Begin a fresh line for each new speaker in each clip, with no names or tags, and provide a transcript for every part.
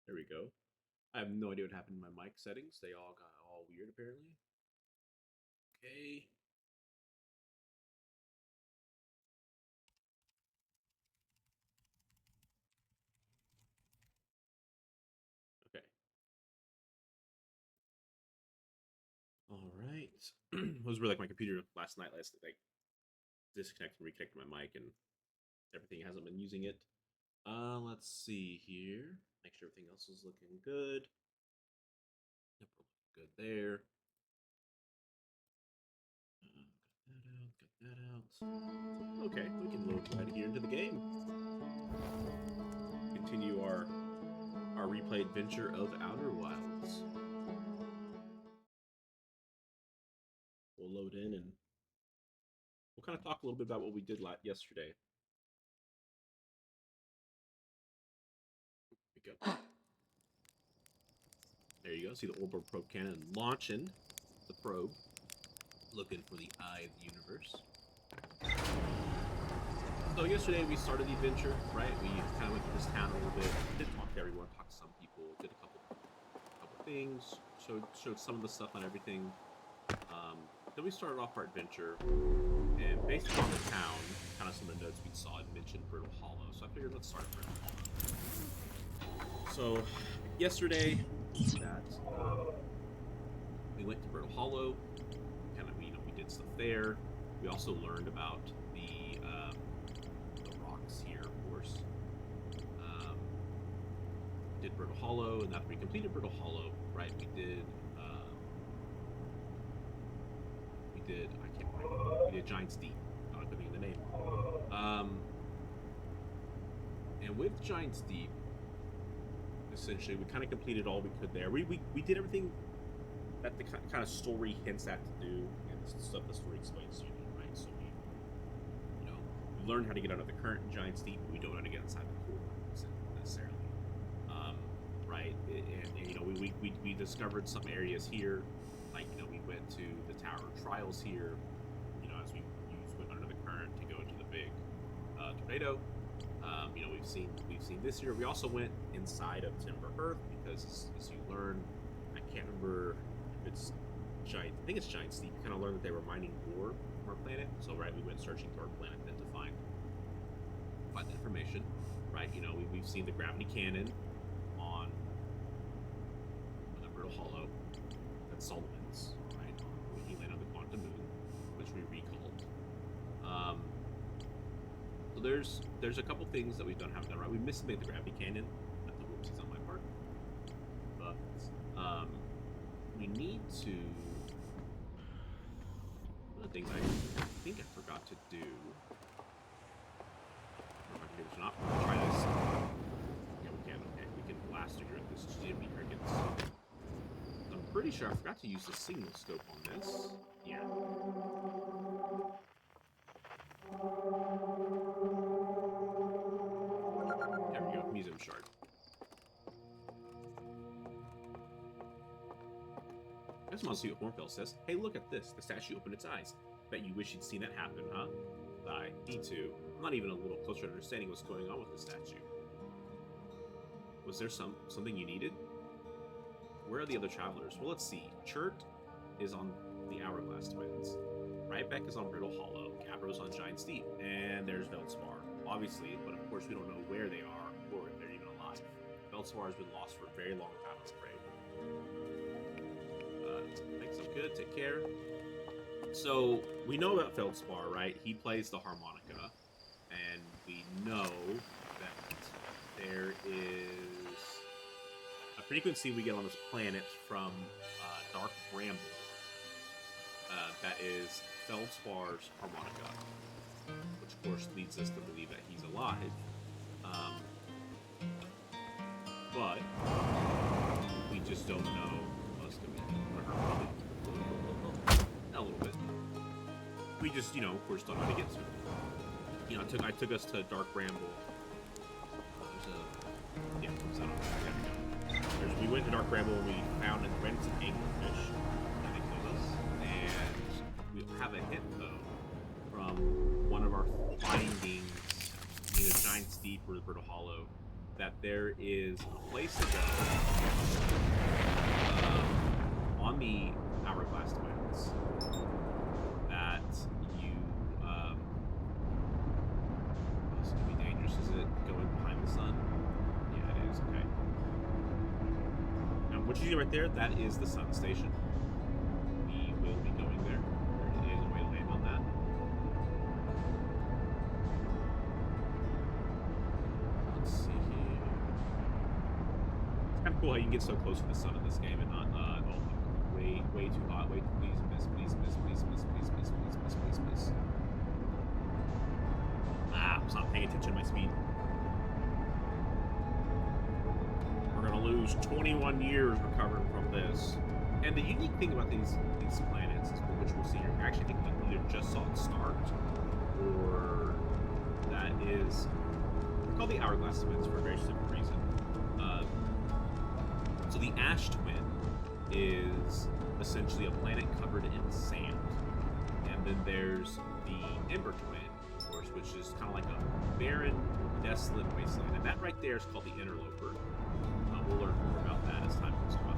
There we go. I have no idea what happened to my mic settings. They all got all weird apparently. Okay. Okay. All right. It was really like my computer last night. Like disconnected and reconnected my mic, and everything hasn't been using it. Let's see here. Make sure everything else is looking good. Yep, we're looking good there. Got that out. Okay, we can load right here into the game. Continue our replay adventure of Outer Wilds. We'll load in and we'll kind of talk a little bit about what we did yesterday. There we go. There you go. See the orbital probe cannon launching the probe, looking for the eye of the universe. So yesterday we started the adventure, right? We kind of went through this town a little bit. Did talk to everyone, talked to some people, did a couple things, showed some of the stuff on everything. Then we started off our adventure, and based on the town, kind of some of the notes we saw, it mentioned Brittle Hollow. So I figured let's start at Brittle Hollow. So yesterday, we went to Brittle Hollow. Kind of, we did stuff there. We also learned about the rocks here, of course. Did Brittle Hollow, and after we completed Brittle Hollow, right, we did Giant's Deep. I don't think of the name. And with Giant's Deep, essentially, we kind of completed all we could there. We did everything that the kind of story hints at to do, and the stuff the story explains to you, right? So we learned how to get out of the current Giant's Deep, but we don't know how to get inside the core necessarily. Right? And we discovered some areas here, like we went to the Tower of Trials here. As we went under the current to go into the big tornado. We've seen this here. We also went inside of Timber Earth because, as you learn, I can't remember if it's Giant. I think it's Giant's Deep. You kind of learned that they were mining ore from our planet. So right, we went searching through our planet then to find the information. Right, we've seen the gravity cannon on the Brittle Hollow. That's Solomon's. Right, when he landed on the Quantum Moon, which we recalled. So there's a couple things that we don't have done right. We missed the gravity cannon. That's the whoopsies on my part. But we need to. One of the things I think I forgot to do. Or if I can do this or not. We'll try this. Yeah, we can. Okay, we can blast through this Jimmy Crickets. I'm pretty sure I forgot to use the signal scope on this. Yeah. There we go, museum shard. I just want to see what Hornfell says. Hey, look at this. The statue opened its eyes. Bet you wish you'd seen that happen, huh? Me too. I'm not even a little closer to understanding what's going on with the statue. Was there something you needed? Where are the other travelers? Well, let's see. Chert is on the Hourglass Twins. Rybeck is on Brittle Hollow. Gabbro's on Giant's Deep. And there's Veldspar. Obviously, but of course we don't know where they are or if they're even alive. Veldspar has been lost for a very long time, I'm afraid. Thanks, I'm good. Take care. So, we know about Feldspar, right? He plays the harmonica, and we know that there is a frequency we get on this planet from Dark Bramble. That is Feldspar's harmonica, which of course leads us to believe that he's alive. But we just don't know. A little bit. We just, of course, don't know how to get to it. I took us to Dark Bramble. We went to Dark Bramble and we found and rented some anglerfish. And they killed us. And we have a hint, though, from one of our findings, either Giant's Deep or the Brittle Hollow, that there is a place to go on the Hourglass Twins that you. This could be dangerous. Is it going behind the sun? Yeah, it is. Okay. Now, what you see right there, that is the sun station. We will be going there. There is a way to land on that. Let's see here. It's kind of cool how you can get so close to the sun in this game and not, oh, way too hot. Wait, please, miss. Ah, I was not paying attention to my speed. We're gonna lose 21 years recovering from this. And the unique thing about these planets is, which we'll see here, I actually think we either just saw it start, or that is called the Hourglass Twins for a very simple reason. So the Ash Twin is essentially a planet covered in sand, and then there's the Ember Twin, of course, which is kind of like a barren, desolate wasteland, and that right there is called the Interloper. We'll learn more about that as time goes on.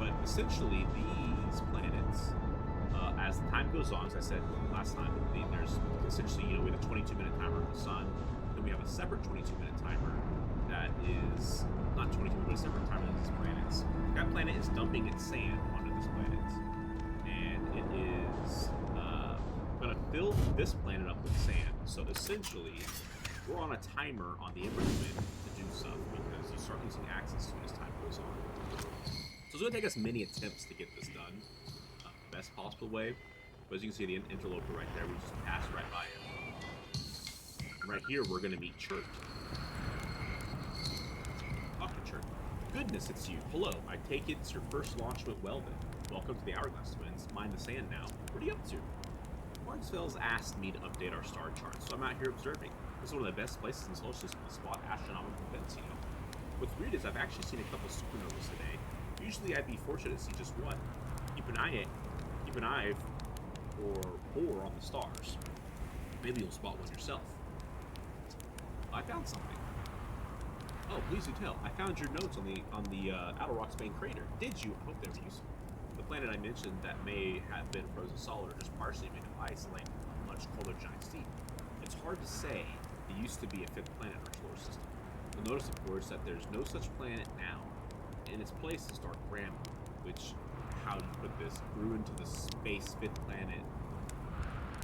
But essentially, these planets, as the time goes on, as I said last time, there's essentially, we have a 22-minute timer on the sun, then we have a separate 22-minute timer that is not 22 minutes, but a separate timer than these planets. That planet is dumping its sand onto this planet, and it is going to fill this planet up with sand. So essentially, we're on a timer on the Ember Twin to do stuff, because you start losing access to it as time goes on. So it's going to take us many attempts to get this done the best possible way. But as you can see, the Interloper right there, we just passed right by it. And right here, we're going to meet Chert. Talk to Chert. Goodness, it's you. Hello. I take it your first launch went well then. Welcome to the Hourglass Twins. Mind the sand now. What are you up to? Marksville's asked me to update our star charts, so I'm out here observing. This is one of the best places in the solar system to spot astronomical events, What's weird is I've actually seen a couple supernovas today. Usually I'd be fortunate to see just one. Keep an eye for 4 on the stars. Maybe you'll spot one yourself. I found something. Oh, please do tell. I found your notes on the Outer Rock's main crater. Did you? I hope they were useful. The planet I mentioned that may have been frozen solid or just partially made of ice laying a much colder giant steep. It's hard to say. It used to be a 5th planet in our solar system. You'll notice, of course, that there's no such planet now. In its place is Dark Bramble, which, how do you put this, grew into the space 5th planet.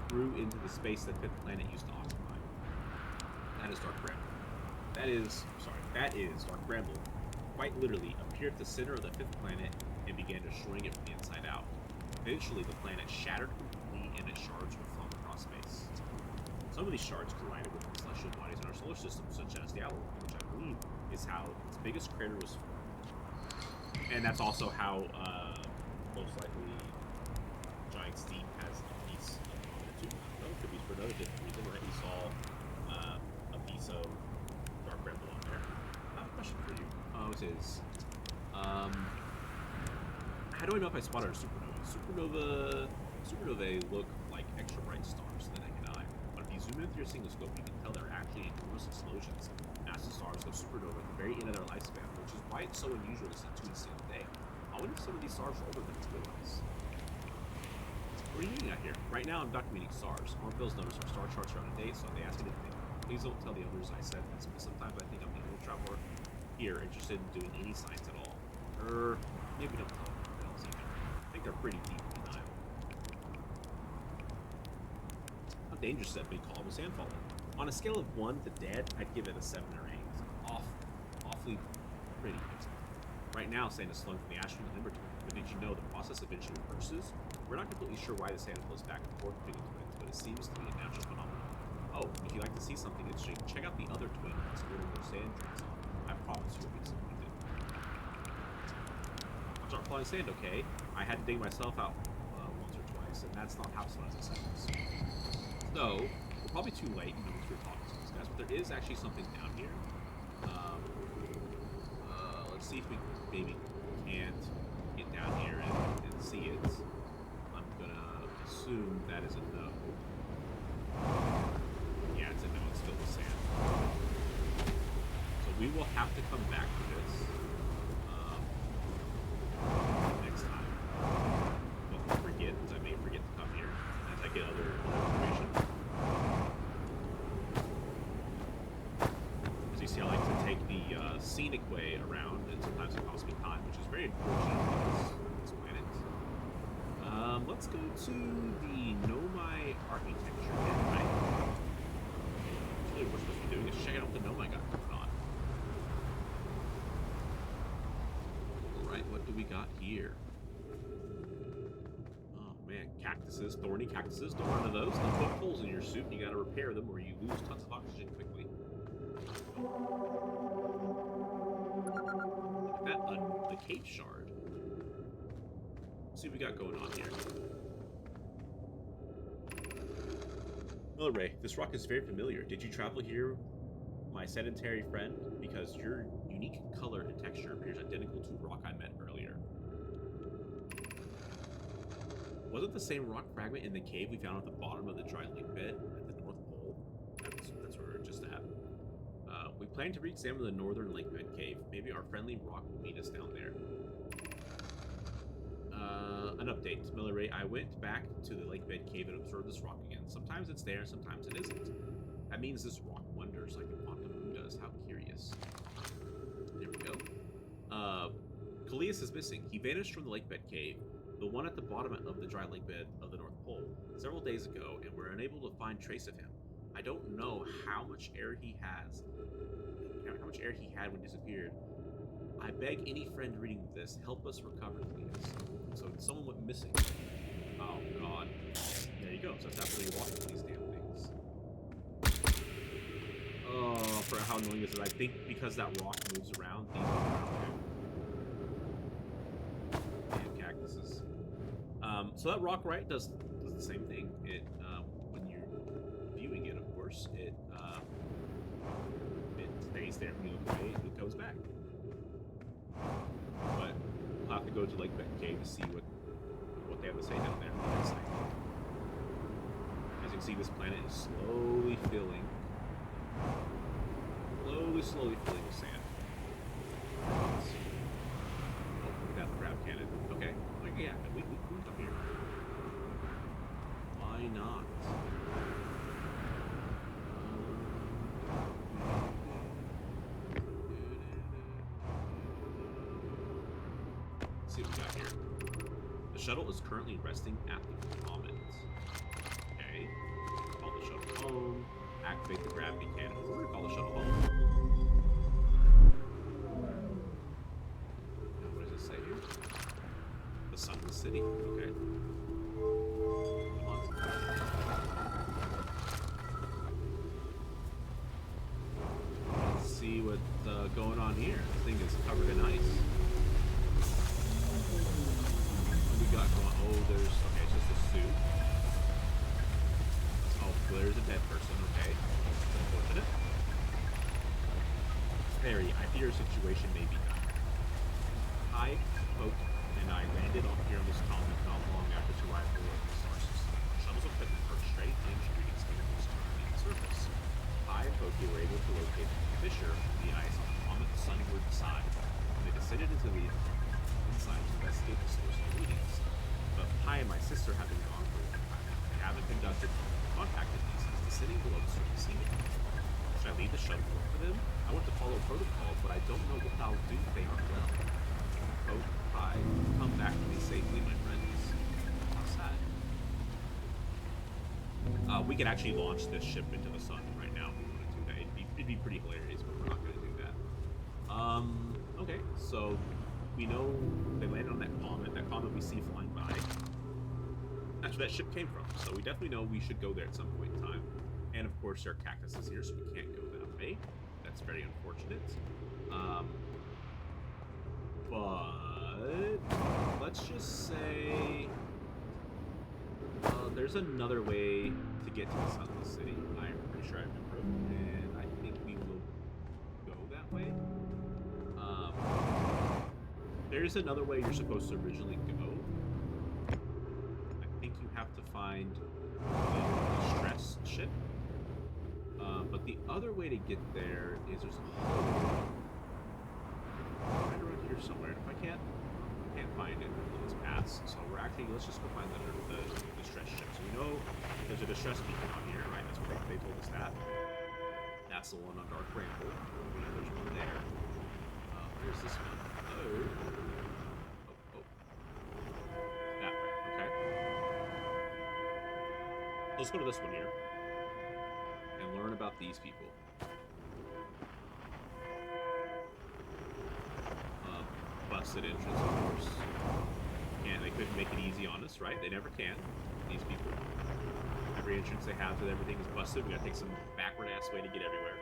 Grew into the space that 5th planet used to occupy. That is Dark Bramble. That is Dark Bramble. Quite literally appeared at the center of the 5th planet and began destroying it from the inside out. Eventually, the planet shattered completely and its shards were flung across space. Some of these shards collided with the celestial bodies in our solar system, such as the Outer Rock, which I believe is how its biggest crater was formed. And that's also how, most likely, Giant Steep has a piece of it too. No, it could be for another different reason, right? We saw a piece of Dark Bramble on there. I have a question for you. It is, how do I know if I spotted a supernova? Supernovae look like extra bright stars to the naked eye. But if you zoom in through your single scope, you can tell they're actually enormous explosions. Massive stars go supernova at the very end of their lifespan, which is why it's so unusual to see 2 in a single day. I wonder if some of these stars are older than we realize. What are you doing out here? Right now, I'm documenting stars. Orville's noticed our star charts are out of date, so they asked me to think. Please don't tell the others I said this, but sometimes I think I'm the only traveler here interested in doing any science at all. Maybe don't tell anyone else either. I think they're pretty deep in denial. How dangerous that big column of sand falling? On a scale of 1 to dead, I'd give it a 7 or 8. Awfully pretty. Right now, sand is flowing from the Ashland and Ember Twin, but did you know the process eventually reverses? We're not completely sure why the sand flows back and forth between the twins, but it seems to be a natural phenomenon. Oh, if you'd like to see something interesting, check out the other twin that's where their sand drains off. I promise you'll be disappointed. I'll start falling sand, okay? I had to dig myself out once or twice, and that's not half as fun as it sounds. So, we're probably too late in we're talking to these guys, but there is actually something down here. Let's see if we maybe can't get down here and see it. I'm gonna assume that is a no. Yeah, it's a no. It's filled with sand. So we will have to come back to this um, next time. Don't forget, because I may forget to come here as I get other information. As you see, I like to take the scenic way around, and sometimes it costs me time, which is very unfortunate on this planet. Let's go to the Nomai architecture here, right? That's really what we're supposed to be doing, is checking out what the Nomai got going on. Alright, what do we got here? Oh man, cactuses, thorny cactuses. Don't run into those. They'll put holes in your suit and you gotta repair them or you lose tons of oxygen quickly. Look at that, the cave shard. Let's see what we got going on here. Well, Ray, this rock is very familiar. Did you travel here, my sedentary friend? Because your unique color and texture appears identical to the rock I met earlier. Was it the same rock fragment in the cave we found at the bottom of the dry lake bed at the North Pole? That's where we were just at. We plan to re-examine the northern lake bed cave. Maybe our friendly rock will meet us down there. An update. Miller Ray, I went back to the lake bed cave and observed this rock again. Sometimes it's there, sometimes it isn't. That means this rock wonders like the quantum moon does. How curious. There we go. Callias is missing. He vanished from the lake bed cave, the one at the bottom of the dry lake bed of the North Pole, several days ago, and we're unable to find trace of him. I don't know how much air he had when he disappeared. I beg any friend reading this, help us recover, please. So someone went missing. Oh god. There you go. So that's after you walk through these damn things. Oh, for how annoying is it? I think because that rock moves around, these move around too. Damn cactuses. So that rock, right, does the same thing. It when you're viewing it, of course, it stays there. When you look away, it goes back. But we'll have to go to Lake Bed Cave to see what they have to say down there. As you can see, this planet is slowly filling with sand. Oh, look at that grab cannon. Okay, like yeah, we moved up here. Why not? Let's see what we got here. The shuttle is currently resting at the comet. Okay. Call the shuttle home. Activate the gravity cannon. We're gonna call the shuttle home. Now, what does it say here? The Sunless City. Okay. Come on. Let's see what's going on here. This thing is covered in ice. We got going. Oh, there's okay. It's just a suit. Oh, there's a dead person. Okay, unfortunate. Harry, I fear a situation may be done. I, Poke, and I landed on here on this comet not long after its arrival at the star system. The shuttle's equipment for straight intruding scanners currently on the surface. I and Poke were able to locate the fissure in the ice on the comet's sunward side, and they descended into the inside to investigate the source of the readings. But Pi and my sister have been gone for a long time. They haven't contacted me since descending below the surface scene. Should I leave the shuttle for them? I want to follow protocol, but I don't know what I'll do if they aren't well. Hope, Pi, come back to me safely, my friends. How sad. We could actually launch this ship into the sun right now if we want to do that. It'd be pretty hilarious, but we're not going to do that. Okay, so we know they landed on that comet we see flying by. That's where that ship came from, so we definitely know we should go there at some point in time. And of course there are cactuses here, so we can't go that way. That's very unfortunate. But let's just say there's another way to get to the Sunless City. I'm pretty sure I remember it, and I think we will go that way. There's another way you're supposed to originally go. I think you have to find the stress ship. But the other way to get there is there's a hole right around here somewhere. If I can't find it, let's pass. So we're actually, let's just go find the distress ship. So we know there's a distress beacon on here, right? That's what they told us that. That's the one on Dark Ramble. We know there's one there. Where's this one? Oh. That way. Okay. Let's go to this one here and learn about these people. Busted entrance, of course. And they couldn't make it easy on us, right? They never can. These people. Every entrance they have to everything is busted. We gotta take some backward ass way to get everywhere.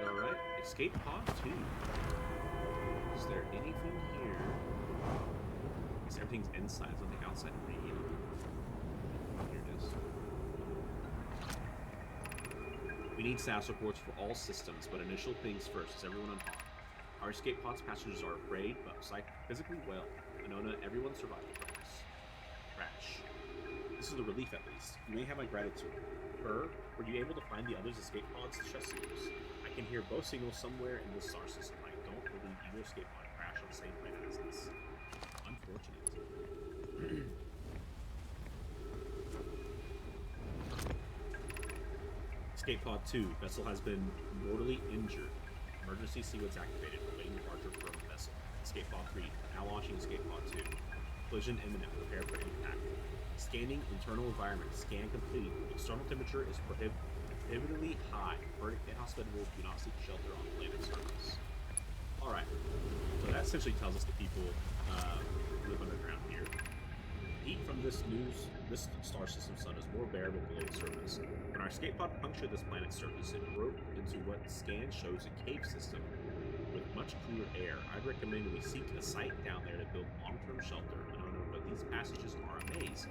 Alright. Escape pod 2. Is there anything here? I guess everything's inside. It's on the outside of me. Here it is. We need status reports for all systems, but initial things first. Is everyone unharmed? Our escape pod's passengers are afraid, but physically well. Anona, everyone survived the crash. This is a relief, at least. You may have my gratitude. Were you able to find the others' escape pods? Stress signals. I can hear both signals somewhere in this star system. I don't believe either escape pod crashed on the same planet as us. Unfortunate. Escape pod 2. Vessel has been mortally injured. Emergency sequence activated. Awaiting departure from the vessel. Escape pod 3. Now launching escape pod 2. Collision imminent. Prepare for impact. Scanning internal environment. Scan complete. External temperature is prohibitively high. Inhospitable. Do not seek shelter on planet surface. Alright. So that essentially tells us the people live underground here. Heat from this star system sun is more bearable below the surface. When our escape pod punctured this planet's surface, it broke into what scan shows a cave system with much cooler air. I'd recommend we seek a site down there to build long-term shelter. But these passages are a maze.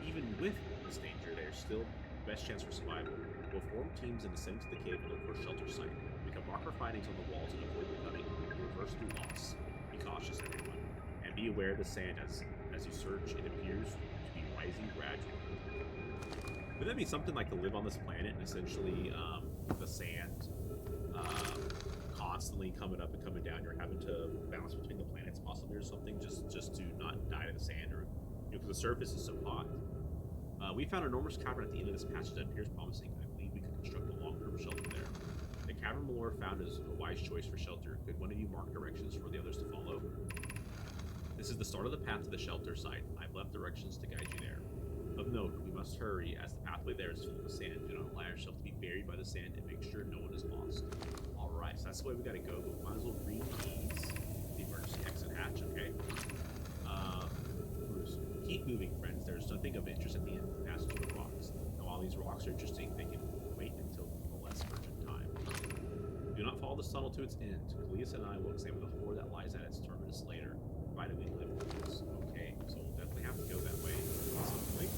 Even with this danger, there's still the best chance for survival. We'll form teams and descend to the cave and look for a shelter site. We can mark our findings on the walls and avoid becoming irreversible loss. Be cautious, everyone, and be aware of the sand as you search. It appears to be rising gradually. Would that be something like to live on this planet and essentially the sand constantly coming up and coming down? You're having to bounce between the planets possibly or something just to not die to the sand, or because the surface is so hot. We found an enormous cavern at the end of this passage that appears promising. I believe we could construct a long-term shelter there. The cavern Malor found is a wise choice for shelter. Could one of you mark directions for the others to follow? This is the start of the path to the shelter site. I've left directions to guide you there. Of note, we must hurry as the pathway there is filled with sand. Do not allow yourself to be buried by the sand and make sure no one is lost. Alright, so that's the way we gotta go, but we might as well read these. The emergency exit hatch, okay? Keep moving, friends. There's nothing of interest at the end of the passage of the rocks. And while these rocks are interesting, they can wait until a less urgent time. Do not follow the tunnel to its end. Kalias and I will examine the horde that lies at its terminus later, provided we live with this. Okay, so we'll definitely have to go that way at some point.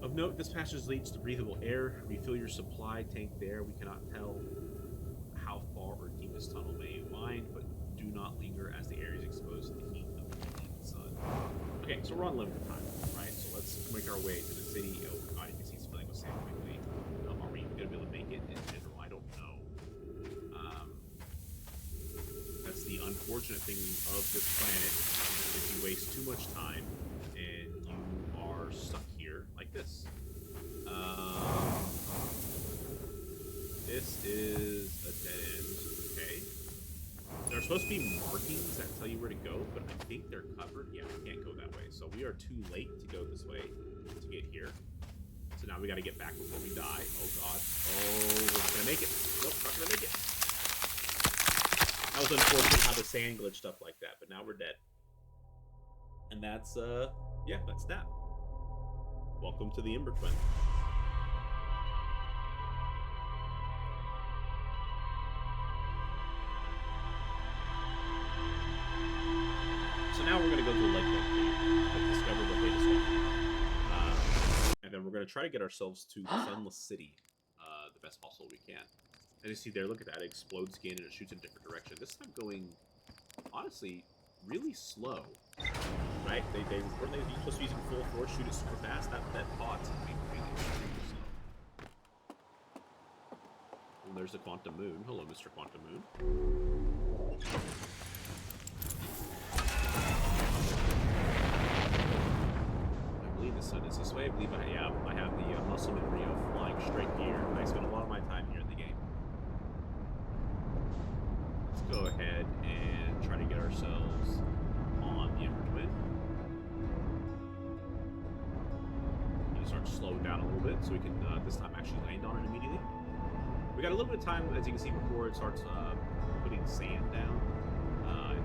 Of note, this passage leads to breathable air. Refill your supply tank there. We cannot tell how far or deep this tunnel may wind, but do not linger as the area is exposed to the heat of the evening sun. Okay, so we're on limited time, right? So let's make our way to the city. Oh god, you can see it's filling with sand quickly. Are we going to be able to make it in general? I don't know. That's the unfortunate thing of this planet. If you waste too much time and you are stuck here like this. This is a dead end. Okay. There are supposed to be markings that tell you where to go, but I think they're covered. Yeah, we can't go that way. So we are too late to go this way to get here. So now we got to get back before we die. Oh god. Oh, we're not gonna make it. Nope, not gonna make it. That was unfortunate how the sand glitched up like that, but now we're dead. And that's yeah, that's that. Welcome to the Ember Twin. So now we're going to go to the Lake Lake Cave and discover what they discovered. And then we're going to try to get ourselves to Sunless City the best possible we can. As you see there, look at that. It explodes skin and it shoots in a different direction. This time going, honestly, really slow. right? They weren't they supposed to be using full force, shoot it super fast. That pod's gonna be completely so. Well, there's the Quantum Moon. Hello, Mr. Quantum Moon. I believe the sun is this way. I believe I have the muscle memory of flying straight here. I spent a lot of my time here in the game. Let's go ahead and try to get ourselves on the Ember Twin. You start slowing down a little bit so we can this time actually land on it immediately. We got a little bit of time, as you can see, before it starts putting sand down.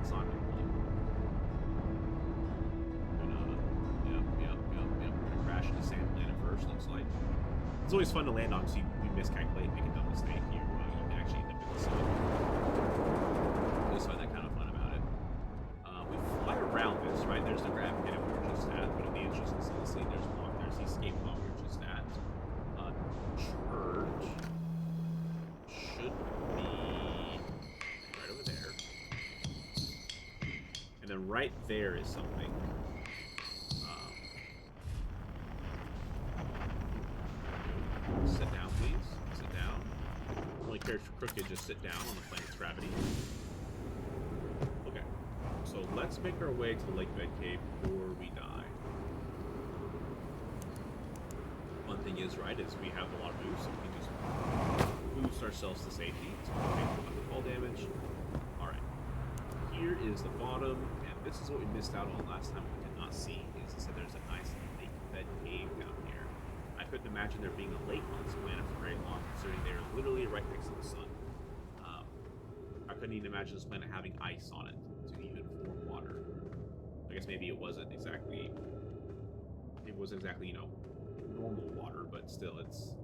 It's not going to Yep. We're gonna crash into sand planet first. Looks like it's always fun to land on, so you miscalculate, make a dumb mistake. You can actually end up in the sun. I always find that kind of fun about it. We fly around this, right? There's the grab pit we were just at, but in the interest of simplicity, there's the escape pod we were just at. Church should be right over there, and then right there is something. Sit down, please. Sit down. Only cares for crooked, just sit down on the planet's gravity. Okay. So let's make our way to the Lake Bed Cave before we die. One thing is, right, is we have a lot of boosts, so we can just boost ourselves to safety. So we take the fall damage. Alright. Here is the bottom, and this is what we missed out on last time we did not see, is it said there's a nice Lake Bed Cave down here. I couldn't imagine there being a lake on this planet for very long, considering they're literally right next to the sun. I couldn't even imagine this planet having ice on it to even form water. I guess maybe it wasn't exactly, normal water, but still, it's...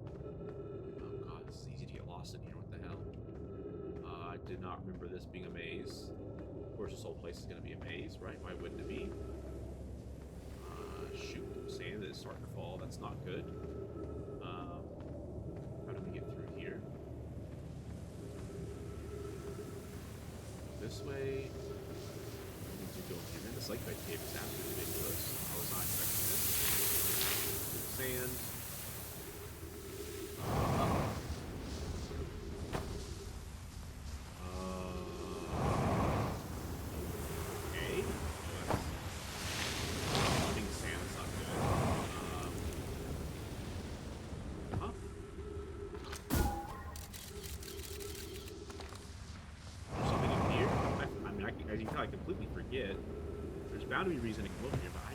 Oh god, this is easy to get lost in here. What the hell? I did not remember this being a maze. Of course, this whole place is going to be a maze, right? Why wouldn't it be? Shoot, sand is starting to fall. That's not good. How do we get through here? This way. We need to go here. Man, this Lake Bed Cave is absolutely ridiculous. I was not expecting this. Sand. I completely forget. There's bound to be a reason to come over here, but I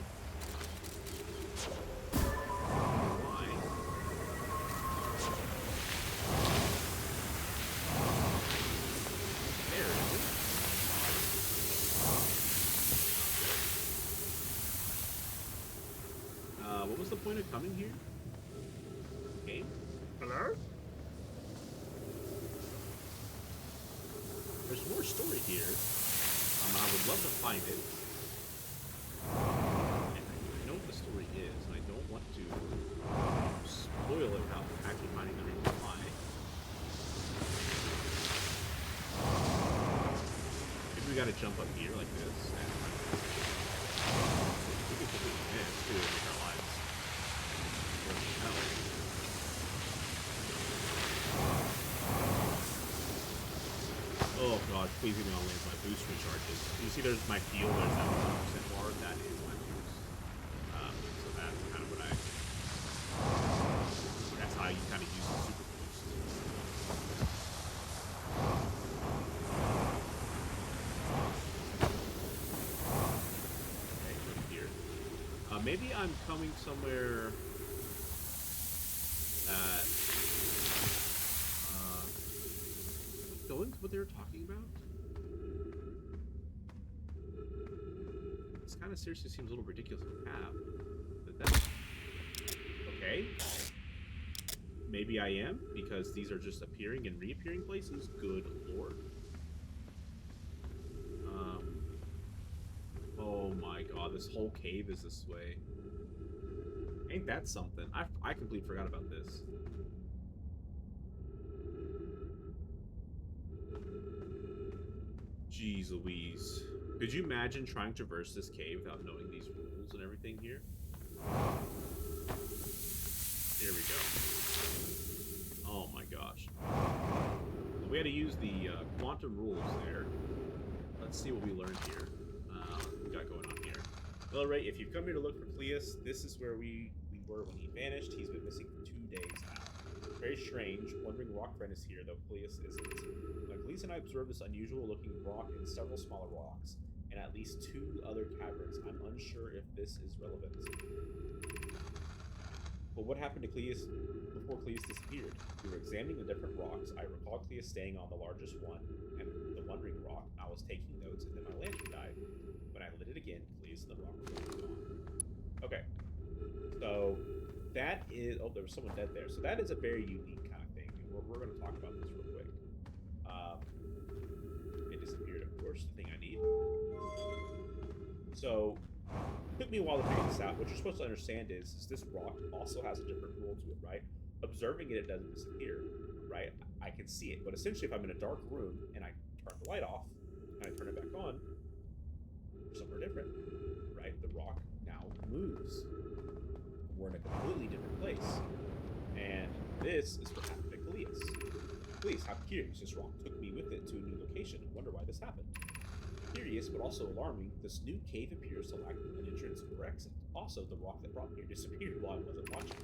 don't know why. There it is. What was the point of coming here? Game? Hello? There's more story here. I would love to find it. And I know what the story is, and I don't want to spoil it without actually finding the reason why. Maybe we gotta jump up here like this. And we can completely miss too in our lives. What the hell? Oh god, please leave me on land my boost recharges. You see there's my fuel, there's that 1% bar, that is my boost. So that's kind of what that's how you kind of use the super boost. Okay, look here. Maybe I'm coming somewhere that what they were talking about? This kind of seriously seems a little ridiculous to have. But that's okay. Maybe I am, because these are just appearing and reappearing places. Good lord. Oh my god, this whole cave is this way. Ain't that something? I completely forgot about this. Jeez Louise. Could you imagine trying to traverse this cave without knowing these rules and everything here? Here we go. Oh my gosh. We had to use the quantum rules there. Let's see what we learned here. What we got going on here. Well, Ray, if you've come here to look for Cleus, this is where we were when he vanished. He's been missing for 2 days now. Very strange. Wandering rock friend is here, though Cleus isn't. Cleus and I observed this unusual-looking rock and several smaller rocks, and at least 2 other caverns. I'm unsure if this is relevant. But what happened to Cleus before Cleus disappeared? We were examining the different rocks. I recall Cleus staying on the largest one, and the Wandering Rock. I was taking notes, and then my lantern died. When I lit it again, Cleus and the rock were gone. Okay. So, that is... Oh, there was someone dead there. So that is a very unique kind of thing. And we're going to talk about this real quick. It disappeared, of course, the thing I need. So... It took me a while to figure this out. What you're supposed to understand is this rock also has a different rule to it, right? Observing it, it doesn't disappear, right? I can see it, but essentially if I'm in a dark room and I turn the light off and I turn it back on, we're somewhere different, right? The rock now moves. We're in a completely different place. And this is what happened to Cleus. Cleus, how curious, this rock took me with it to a new location. I wonder why this happened. Curious, but also alarming, this new cave appears to lack an entrance or exit. Also, the rock that brought me here disappeared while I wasn't watching.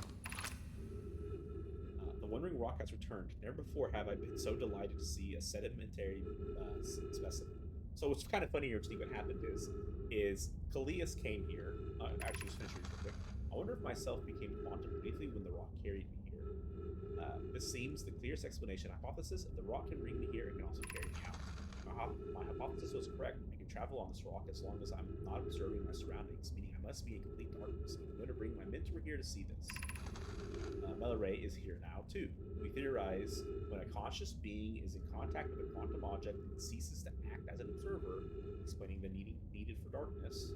The Wandering Rock has returned. Never before have I been so delighted to see a sedimentary specimen. So what's kind of funny here to see what happened is Cleus came here. Actually, just finish real quick. I wonder if myself became quantum briefly when the rock carried me here. This seems the clearest explanation. Hypothesis: if the rock can bring me here, it can also carry me out. My hypothesis was correct. I can travel on this rock as long as I'm not observing my surroundings, meaning I must be in complete darkness. I'm going to bring my mentor here to see this. Melaray is here now, too. We theorize when a conscious being is in contact with a quantum object and ceases to act as an observer, explaining the needed for darkness,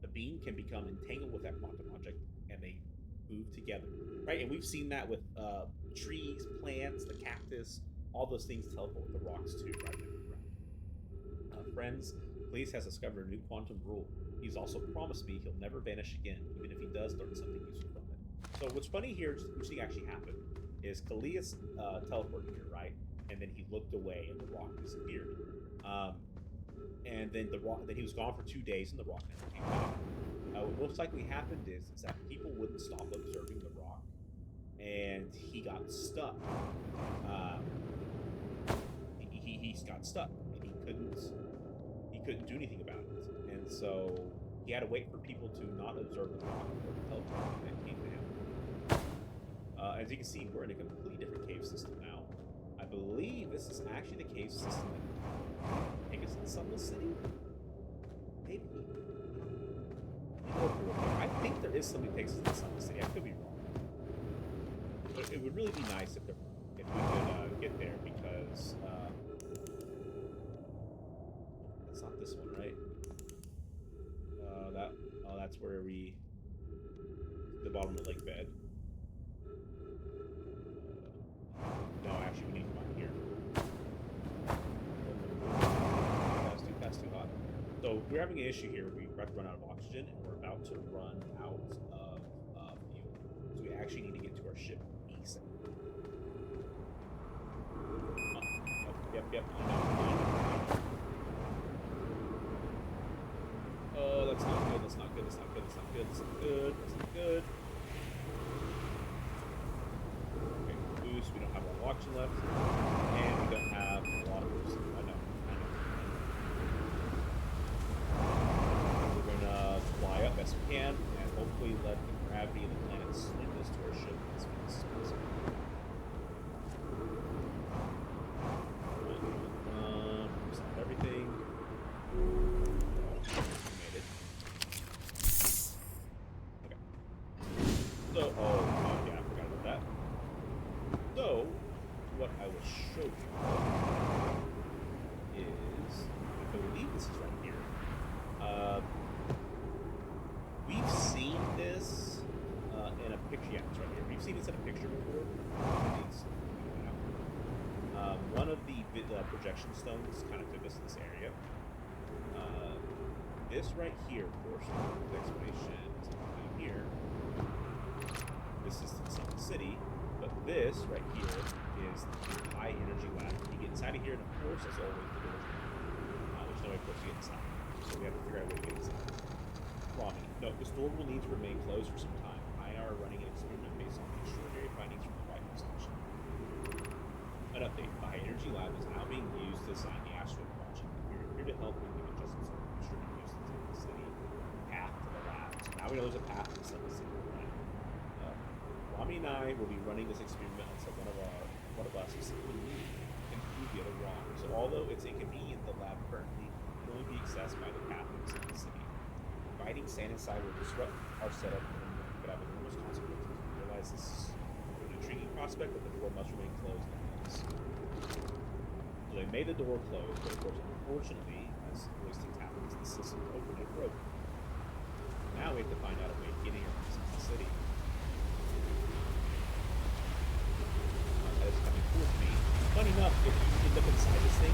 the being can become entangled with that quantum object and they move together. Right? And we've seen that with trees, plants, the cactus. All those things teleport with the rocks too, right now. Friends, Cleus has discovered a new quantum rule. He's also promised me he'll never vanish again, even if he does learn something useful from it. So what's funny here, which thing actually happened, is Cleus teleported here, right? And then he looked away and the rock disappeared. And then then he was gone for 2 days and the rock never came back. What most likely happened is that people wouldn't stop observing the rock, and he got stuck. He got stuck and he couldn't do anything about it, and so he had to wait for people to not observe the rock or the teleport that came to him. As you can see, we're in a completely different cave system now. I believe this is actually the cave system that takes us to Sunless City. Maybe. I think there is something that takes us to Sunless City. I could be wrong, but it would really be nice if we could get there, because it's not this one, right? That's where the bottom of the lake bed. No, actually, we need to come out here. That's too hot. So we're having an issue here. We're about to run out of oxygen, and we're about to run out of fuel. So we actually need to get to our ship ASAP. Yep. Oh, that's not good. That's not good. Okay, boost. We don't have a lot of oxygen left, and we don't have a lot of boost. I know. We're gonna fly up as we can, and hopefully let the gravity of the planet swing us to our ship as fast as possible. Everything. Made it. Okay. So, yeah, I forgot about that. So, what I will show you is, I believe this is right here. We've seen this in a picture. Yeah, it's right here. We've seen this in a picture before. One of the projection stones kind of took us to this area. Uh, this right here portion of the explanation is down here. This is the Sun City, but this right here is the high energy lab. You get inside of here, and of course, as always, the door's there's no way for us to get inside, so we have to figure out a way to get inside. Rami, no, this door will need to remain closed for some time. IR running an experiment based on the extraordinary findings from the White House station. An update: the high energy lab is now being used to design the asteroid project. We're here to help and give adjustments on the instrument used to take the city path to the lab. So now we know there's a path to the Sun City. Rami and I will be running this experiment until one of us, specifically me, can prove the other wrong. So although it's inconvenient, the lab currently can only be accessed by the path to the city. Inviting sand inside will disrupt our setup and could have enormous consequences. We realize this is an intriguing prospect, but the door must remain closed nonetheless. So they made the door closed, but of course, unfortunately, as most things happen, the system opened and broke. Now we have to find out a way of getting her to the city. That is coming towards me. Funny enough, if you end up inside this thing,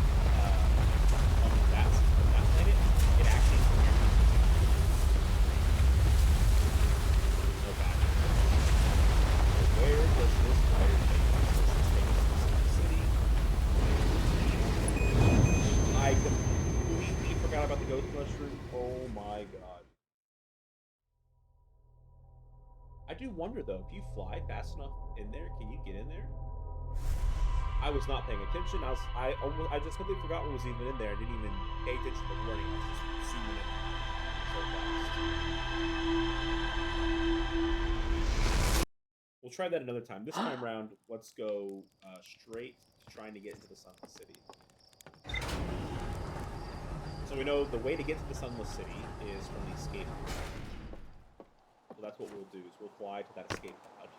on that planet, it actually okay. So where does this fire take us? Does this take us to the city? I completely forgot about the ghost mushroom. Oh my god. I do wonder though, if you fly fast enough in there, can you get in there? I was not paying attention. I just completely forgot what was even in there. I didn't even pay attention to the warning. I was just zooming in so fast. We'll try that another time. This time around, let's go straight to trying to get into the Sunless City. So we know the way to get to the Sunless City is from the escape pod. So that's what we'll do, is we'll fly to that escape pod.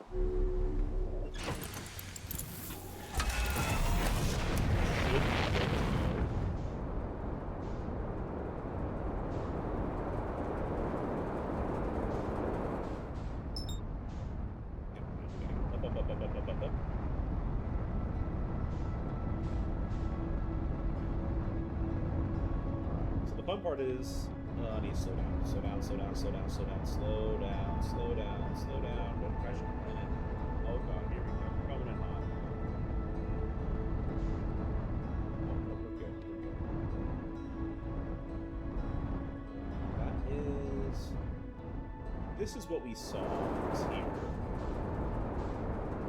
Up. So the fun part is, I need to slow down. Slow down. Don't crash on the planet. Oh god, here we go. We're coming in hot. We're good. That is... This is what we saw was here.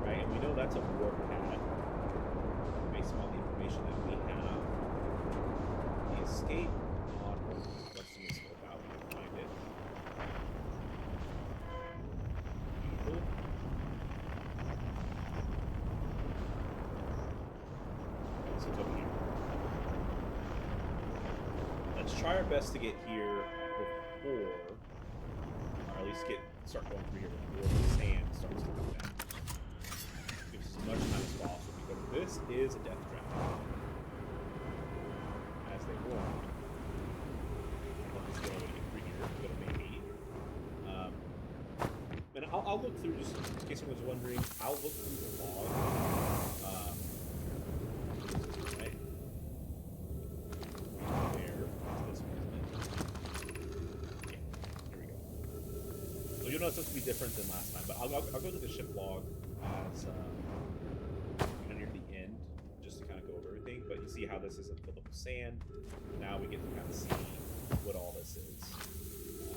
Right, and we know that's a warp pad based on the information that we have. The escape pod. Let's see this scope out. Find it. Cool. So it's over here. Let's try our best to get here before, or at least start going through here before the sand starts to come down. Gives us as much time as possible, because this is a death trap, as they warned. Let this go and get through here, but maybe. And I'll look through, just in case anyone's wondering, I'll look through the log. Right there. This one, isn't it? Yeah, here we go. So you'll know it's supposed to be different than last time, but I'll go to the ship log as near the end, just to kind of go over everything. But you see how this isn't filled up with sand. Now we get to kind of see what all this is.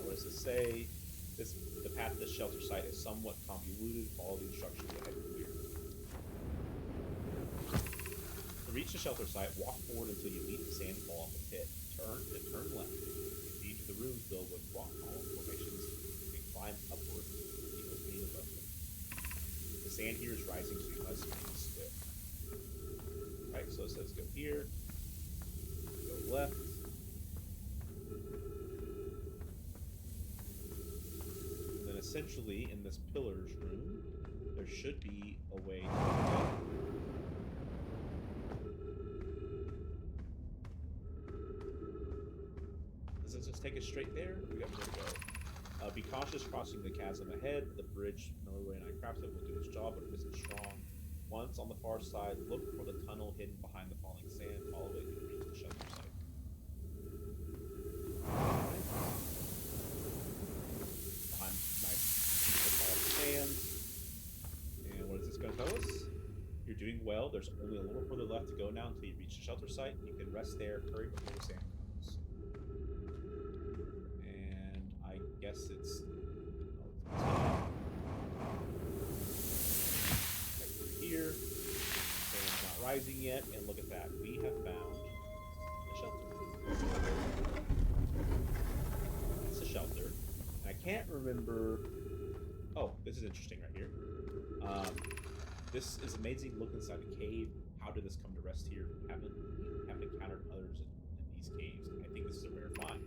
What does it say? The path to the shelter site is somewhat convoluted. Follow the instructions ahead clear. To reach the shelter site, walk forward until you meet the sand fall off the pit. Turn left. Proceed to the room filled with rock column formations and climb upward to the opening above them. The sand here is rising, so you must be swift. Right, so it says go here, go left. And then essentially, in this pillars room, there should be a way to go. Does it just take us straight there? We got more to go. Be cautious crossing the chasm ahead. The bridge Millerway and I crafted will do its job, but it isn't strong. Once on the far side, look for the tunnel hidden behind the falling sand. Follow it and reach the shelter site. There's only a little further left to go now until you reach the shelter site. You can rest there, hurry before the sand comes. And I guess it's... here. Sand's not rising yet, and look at that. We have found a shelter. It's a shelter. And I can't remember... Oh, this is interesting right here. This is amazing. Look inside the cave. How did this come to rest here? Haven't encountered others in these caves. I think this is a rare find.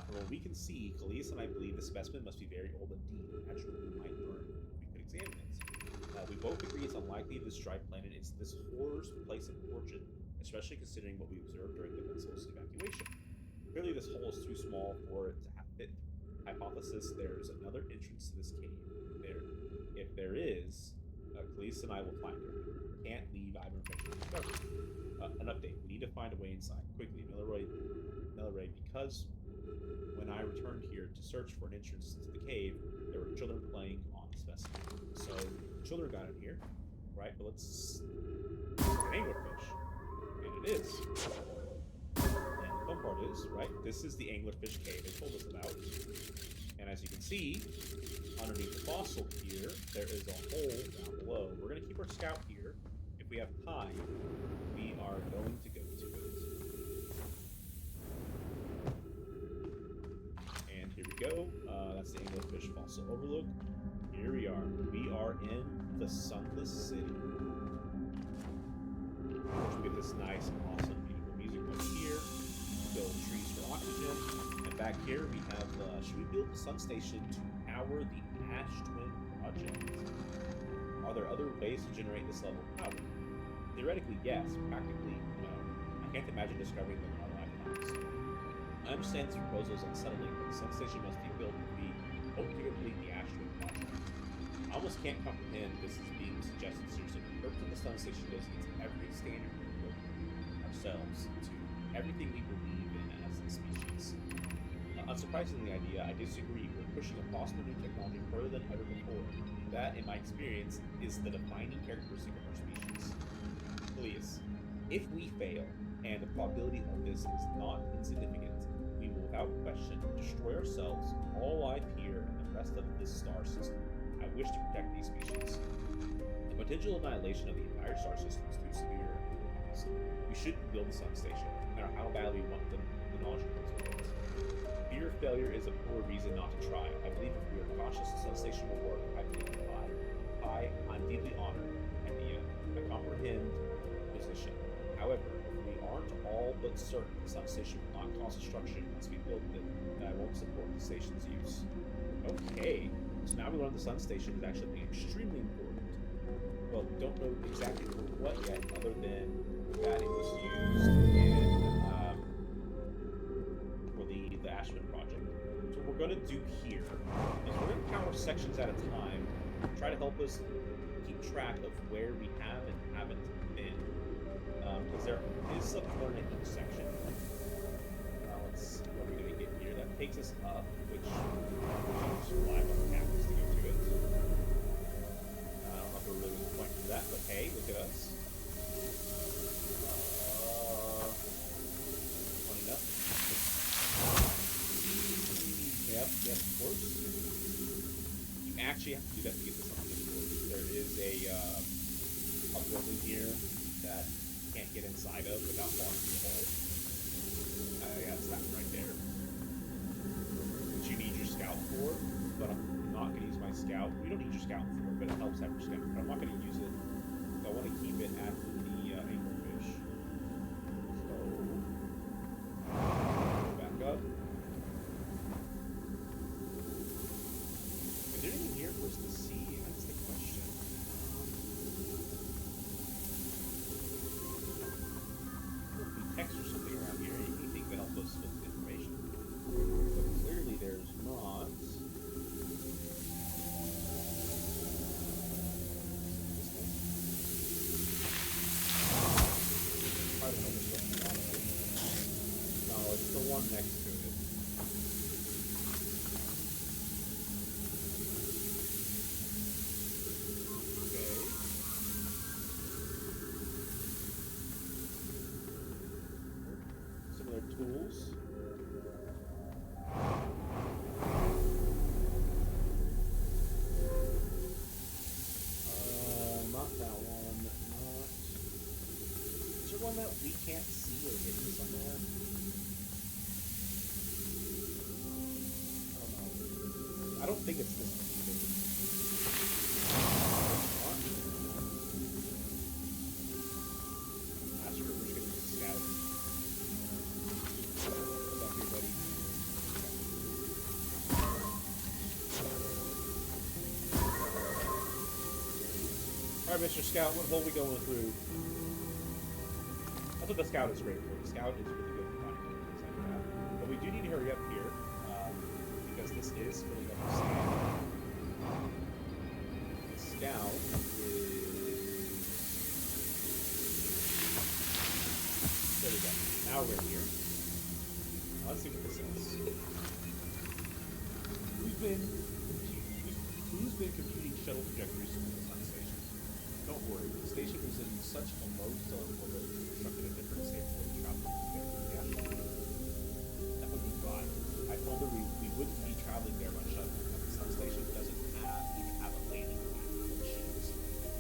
From what we can see, Khalees and I believe the specimen must be very old indeed. Naturally, we might learn if we could examine it. We both agree it's unlikely this dry planet is this horror's place of origin, especially considering what we observed during the Vincelos evacuation. Clearly, this hole is too small for it to fit. Hypothesis: there's another entrance to this cave. If there is, Khalees and I will find her. Can't leave Ivan Fincher discovered. An update: we need to find a way inside quickly, Milleroy, because when I returned here to search for an entrance to the cave, there were children playing on the specimen. So children got in here, right? But let's an anglerfish, and it is. And the fun part is, right? This is the anglerfish cave they told us about. And as you can see, underneath the fossil here, there is a hole down below. We're gonna keep our scout here. If we have time, we are going to go to it. And here we go. That's the anglerfish fossil overlook. Here we are. We are in the Sunless City. We get this nice, awesome, beautiful music over here. Build trees for oxygen. And back here we have should we build the sun station to power the Ash Twin project? Are there other ways to generate this level of power? Theoretically, yes. Practically, no. I can't imagine discovering them in our lifetimes. I understand this proposal is unsettling, but the sun station must be built to complete the Ash Twin project. I almost can't comprehend this is being suggested seriously. The purpose of the sun station goes against every standard we built ourselves to everything we believe in as a species. Unsurprisingly, idea, I disagree. We're pushing a possible new technology further than ever before. That, in my experience, is the defining characteristic of our species. Please, if we fail, and the probability of this is not insignificant, we will without question destroy ourselves, all life here, and the rest of this star system. I wish to protect these species. The potential annihilation of the entire star system is too severe. We shouldn't build the sun station, no matter how badly we want the knowledge of it. Fear of failure is a poor reason not to try. I believe if we are cautious, the sun station will work. I believe in I'm deeply honored, idea. I comprehend the position. However, if we aren't all but certain the sun station will not cause destruction once we build it, then I won't support the station's use. Okay, so now we learn the sun station is actually extremely important. Well, we don't know exactly for what yet, other than that it was used for the Ashman project. So what we're going to do here is we're going to power sections at a time, try to help us keep track of where we have and haven't been. Because there is a corner in each section. Let's see what we're going to get here. That takes us up, which is live on the campus to go to it. I don't know if we're really going to point to that, but hey, look at us. Funny enough. Yep, of course. You actually have to do that to get this on the board. There is a building here that you can't get inside of without falling through the hole. Yeah, it's that one right there. Which you need your scout for, but I'm not going to use my scout. We don't need your scout for it, but it helps have your scout. But I'm not going to use it. I want to keep it at the anglerfish. So, back up. Is there anything here for us to see? That's the question. There'll be text or something around here. Anything that helps us with information. But clearly there's not. I don't know which one, honestly. No, it's the one next to it. Okay. tools. Not that one. Not. Is there one that we can't see or hidden somewhere? I don't know. I don't think it's this one either. Ask her if we're gonna scout. What's up here, buddy? Alright, Mr. Scout, what hole are we going through? That's what the Scout is great for. The Scout is really good for finding things like that. But we do need to hurry up here, because this is filling up with sand. The Scout is... There we go. Now we're in here. Let's see what this is. Who's been computing shuttle trajectories from the sun station? Don't worry, the station is in such a low stellar orbit, constructed a different safe way to travel there. Yeah. That would be fine. I told her we wouldn't be traveling there by shuttle, but the sun station doesn't even have a landing pad.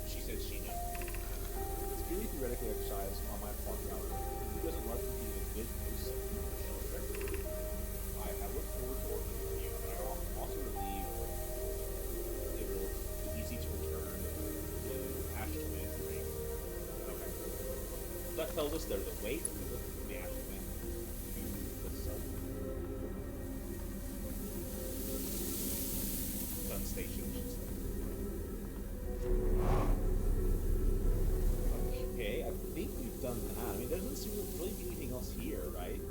She said she knew. It's purely theoretical exercise on my part, however. Who doesn't love computing a good news for shuttle trajectory? I look forward to working with you, but I also believe it will be easy to return to Ash Twin Ring. Okay. That tells us there's a way to look from the Ash Twin to the sun station, I should say. Okay, I think we've done that. I mean, there doesn't seem to really be anything else here, right?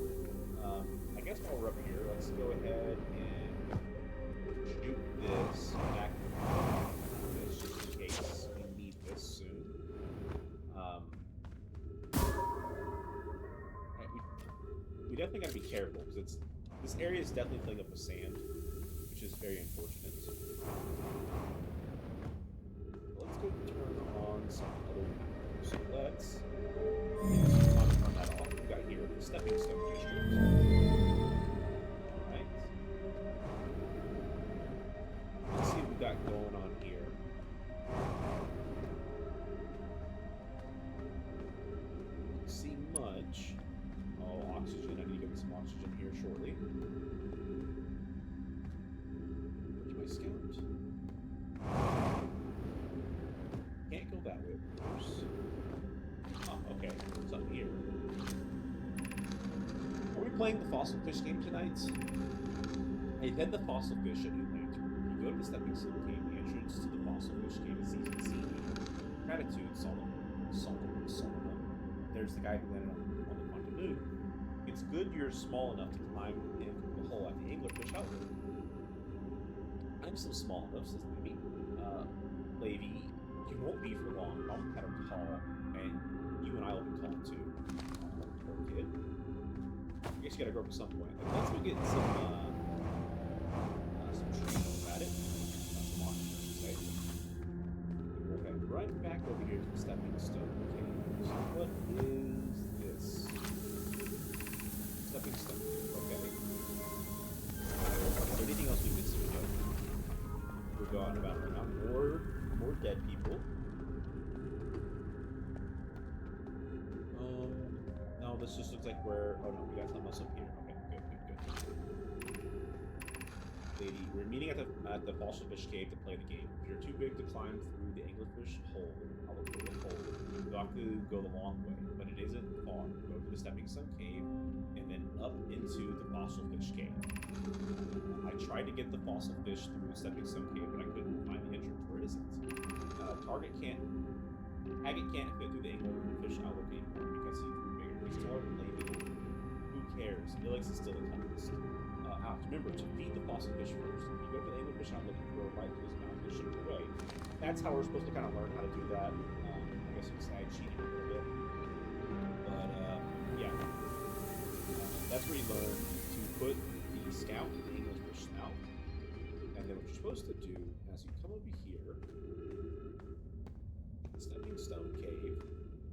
I guess while we're up here, let's go ahead and shoot this back just in case we need this soon. We definitely got to be careful because this area is definitely filling up with sand, which is very unfortunate. Let's go turn on some other. So let's turn that off. We got here the stepping stone district. Alright. Let's see what we got going on here. Don't see much. Oh, oxygen. I need to get some oxygen here shortly. Where's my scout? Can't go that way, of course. Oh, okay. What's up here? Are we playing the Fossil Fish game tonight? I fed the Fossil Fish at New Lantern. If you go to the Stepping Stone Cave, the entrance to the Fossil Fish Cave is easy to see. Gratitude, Solomon. There's the guy who landed on the quantum moon. It's good you're small enough to climb in the hole at the Anglerfish outlet. I'm so small enough, says Levy. Levy, you won't be for long. I'll kind of tall, and you and I will be tall too. Poor kid. I guess you gotta grow up at some point. Let's go get some trees at it. Some oxygen, I should say. We'll head right back over here to the Stepping Stone. Okay, so what is this? Stepping Stone. Okay. Is there anything else we missed? We'll go out and about right now. More dead people. No, this just looks like we're... Oh no, we got something else up here. Okay, good. Lady, we're meeting at the Fossil Fish Cave to play the game. If you're too big to climb through the Anglerfish hole, I'll look for the hole. You'll have to go the long way, but it isn't far. Go to the Stepping Stone Cave, and then up into the Fossil Fish Cave. I tried to get the fossil fish through the Stepping Stone Cave, but I couldn't find the entrance where it isn't. Agate can't fit through the Anglerfish outlet anymore because he's bigger. He's taller than Levy. Who cares? Felix is still the toughest. Remember to feed the fossil fish first. If you go to the Anglerfish outlet and throw right to his mouth, he'll shoot it away. That's how we're supposed to kind of learn how to do that. I guess you could say I cheated a little bit. But, yeah. That's where you learn to put the scout in the Anglerfish snout. And then what you're supposed to do, as you come over here, the Stepping Stone Cave,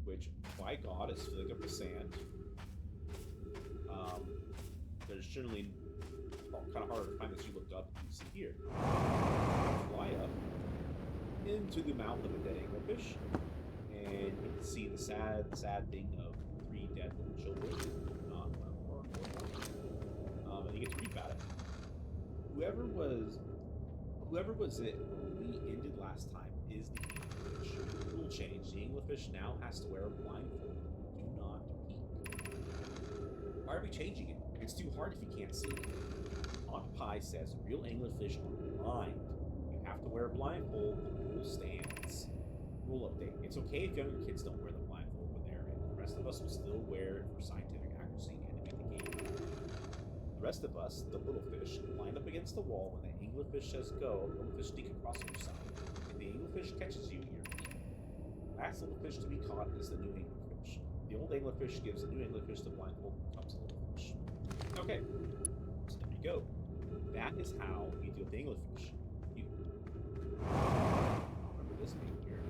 which, by God, is filling up with sand. generally kind of harder to find as you looked up. You see here, fly up into the mouth of a dead anglerfish, and you can see the sad thing of 3 dead little children. And you get to read about it. Whoever was it when we ended last time is the anglerfish. Rule change. The anglerfish now has to wear a blindfold. Do not peek. Why are we changing it? It's too hard if you can't see. Octopi says real anglerfish are blind. You have to wear a blindfold. The rule stands. Rule update. It's okay if younger kids don't wear the blindfold when they're in. The rest of us will still wear it for scientific accuracy and to make the game. The rest of us, the little fish, line up against the wall when the anglerfish says go. The little fish sneak across your side. If the anglerfish catches you, you're eaten. Last little fish to be caught is the new anglerfish. The old anglerfish gives the new anglerfish the blindfold and becomes a little fish. Okay, so there you go. That is how you deal with the anglerfish. You remember this being here.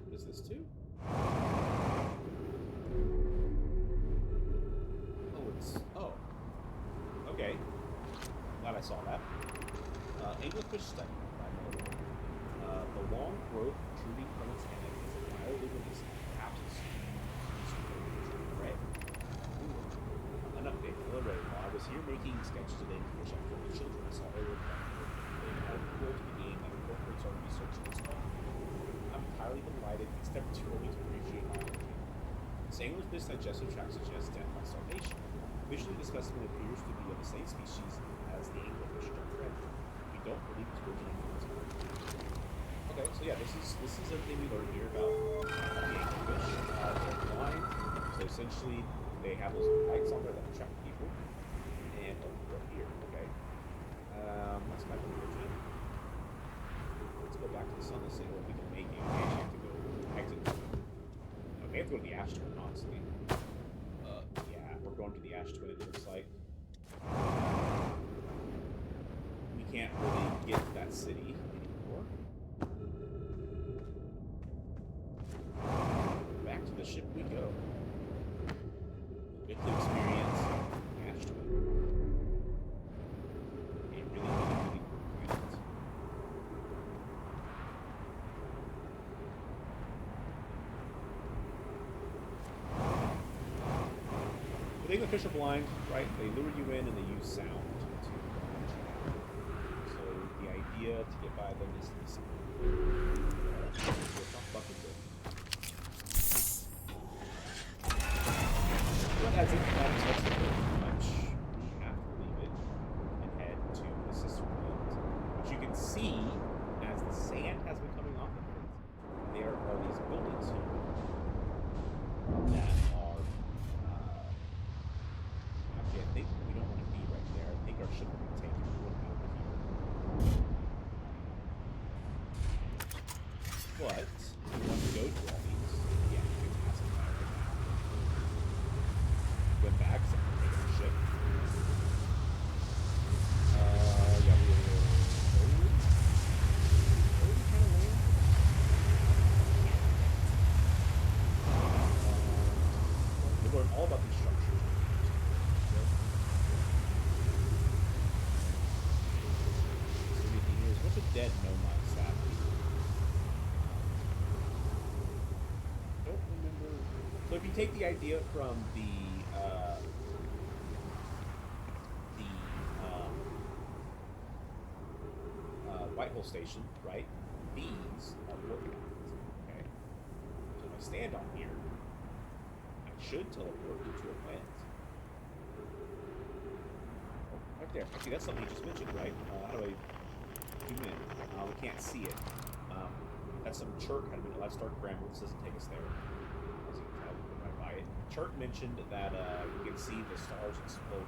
What is this too? Oh. Okay. Glad I saw that. Anglerfish study. The long growth protruding from its head is a bioluminescent, perhaps it's red. An update. Hello, Ray. While I was here making sketches of anglerfish after the children, I saw earlier they added a world to the game that incorporates our research in this one. I'm entirely delighted. It's never too early to appreciate biology. This anglerfish digestive tract suggests death by starvation. Visually, the specimen appears to be of the same species as the anglerfish dark red. We don't believe it's originating from this part. Okay, so yeah, this is everything we learned here about the anglerfish. They're blind, so essentially they have those lights on there that attract people. And right here, okay. Let's back to the original. Let's go back to the sun and see what we can make. We actually have to go exit. Okay, we have to go to the ash twin, honestly. Yeah, we're going to the ash twin, it looks like. We can't really get to that city anymore. Back to the ship we go. Get to experience ash twin. A really cool planet. The anglerfish are blind, right? They lure you in and they use sound to so the idea to get by them is to listen. What has it done just much? We have to leave it and head to the sister planet. Which you can see as the sand has been coming off of it. There are these buildings here that are actually, I think we don't want to be right there. I think our ship will be taken over here. But if we want to go to all these, yeah, we can pass it by right now. Went back, so we'll take our ship. Yeah, we will. We learn all about these structures. What's a dead nomad statue? Don't remember. So if you take the idea from the Whitehall Station, right? These are warp lines. Okay. So if I stand on here, I should teleport you to a planet. Oh, right there. Actually, that's something you just mentioned, right? How do I zoom in? We can't see it. That's some Chirk. Let's start grammar. This doesn't take us there. As you can tell, we go right by it. Chirk mentioned that you can see the stars exploding.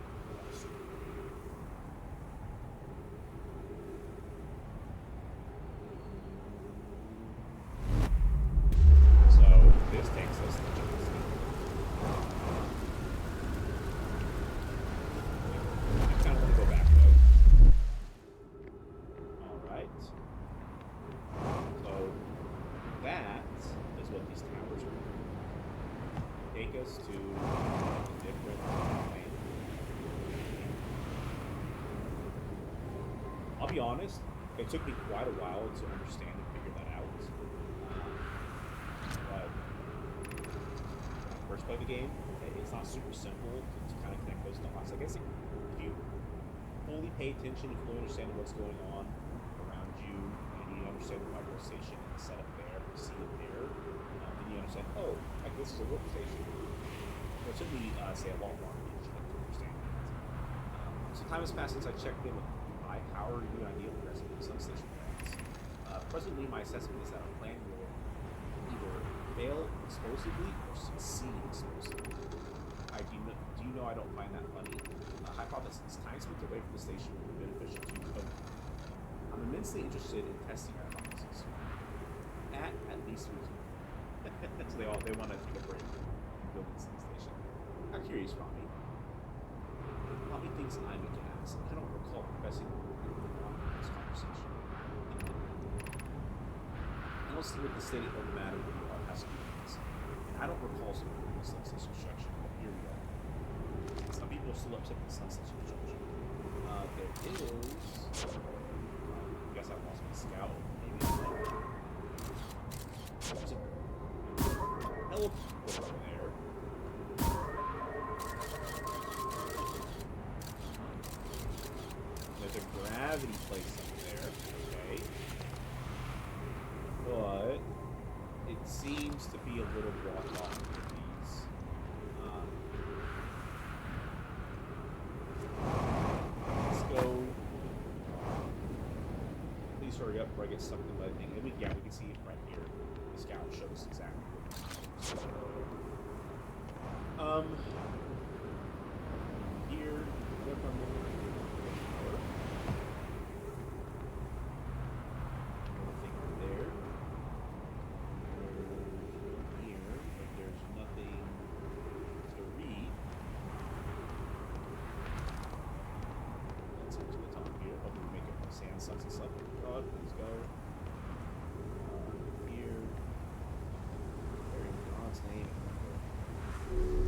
So this takes us to John's Deep. I kind of want to go back though. Alright. So that is what these towers are. Take us to a different planet. be honest, it took me quite a while to understand and figure that out. But when I first played the game, it's not super simple to kind of connect those dots. I guess if you fully pay attention, if you fully understand what's going on around you, and you understand the workstation and the setup there, you see it there, then you understand, oh, like this is a workstation. It took me, say, a long to understand that. So time has passed since I checked in with my power to give you an idea of the rest of the Sun Station plans. Presently, my assessment is that our plan will either fail explosively or succeed explosively. Do you know I don't find that funny? Hypothesis. Time spent away from the station will be beneficial to code. I'm immensely interested in testing our hypothesis. At least we can. So they want to take a break from building the station. I'm curious, Rami. Rami thinks I need to ask. I don't recall professing on this conversation. I don't see what the state of the matter with our has to do with this. And I don't recall supporting the Sunset construction, but here we go. Some people are still upset with the Sunset construction. There is. I guess I lost my scout. Maybe. There's a heliport over there. There's a gravity place up there. Okay. But it seems to be a little blocked off with these. Let's go. Please hurry up before I get stuck in the thing. And we can see it right here. The scout shows exactly what here, Sunset Sun. God, please go. Here. There in God's name. Go. Please.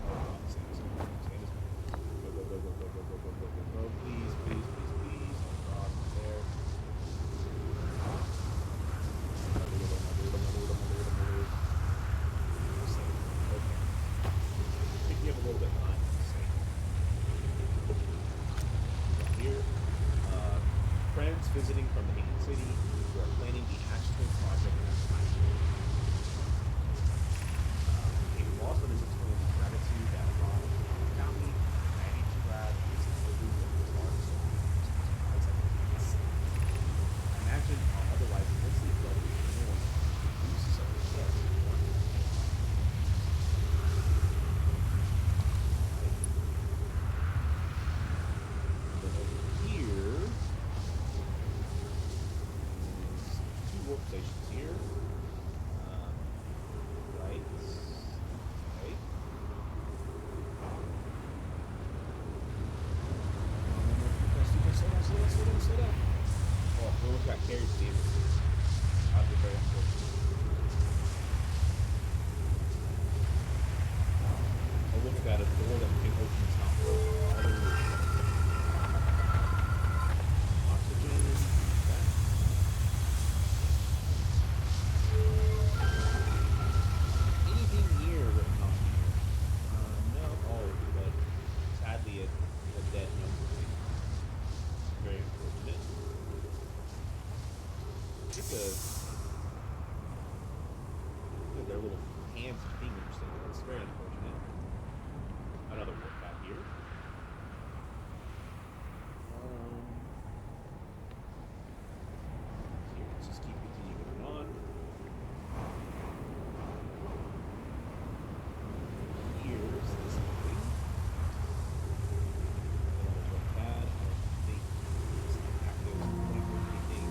Oh, God, there. I think you have a little bit of time. Friends visiting from the Haiti City who are planning the Ashton project at the time. A lost but is explaining the gratitude that Ron found me. I need to grab this delivery of the largest surprise I can see. I imagine otherwise immensely flooded with noise and uses of the ship. Stations here. Right. Okay. Slow down. Oh, we almost got carried to the end of this. That would be very unfortunate. Oh, look at that. A door that we can open is not broken. Oxygen. Their little hands and fingers thing. That's very unfortunate. Another warp out here. Here, let's just keep continuing on. Here's this thing. Look bad. I don't think it's active or anything.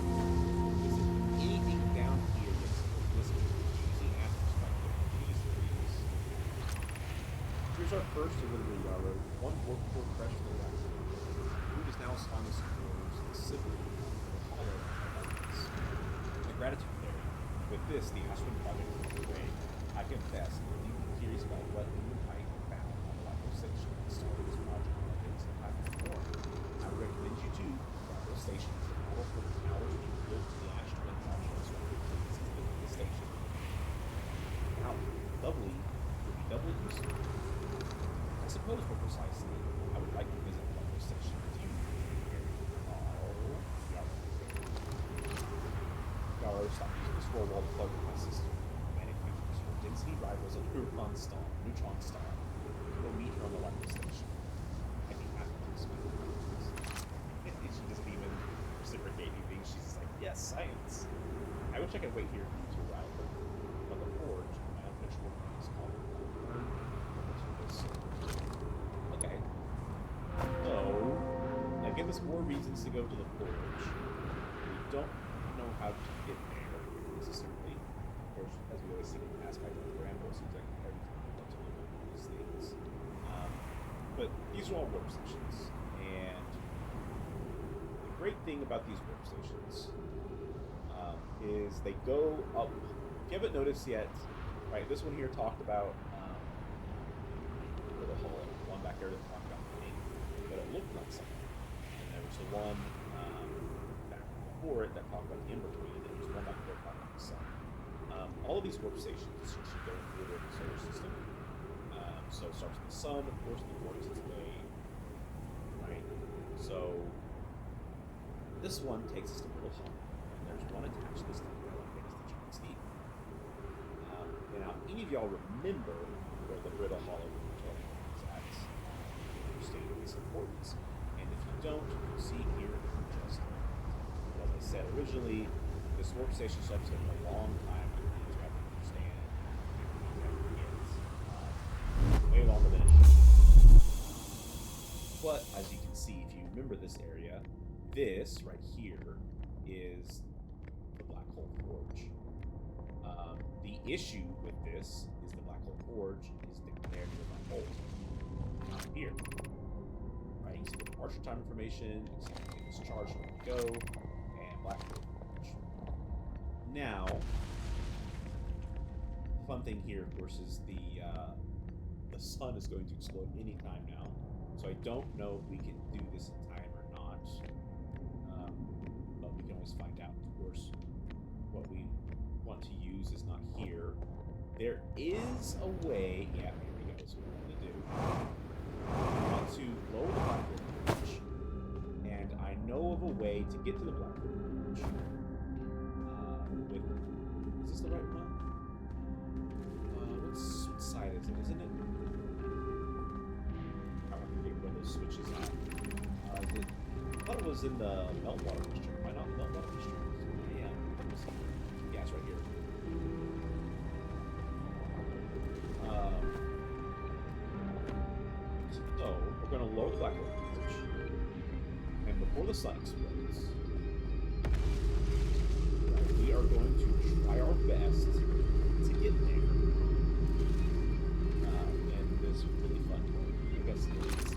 Is there anything down here that's listed? Here's our first delivery railroad. One workable fresh to the left. Food is now on the stores, specifically for the hollow abundance. My gratitude there. With this, the Ashwin project is underway. I confess, I'm even curious about what human height found on the Life Station that started this project.
suppose more precisely, I would like to visit one of those stations with you. Yarrow, stop using the scroll wall to plug with my system. Manufacturers for density rivals a neutron star. We'll meet her on the Lightning Station. I think I have to speak with her. She doesn't even reciprocate anything. She's just like, yes, science. I wish I could wait here to arrive, but the forge, my unfinished work is called. Okay. So, that gives us more reasons to go to the forge. We don't know how to get there necessarily. Of course, as we always see in past by the Rambo, seems like every time we want to look at these things. But these are all workstations, and the great thing about these workstations is they go up. If you haven't noticed yet, right? This one here talked about the whole one back there that talked about pain, but it looked like something. And there was the one back before it that talked about the Ember Queen, and there was one back there talking about the sun. All of these workstations should go through the solar system. So it starts with the sun, of course, and works its way, right? So this one takes us to Brittle Hollow, and there's one attached to this thing that is the Giant Steep. Now, any of y'all remember where the Brittle Hollow is at? You understand its importance, and if you don't, see here just as I said originally, this workstation stuff has taken a long time to understand. Way longer than it should. But as you can see, if you remember this area, this right here is the Black Hole Forge. The issue with this is the Black Hole Forge is declared near Black Hole. Not here. Right? You see the departure time information, you see the discharge where to go, and Black Hole Forge. Now, the fun thing here, of course, is the sun is going to explode anytime now, so I don't know if we can do this in time or not, but we can always find out. Of course, what we want to use is not here. There is a way, yeah, here we go, that's what we're going to do. We want to lower the Black Hole Forge, and I know of a way to get to the Black Hole Forge with, is this the right one? What side is it, isn't it? Switches out. I thought it was in the Meltwater District. Why not Meltwater District? Yeah, yeah, it's right here. So, we're going to lower the Black Hole Forge, and before the sun explodes, we are going to try our best to get there. And this really fun way. I guess it's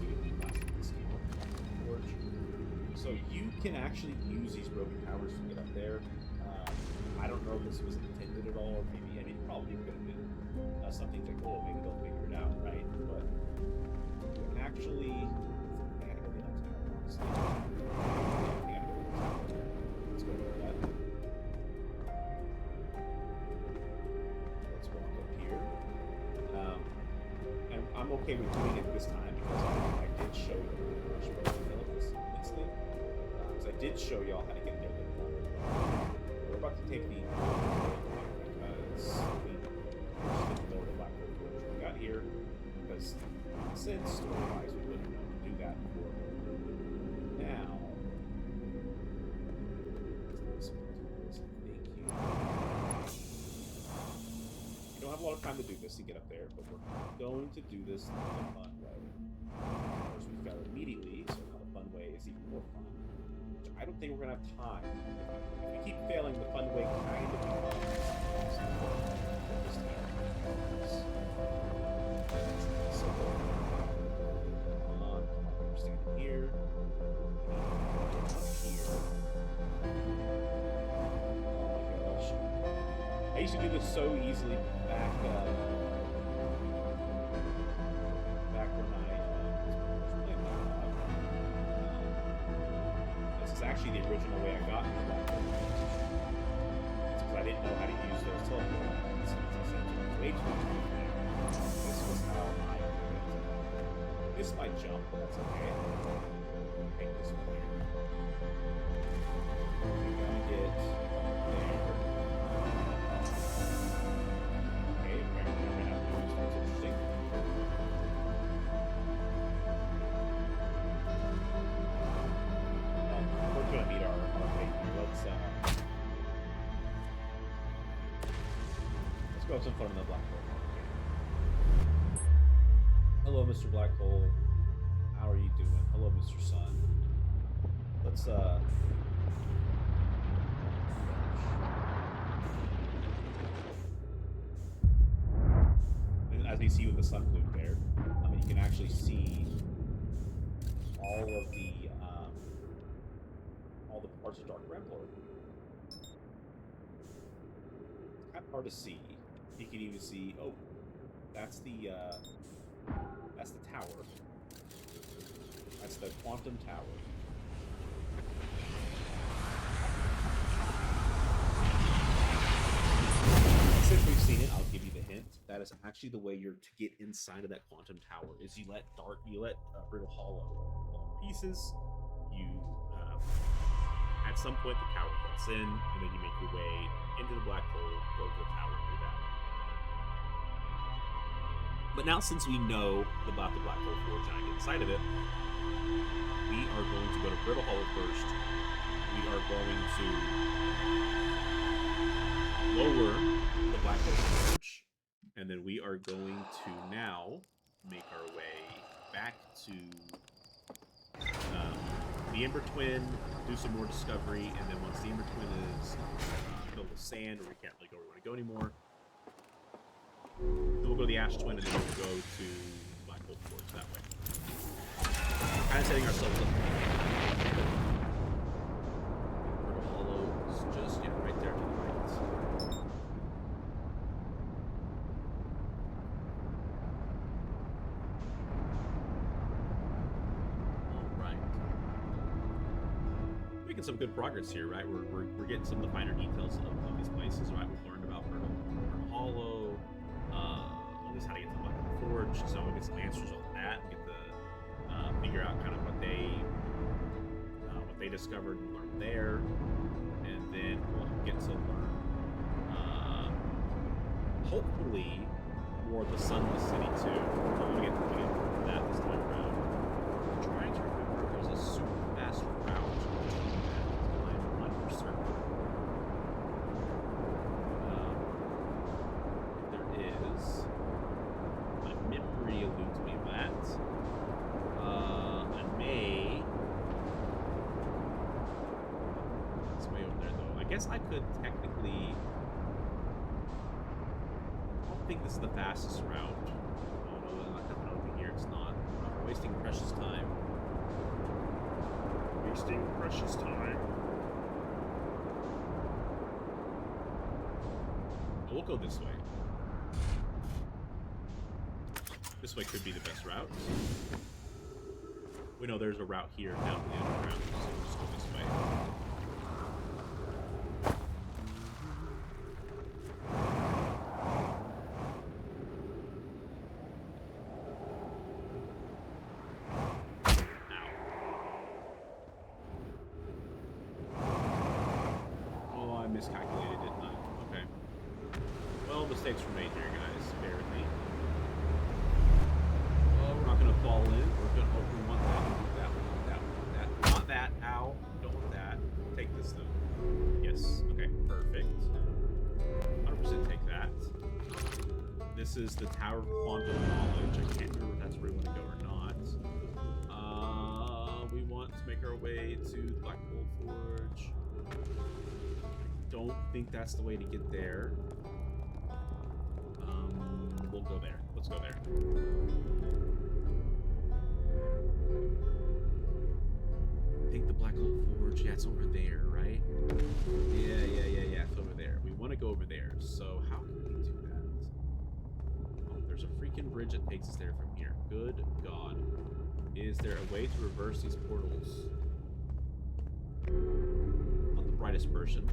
so you can actually use these broken towers to get up there. I don't know if this was intended at all, or maybe, I mean, it probably could have been something like, oh, maybe they'll figure it out, right? But you can actually, I gotta go get that tower. Let's go over that. Let's walk up here. And I'm okay with doing it this time because I did show you I did show y'all how to get there. We're about to take the because we didn't know the Black Hole Forge we got here because since story-wise we wouldn't know to do that before. Now, you don't have a lot of time to do this to get up there, but we're going to do this in a fun way. Of course, we've got it immediately, so now the fun way is even more fun. I don't think we're going to have time. If we keep failing, the fun way kind of becomes... So, come on, we're standing here. Here. Oh my gosh. I used to do this so easily back when actually the original way I got into that. It's because I didn't know how to use those teleports. Way too much. This was how I did it. This might jump, but that's okay. Take this one here. We gotta get there. Okay, apparently we're gonna have to do this. That's interesting. We're gonna meet our fate here. Let's go have some fun in the black hole. Hello, Mr. Black Hole. How are you doing? Hello, Mr. Sun. Let's and as you see with the sun bloom there, you can actually see all the parts of Dark Remplar. It's kind of hard to see. You can even see, oh, that's the tower. That's the quantum tower. Since we've seen it, I'll give you the hint. That is actually the way you're to get inside of that quantum tower. Is you let Brittle Hollow fall to pieces. You at some point the tower falls in, and then you make your way into the black hole, go to the tower, and do that. But now, since we know about the Black Hole Forge and I get inside of it, we are going to go to Brittle Hollow first. We are going to lower the Black Hole Forge, and then we are going to now make our way back to the Ember Twin, do some more discovery, and then once the Ember Twin is filled with sand, or we can't really go where we want to go anymore, then we'll go to the Ash Twin, and then we'll go to Black Hole Forge that way. Kind of setting ourselves up. Brittle Hollow is just right there to the right. Making some good progress here, right? We're getting some of the finer details of these places, right? We've learned about Brittle Hollow, at least how to get to the Black Hole Forge, so we'll get some answers on that, get to figure out kind of what they discovered and learned there, and then we'll get to learn, hopefully, more of the Sunless City too. We'll get to that this time around. I'm trying to remember if there's a super fast route. I could technically. I don't think this is the fastest route. Oh no, there's not nothing over here. It's not. I'm wasting precious time. Wasting precious time. Oh, we'll go this way. This way could be the best route. We know there's a route here down to the underground, so we'll just go this way. Miscalculated, didn't I? Okay. Well, mistakes were made here, guys. Bear with me. Well, we're not going to fall in. We're going to hope we want that. We want that. We want that. We want that. Not that. Ow. Don't want that. Take this, though. Yes. Okay. Perfect. 100% take that. This is the Tower of Quantum Knowledge. I can't remember if that's where we want to go or not. We want to make our way to the Black Hole Forge. Don't think that's the way to get there. We'll go there. Let's go there. I think the Black Hole Forge, yeah, it's over there, right? Yeah, it's over there. We want to go over there, so how can we do that? Oh, there's a freaking bridge that takes us there from here. Good God. Is there a way to reverse these portals? Not the brightest person.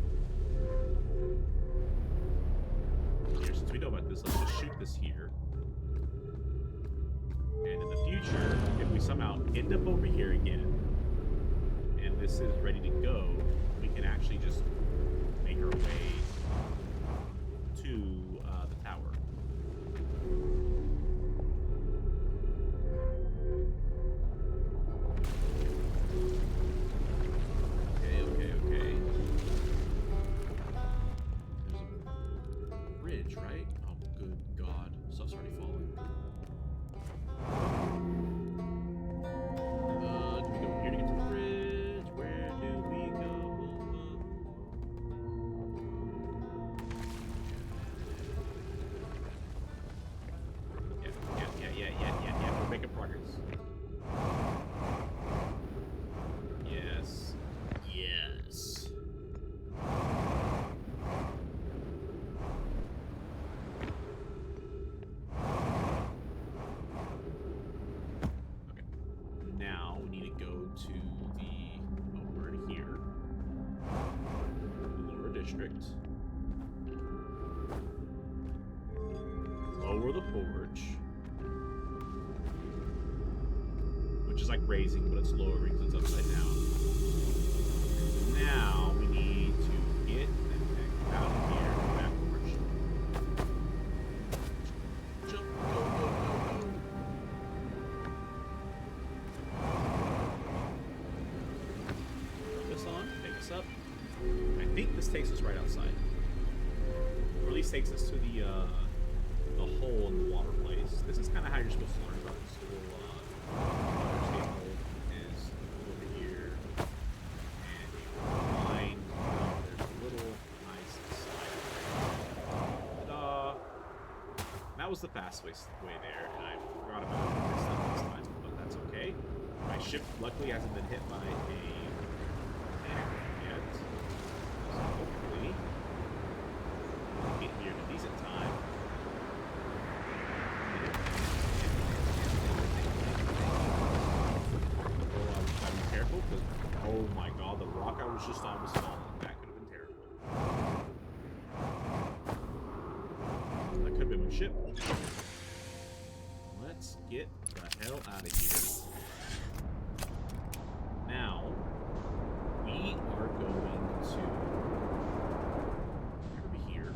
Here, since we know about this, let's just shoot this here. And in the future, if
we somehow end up over here again, and this is ready to go, we can actually just make our way to the tower. Okay. There's a bridge, right? Oh, good God. Stuff's already falling. Do we go here to get to the bridge? Where do we go? Yeah. We're making progress. Yes. Okay. Now we need to go to the over to here. Lower district. Lower the forge. Which is like raising, but it's lowering because it's upside down. Now we need to get the heck out of here and backwards. Jump, go. Put this on, take us up. I think this takes us right outside. Or at least takes us to the hole in the water place. This is kind of how you're supposed to learn about this little escape hole is over here. And you find there's a little nice slide. Ta-da! That was the fast way there, and I forgot about it this time, but that's okay. My ship luckily hasn't been hit by a aircraft yet. So hopefully we'll get here in a decent time. Oh my God, the rock I was just on was falling. That could have been terrible. That could have been my ship. Let's get the hell out of here. Now, we are going to over here.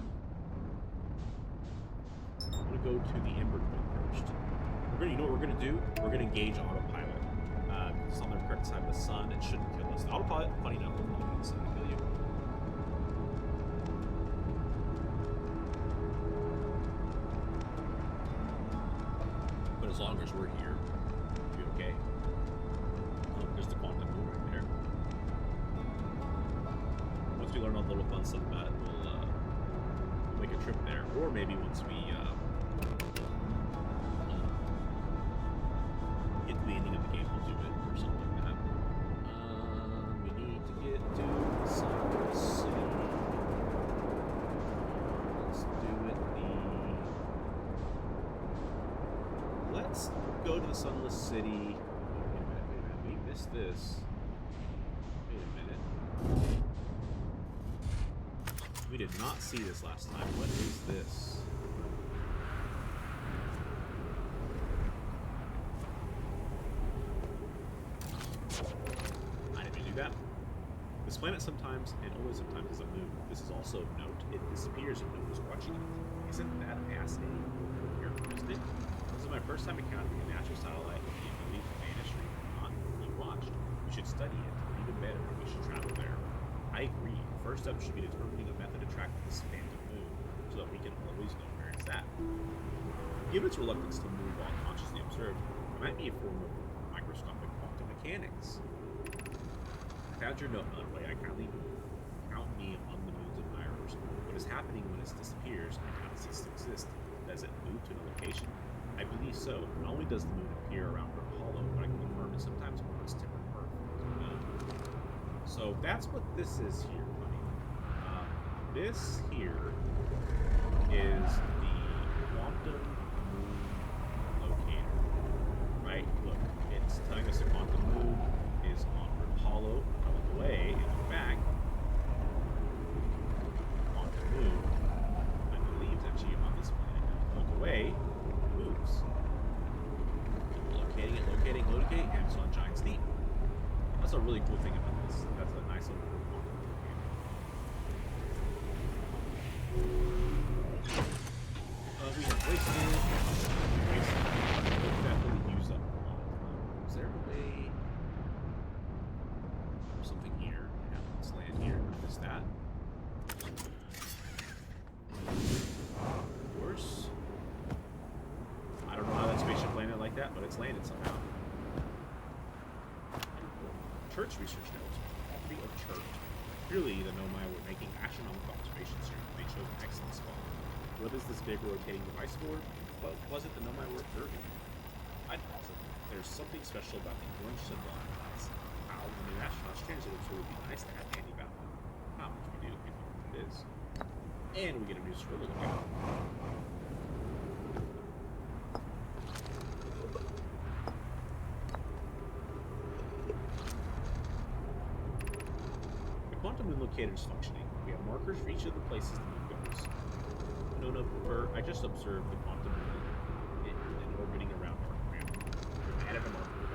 I'm going to go to the Ember Twin first. You know what we're going to do? We're going to engage autopilot. It's on the correct side of the sun. It shouldn't kill us. The autopilot, funny enough, will not the sun to kill you. But as long as we're here, we'll be okay. Oh, there's the quantum moon right there. Once we learn all the little fun stuff about it, we'll make a trip there. Or maybe once we get to the ending of the game, we'll do it or something like that. We need to get to the Sunless City. Let's do it Let's go to the Sunless City. Wait a minute. We missed this. Wait a minute. We did not see this last time. What is this? That. This planet sometimes, and only sometimes, is a moon. This is also of note. It disappears if no one is watching it. Isn't that fascinating? Characteristic. This is my first time encountering a natural satellite with the ability to vanish or not be watched. We should study it, or even better, we should travel there. I agree. The first step should be determining a method to track this phantom moon, so that we can always know where it's at. Given its reluctance to move while consciously observed, it might be a form of microscopic quantum mechanics. Found your note, by the way. I kindly count me among the moon's admirers. What is happening when it disappears and kind of ceases to exist? Does it move to another location? I believe so. Not only does the moon appear around her hollow, but I can confirm it sometimes orbits different Earth. So that's what this is here, buddy. This here is the quantum moon locator. Right? Look, it's telling us the quantum moon is on Earth hollow. Away, in fact, quantum moon, I believe, is actually on this planet. Look away, it moves. Locating it, locating Lodicate and it's on Giant's Deep. That's a really cool thing about this. That's a nice little quantum we have wasted. We'll definitely use up a lot of time. Is there a way? There's something here. Yeah, let's land here. Is that? Of course. I don't know how that spaceship landed like that, but it's landed somehow. Church research notes. Property of Church. Clearly, the Nomai were making astronomical observations here. They chose an excellent spot. What is this big rotating device for? What was it the Nomai were observing? I'd posit there's something special about the orange symbol on its eyes. How, when the astronauts transit it, so it would be nice to have handy about them. How much we do, if you know what it is. And we get a new scroll to look at. Quantum moon locator is functioning. We have markers for each of the places the moon goes. No, I just observed the quantum moon in orbiting around our ground. We added a marker.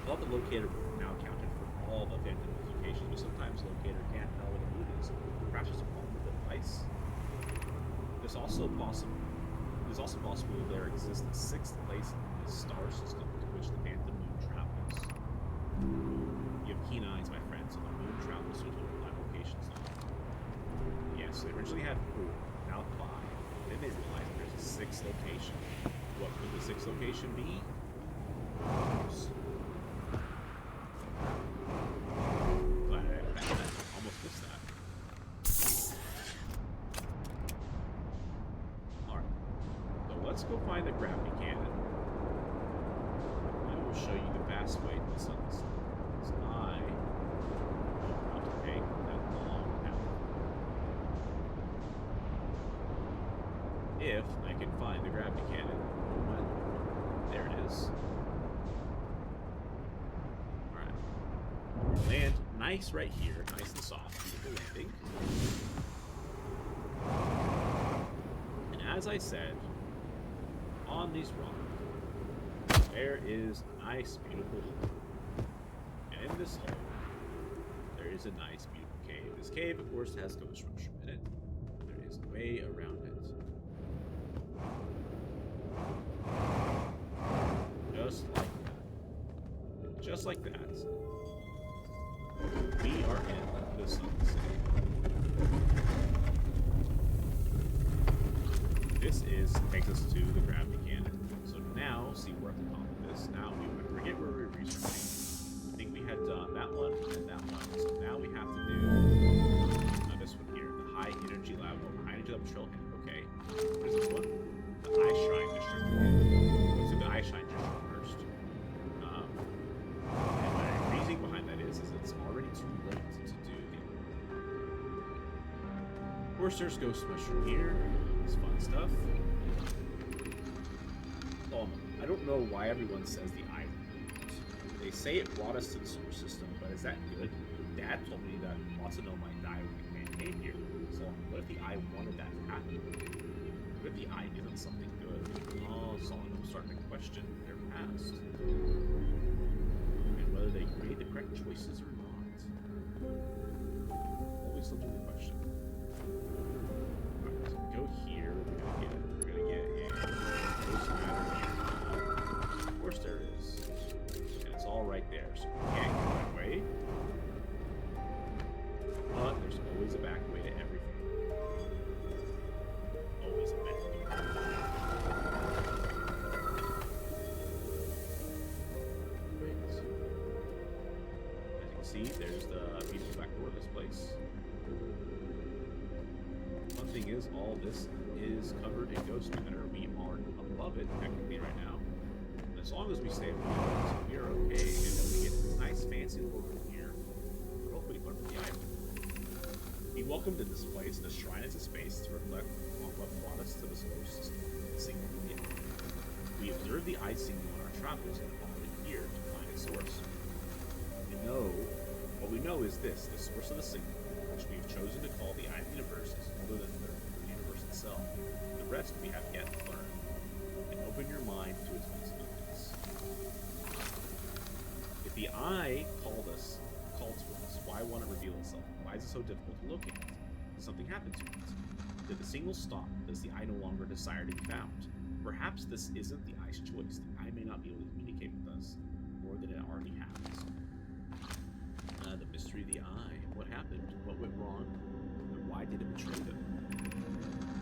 I thought the locator now accounted for all the phantom moon's locations, but sometimes the locator can't tell where the moon is. Perhaps it's a problem with the device. It is also possible there exists a sixth place in the star system to which the phantom moon travels. You have keen eyes, my friend, so the moon travels to a total of 5 locations now. Yes, they originally had 4, now 5. Then they realized there's a 6th location. What could the 6th location be? Glad I almost missed that. Alright, so let's go find the gravity cannon. I will show you the fast way to the sun. I don't want to take that long path. If I can find the gravity cannon. There it is. Alright. Land nice right here. Nice and soft. Beautiful landing. And as I said, on these rocks, there is a nice, beautiful hole. And in this hole, there is a nice, beautiful cave. This cave, of course, has ghost rush in it. There is a way around it. Just like that. Just like that. We are in the Sun City. This takes us to the gravity cannon. So now, see, we're at the top of this. Now we forget where we're researching. I think we had done that one and that one. So now we have to do this one here, the high energy lab. High energy lab trailhead. Okay. What is this one? The Eye Shrine District. Let's do the Eye Shrine District first. And my reasoning behind that is it's already too late to do the. Of course, there's Ghost Mushroom here. It's fun stuff. I don't know why everyone says the eye. They say it brought us to the solar system, but is that good? Dad told me that lots of Nomai died when we came here. So what if the eye wanted that to happen? What if the eye isn't something good? Oh, so I'm starting to question their past. And whether they made the correct choices or not. Always something to question. Alright, so go here. We're gonna get a ghost matter here. Of course there is. And it's all right there, so we can't go that way. But there's always a back way to everything. Always a back way. Right. As you can see, there's the beautiful back door of this place. One thing is, all this is covered in ghost matter. We are above it technically right now. And as long as we stay above it, we are okay. And then we get this nice fancy little room here. Hopefully learn from the island. Be welcomed in this place. The shrine is a space to reflect on what brought us to this solar system. The signal from the end. We observe the eye signal on our travels and follow it here to find its source. What we know is this: the source of the signal, which we have chosen to call the eye of the universe, is older than the universe itself. The rest we have yet to learn. And open your mind to its possibilities. so difficult to locate? Did something happen to it? Did the signal stop? Does the eye no longer desire to be found? Perhaps this isn't the eye's choice. The eye may not be able to communicate with us more than it already has. The mystery of the eye. What happened? What went wrong? And why did it betray them?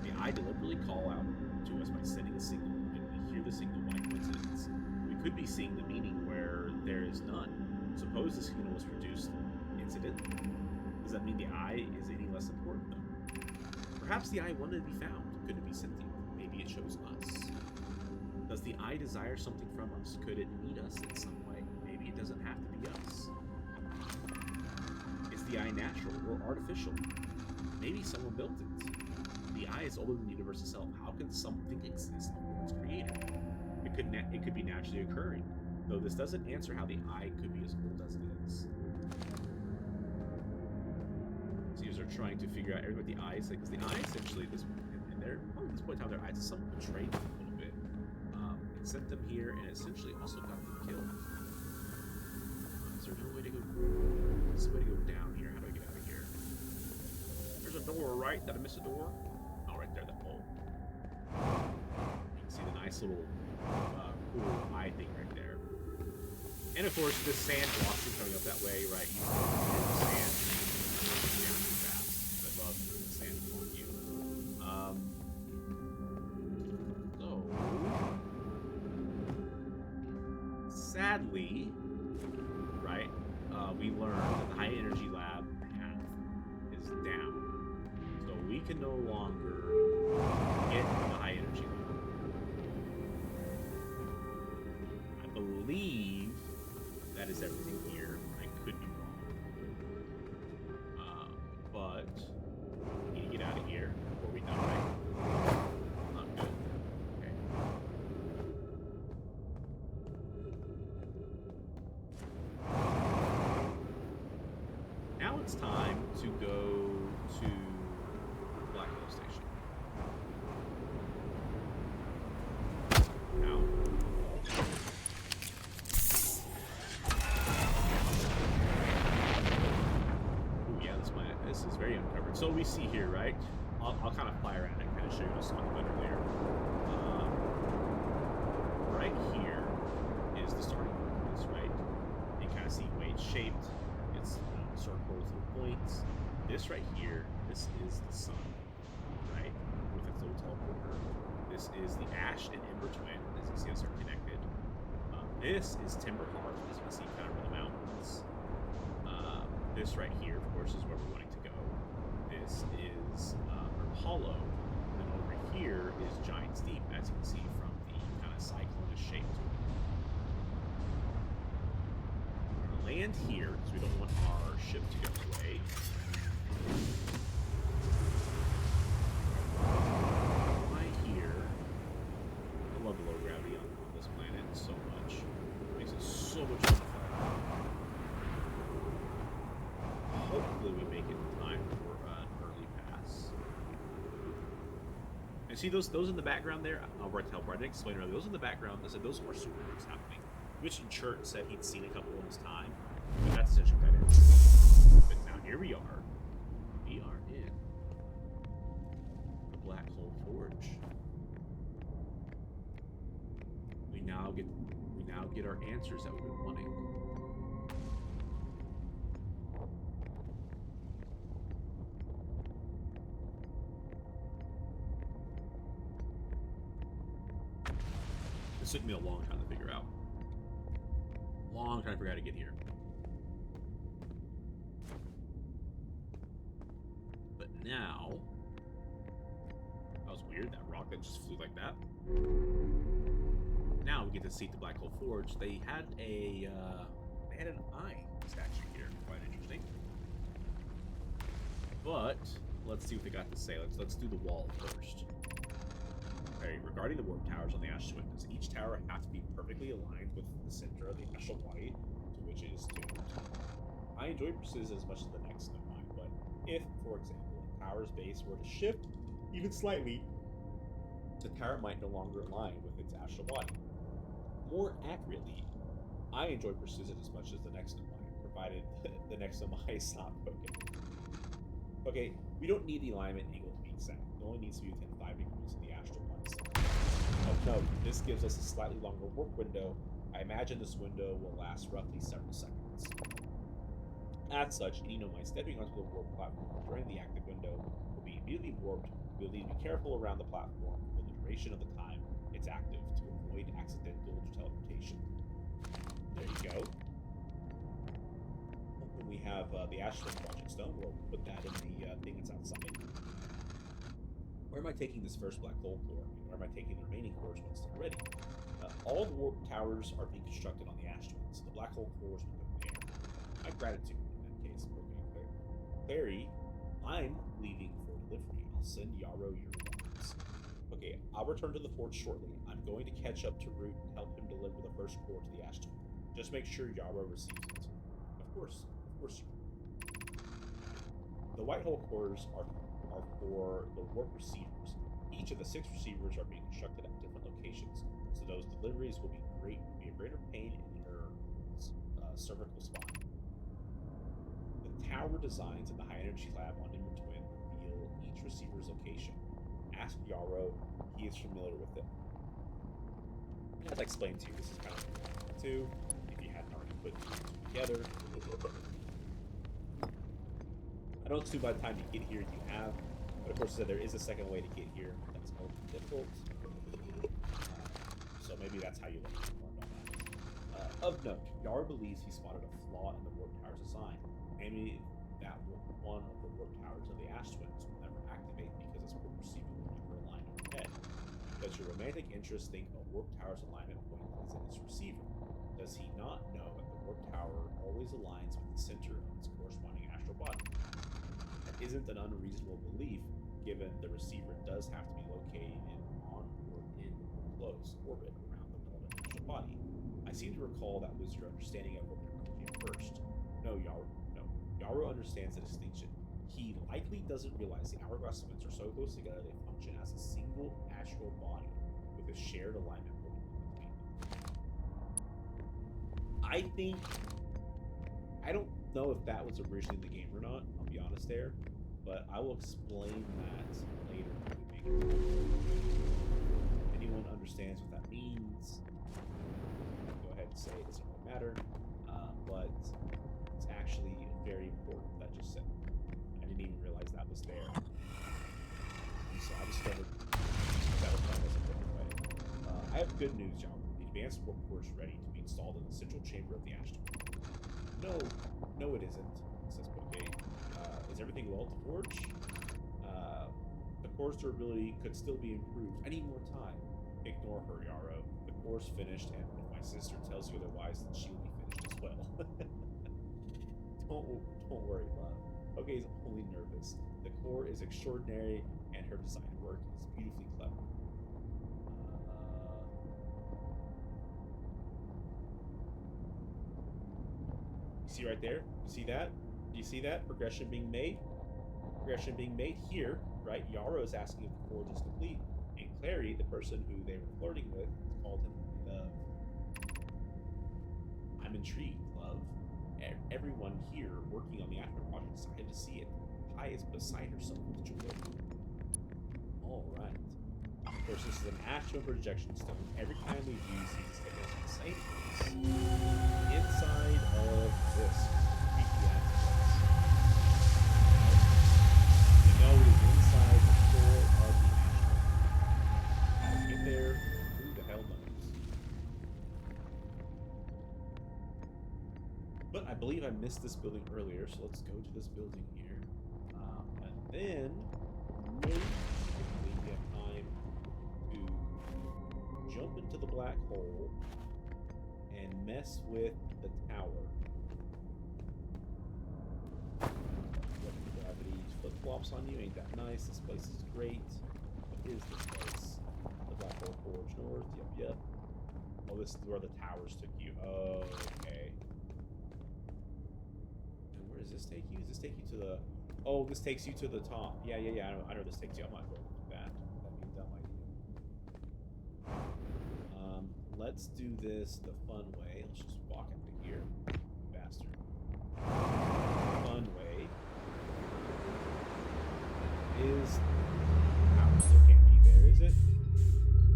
The eye deliberately call out to us by sending a signal, and we hear the signal by coincidence. We could be seeing the meaning where there is none. Suppose the signal was produced incidentally. Does that mean the eye is any less important, though? Perhaps the eye wanted to be found. Could it be sentient? Maybe it chose us. Does the eye desire something from us? Could it need us in some way? Maybe it doesn't have to be us. Is the eye natural or artificial? Maybe someone built it. The eye is older than the universe itself. How can something exist before its creator? It could be naturally occurring, though this doesn't answer how the eye could be as old as it is. Seers are trying to figure out what the eye is like, because the eye essentially, this and they're probably at this point in time, their eyes somewhat betrayed them a little bit. It sent them here, and essentially also got them killed. Is there no way to go? There's a way to go down here. How do I get out of here? There's a door, right? Did I miss a door? Oh, right there, that hole. You can see the nice little cool eye thing right there. And of course, this sand blocking coming up that way, right? You can hear the sand down too fast. I love the sand block you. Sadly, right, we learned that the high energy lab path is down. So we can no longer get the high energy lab. I believe that is everything here. I could be wrong. But we need to get out of here before we die. Not good. Okay. Now it's time to go to Black Hole Station. Now, ooh, yeah, this is very uncovered. So we see here, right? I'll kind of fly around and kind of show you what I was talking about earlier. Right here is the starting point, right? You kind of see the way it's shaped. It's circles and points. This right here, this is the sun, right? With its little teleporter. This is the Ash and Ember Twin, as you see us are connected. This is Timber Hearth, as you can see kind of over the mountains. This right here, of course, is where we're wanting to go. This is Hollow, and over here is Giant's Deep, as you can see from the kind of cyclone shape to it. We're going to land here because we don't want our ship to go away. Right here. I love the low gravity on this planet so much. It makes it so much fun to fly. Hopefully we make it in time for an early pass. And see those in the background there? I'll teleport. I didn't explain earlier. Those in the background, I said those are supermoons happening. Richard Church said he'd seen a couple in his time. But that's essentially what that is. But now here we are. We are in the Black Hole Forge. We now get our answers that we've been wanting. This took me a long time to figure out. Long time to figure out how to get here. But now, that was weird. That rock that just flew like that. Now we get to see the Black Hole Forge. They had an eye statue here. Quite interesting. But let's see what they got to say. Let's do the wall first. Okay, regarding the warp towers on the Ashes Witness, each tower has to be perfectly aligned with the center of the astral body to which it is tuned. I enjoy precision as much as the next of mine, but if, for example, a tower's base were to shift even slightly, the tower might no longer align with its astral body. More accurately, I enjoy precision as much as the next of mine, provided the next of mine is not broken.
Okay, we don't need the alignment angle to be exact. It only needs to be within 5 degrees of the astral body's center. Of note, this gives us a slightly longer warp window. I imagine this window will last roughly several seconds. As such, any Nomai stepping onto the warp platform during the active window will be immediately warped. We'll need to be careful around the platform for the duration of the time it's active to avoid accidental teleportation. There you go. When we have the Ashland Project Stone, we'll put that in the thing that's outside. Where am I taking this first black hole core? Where am I taking the remaining cores once they're ready? All the warp towers are being constructed on the Ashland, so the black hole cores will go in the air. My gratitude in that case, okay, Clary, I'm leaving for delivery. I'll send Yarrow your regards. Okay, I'll return to the fort shortly. I'm going to catch up to Root and help him deliver the first core to the Ashton. Just make sure Yarrow receives it. Of course. The Whitehole cores are for the warp receivers. Each of the 6 receivers are being constructed at different locations, so those deliveries will be a greater pain in your cervical spine. The tower designs in the High Energy Lab on Nimmer Twin reveal each receiver's location. Ask Yarrow, he is familiar with it. As I explained to you, this is kind of too, if you hadn't already put it together. I don't assume by the time you get here you have, but of course there is a second way to get here that's more difficult. So maybe that's how you learn about that. Of note, Yarrow believes he spotted a flaw in the warp tower's design. Maybe that one of the warp towers of the Ash Twins will never activate because its warp receiver will never align overhead. Does your romantic interest think a warp tower's alignment point is in its receiver? Does he not know that the warp tower always aligns with the center of its corresponding astral body? That isn't an unreasonable belief, given the receiver does have to be located on or in close orbit around the relevant astral body. I seem to recall that was your understanding of what came first. No, Yarrow understands the distinction. He likely doesn't realize the hourglass events are so close together they function as a single astral body with a shared alignment point between them. I don't know if that was originally in the game or not, I'll be honest there, but I will explain that later when we make it. If anyone understands what that means, go ahead and say it doesn't really matter, but it's actually very important that I just said. I didn't even realize that was there. And so I discovered that was done as a different way. I have good news, y'all. The advanced warp core is ready to be installed in the central chamber of the Ashton. No, it isn't, says Poke. Is everything well at the forge? The core's durability could still be improved. I need more time. Ignore her, Yarrow. The core's finished, and if my sister tells you otherwise, then she will be finished as well. Don't worry, love. Poke's only nervous. The core is extraordinary, and her design work is beautifully clever. You see right there? You see that? Do you see that? Progression being made? Progression being made here, right? Yarrow is asking if the forge is complete. And Clary, the person who they were flirting with, called him love. I'm intrigued, love. Everyone here working on the After Project is excited to see it. Pi is beside herself with joy. Alright. Of course, this is an astral projection stone. Every time we use these, it goes in the same place. Inside of this creepy ass place. We know it is inside the core of the astral. How to get there, who the hell knows? But I believe I missed this building earlier, so let's go to this building here. And then maybe we have time to jump into the black hole and mess with the tower. Gravity flip-flops on you, ain't that nice? This place is great. What is this place? The Black Hole Forge North, yep. Oh, this is where the towers took you. Oh, okay. And where does this take you? Does this take you to the... Oh, this takes you to the top. Yeah, I know this takes you. I'm not going to do that. That'd be a dumb idea. Let's do this the fun way. Let's just walk up to here. Faster. Fun way. Is power still can't be there, is it?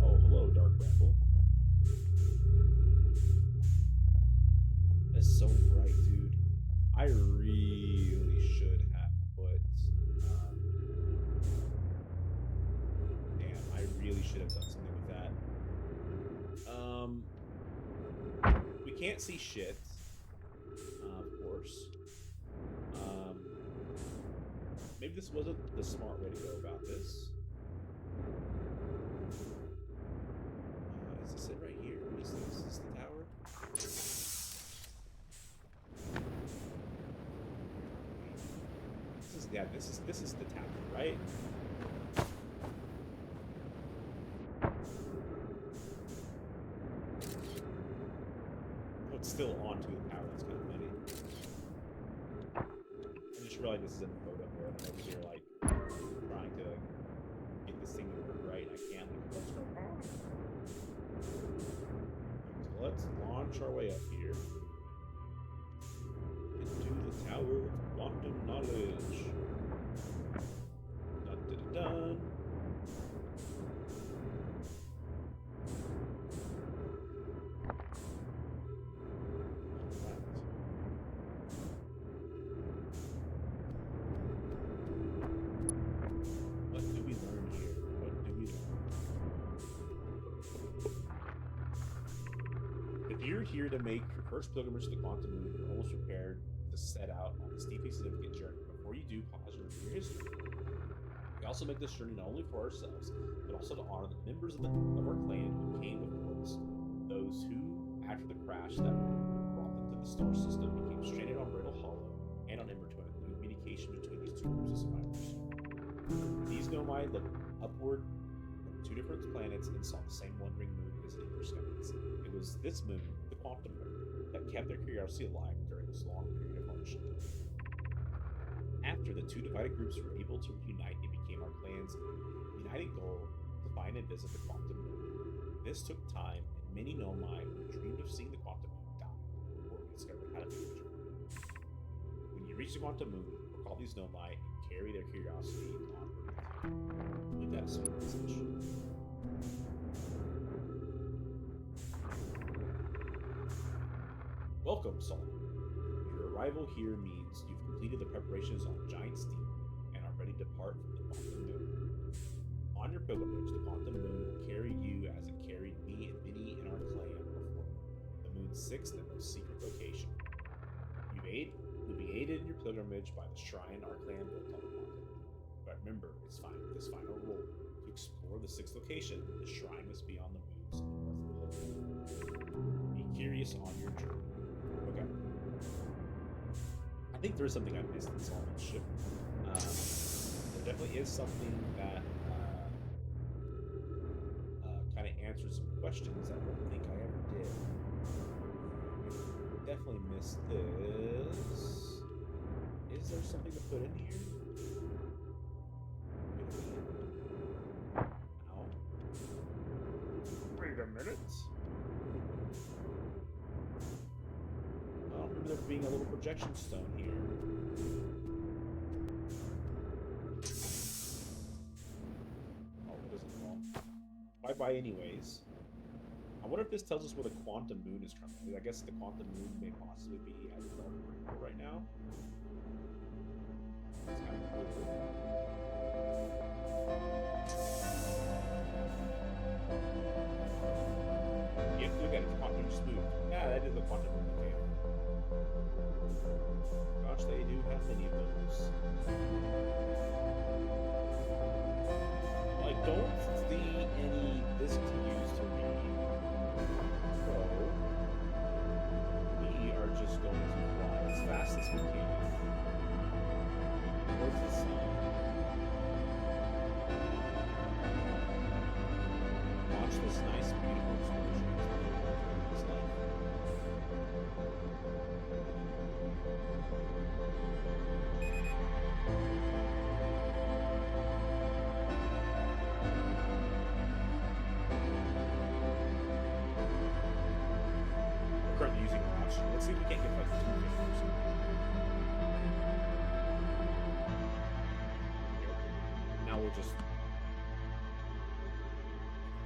Oh, hello, Dark Rebel. That's so bright, dude. I really should have put. Damn, I really should have done something with that. We can't see shit, of course. Maybe this wasn't the smart way to go about this. Is this it right here? What is this? Is this the tower? This is the tower, right? Oh, it's still onto the tower. That's kind of funny. I just realized this is in photo mode, and over here, like, trying to get this thing to work right. I can't. Like, what's going on? So let's launch our way up here into the Tower of Quantum Knowledge. Dun dun dun. What do we learn here? What do we learn? If you're here to make your first pilgrimage to the Quantum Moon, you're almost prepared to set out on this deeply significant journey. Before you do, pause and review your history. We also make this journey not only for ourselves, but also to honor the members of our clan who came before us. Those who, after the crash that brought them to the star system, became stranded on Brittle Hollow and on Ember Twin, through communication between these two groups of survivors. These Nomai looked upward from two different planets and saw the same wandering moon visiting their skies. It was this moon, the Quantum Moon, that kept their curiosity alive during this long period of hardship. After the two divided groups were able to reunite, it became our clan's united goal to find and visit the Quantum Moon. This took time, and many Nomai who dreamed of seeing the Quantum Moon died before we discovered how to do it. When you reach the Quantum Moon, recall these Nomai and carry their curiosity onward. Leave that as a message. Welcome, Solomon. Your arrival here means you've completed the preparations on Giant Steep and are ready to depart from the Quantum Moon. On your pilgrimage, the Quantum Moon will carry you as it carried me and many in our clan before. The moon's sixth and most secret location. You'll be aided in your pilgrimage by the shrine our clan built on the Quantum Moon. But remember, this final rule: to explore the sixth location, the shrine must be on the moon's north pole. Be curious on your journey. Okay. I think there is something I missed in Solomon's ship. There definitely is something that kind of answers some questions I don't think I ever did. Definitely missed this. Is there something to put in here? Ow. Wait a minute. I don't remember there being a little projection stone here. Oh, it doesn't fall. Bye-bye anyways. I wonder if this tells us where the Quantum Moon is currently. I guess the Quantum Moon may possibly be at the Dark right now. That's kind of cool. You have to look at it. The Quantum Moon smooth. Yeah, that is the Quantum Moon. Okay. Gosh, they do have many of those. I don't see any disc to use to read. So, we are just going to fly as fast as we can towards the sun. Watch this nice, beautiful explosion of this life. We're currently using a watch. Let's see if we can't get like 2 fingers. we'll just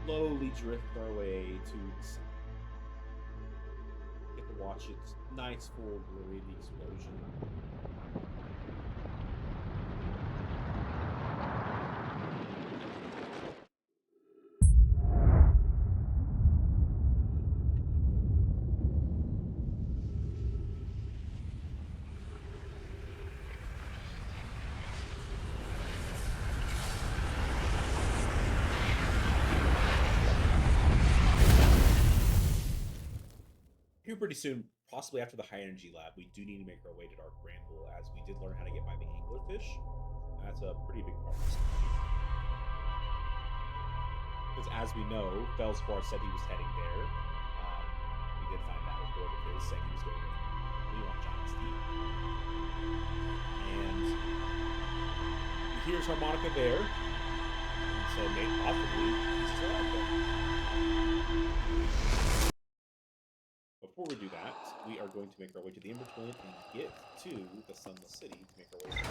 slowly drift our way to the sun. Get to watch its nice full glory of the explosion. Here pretty soon, possibly after the high energy lab, we do need to make our way to Dark Granville, as we did learn how to get by the anglerfish. That's a pretty big part of this. Because as we know, Felspar said he was heading there. We did find that report of his saying he was going to leave on Giant's Deep. And he hears harmonica there. And so maybe possibly he's still out there. Before we do that, we are going to make our way to the Ember Twin and get to the Sunless City to make our way to the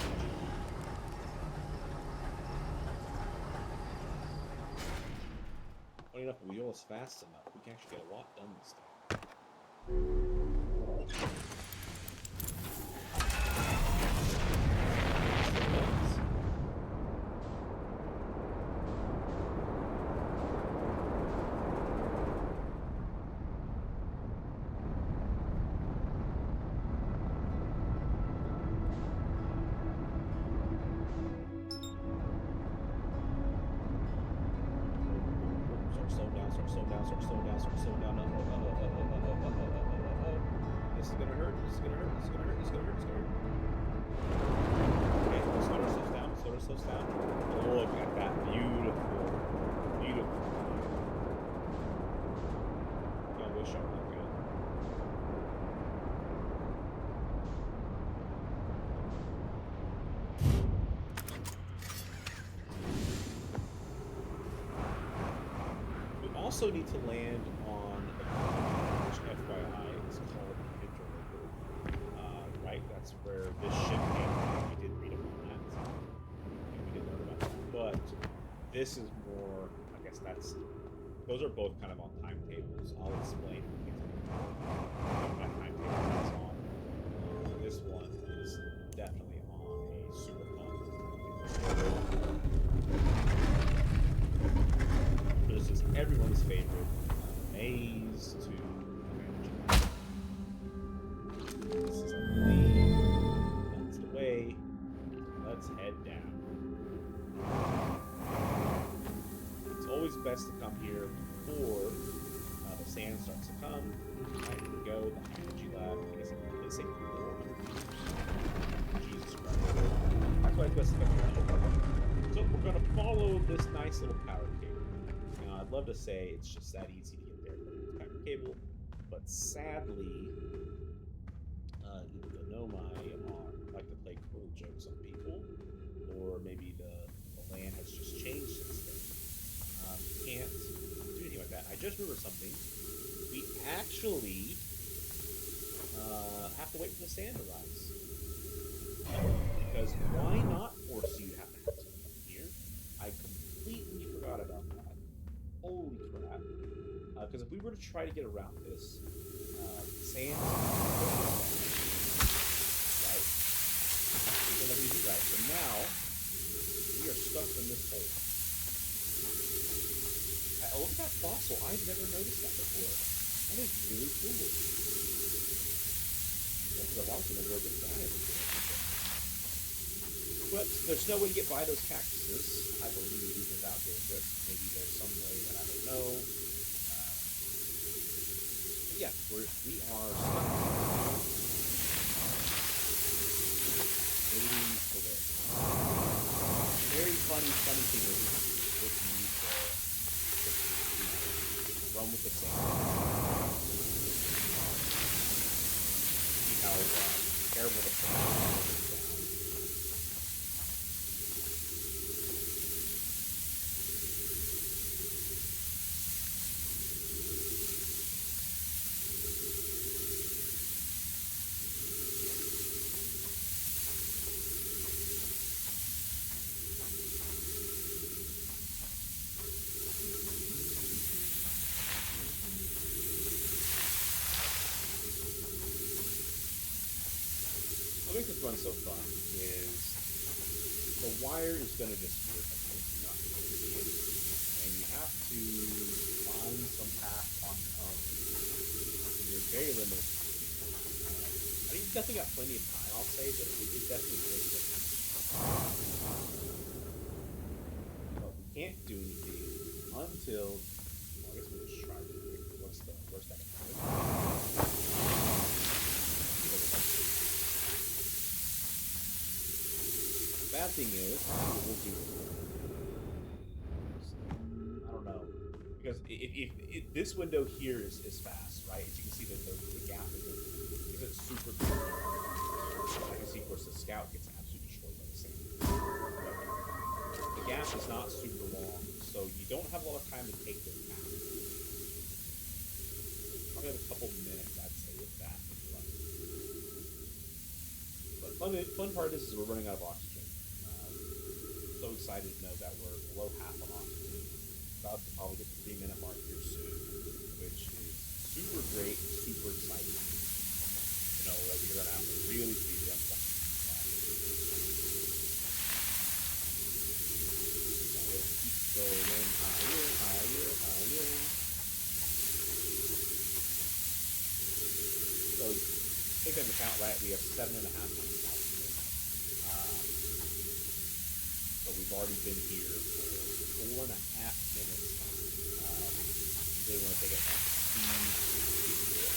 Funny enough, if we go as fast enough, we can actually get a lot done this time. Start slowing down. This is gonna hurt. Okay, we'll slow ourselves down. Oh, look at that. Beautiful. I wish I were that good. Also need to land on a continent, which FYI is called the Interloper. Right, that's where this ship came from. We did read about that. And we did learn about that. But this is more, I guess those are both kind of on timetables. I'll explain when we get to that timetable is on. This one is definitely on a super fun. This is everyone's favorite maze to This is a lane. That's the way. Let's head down. It's always best to come here before the sand starts to come. Right, here we go. The high energy lab. I guess it's a 400. Jesus Christ. That's why it's best to come here. So we're going to follow this nice little power cable. I'd love to say it's just that easy to get there from the power cable, but sadly, either the Nomai like to play cruel jokes on people, or maybe the land has just changed since then. Can't do anything like that. I just remembered something. We actually have to wait for the sand to rise. Because why not force you to have to come here? I completely forgot about that. Holy crap. Because if we were to try to get around this, sand... Right? Whenever you do that. So now, we are stuck in this hole. Look at that fossil. I've never noticed that before. That is really cool. Because I've also never opened that before. But there's no way to get by those cactuses, I believe, without doing this. Maybe there's some way that I don't know. But yeah, we are stuck. Waiting for this. Very funny thing is if you run with the sand. See how terrible the sand is. this run so fun is the wire is going to disappear from you. You're not going to see it. And you have to find some path on your own. And you're very limited. I mean, you've definitely got plenty of time, I'll say, but it definitely is limited. But we can't do anything until. Well, I guess we'll just try to do it. What's the worst I can do? The bad thing is, we'll do I don't know. Because if this window here is fast, right? As you can see, the gap isn't super clear. I can see, of course, the scout gets absolutely destroyed by the same. The gap is not super long, so you don't have a lot of time to take this path. Probably have a couple minutes, I'd say, with that. But fun part is we're running out of oxygen. So excited to know that we're below half on oxygen. About to probably get the 3-minute mark here soon, which is super great, super exciting. You know, that you're gonna have to really speed up that. Keep going higher, higher, higher. So take that into account, right? We have 7.5 minutes oxygen. But we've already been here for 4.5 minutes. You really want to take it at speed.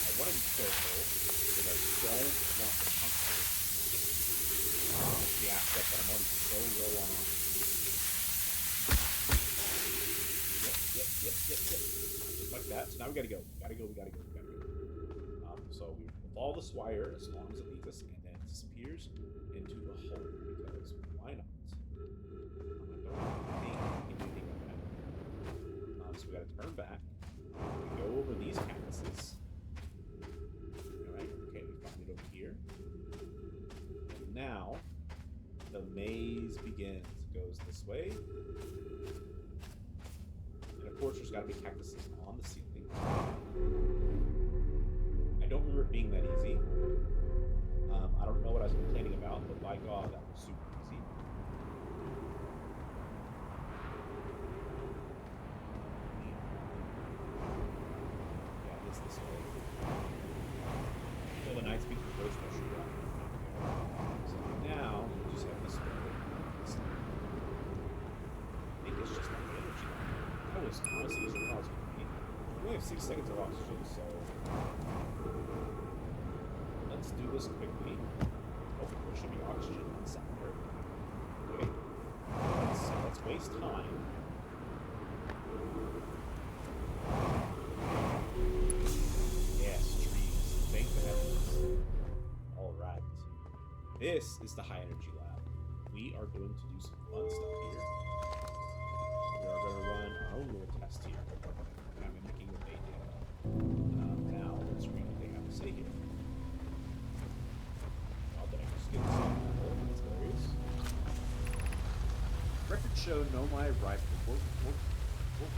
I want to be careful because I don't want to puncture the aspect that I'm already so low on oxygen. Yep. Just like that. So now we gotta go. We gotta go. So we follow this wire as long as it leads us, and then it disappears into the hole because why not? So we gotta turn back. We go over these cactuses. Alright, okay, we find it over here. And now the maze begins. It goes this way. And of course there's gotta be cactuses on the ceiling. I don't remember it being that easy. I don't know what I was complaining about, but by God, that was super easy. This way. So the Knights beat the first special drop. So now we just have this way. I think it's just like energy. That was honestly as far as we need. We only have 6 seconds of oxygen, so let's do this quickly. Hopefully there should be oxygen inside here. Okay. Let's waste time. This is the high energy lab. We are going to do some fun stuff here. We are going to run our own little test here. I'm mimicking what they did. Now, let's read what they have to say here. Well, then I just get this all of these areas. Records show Nomai arrived at the work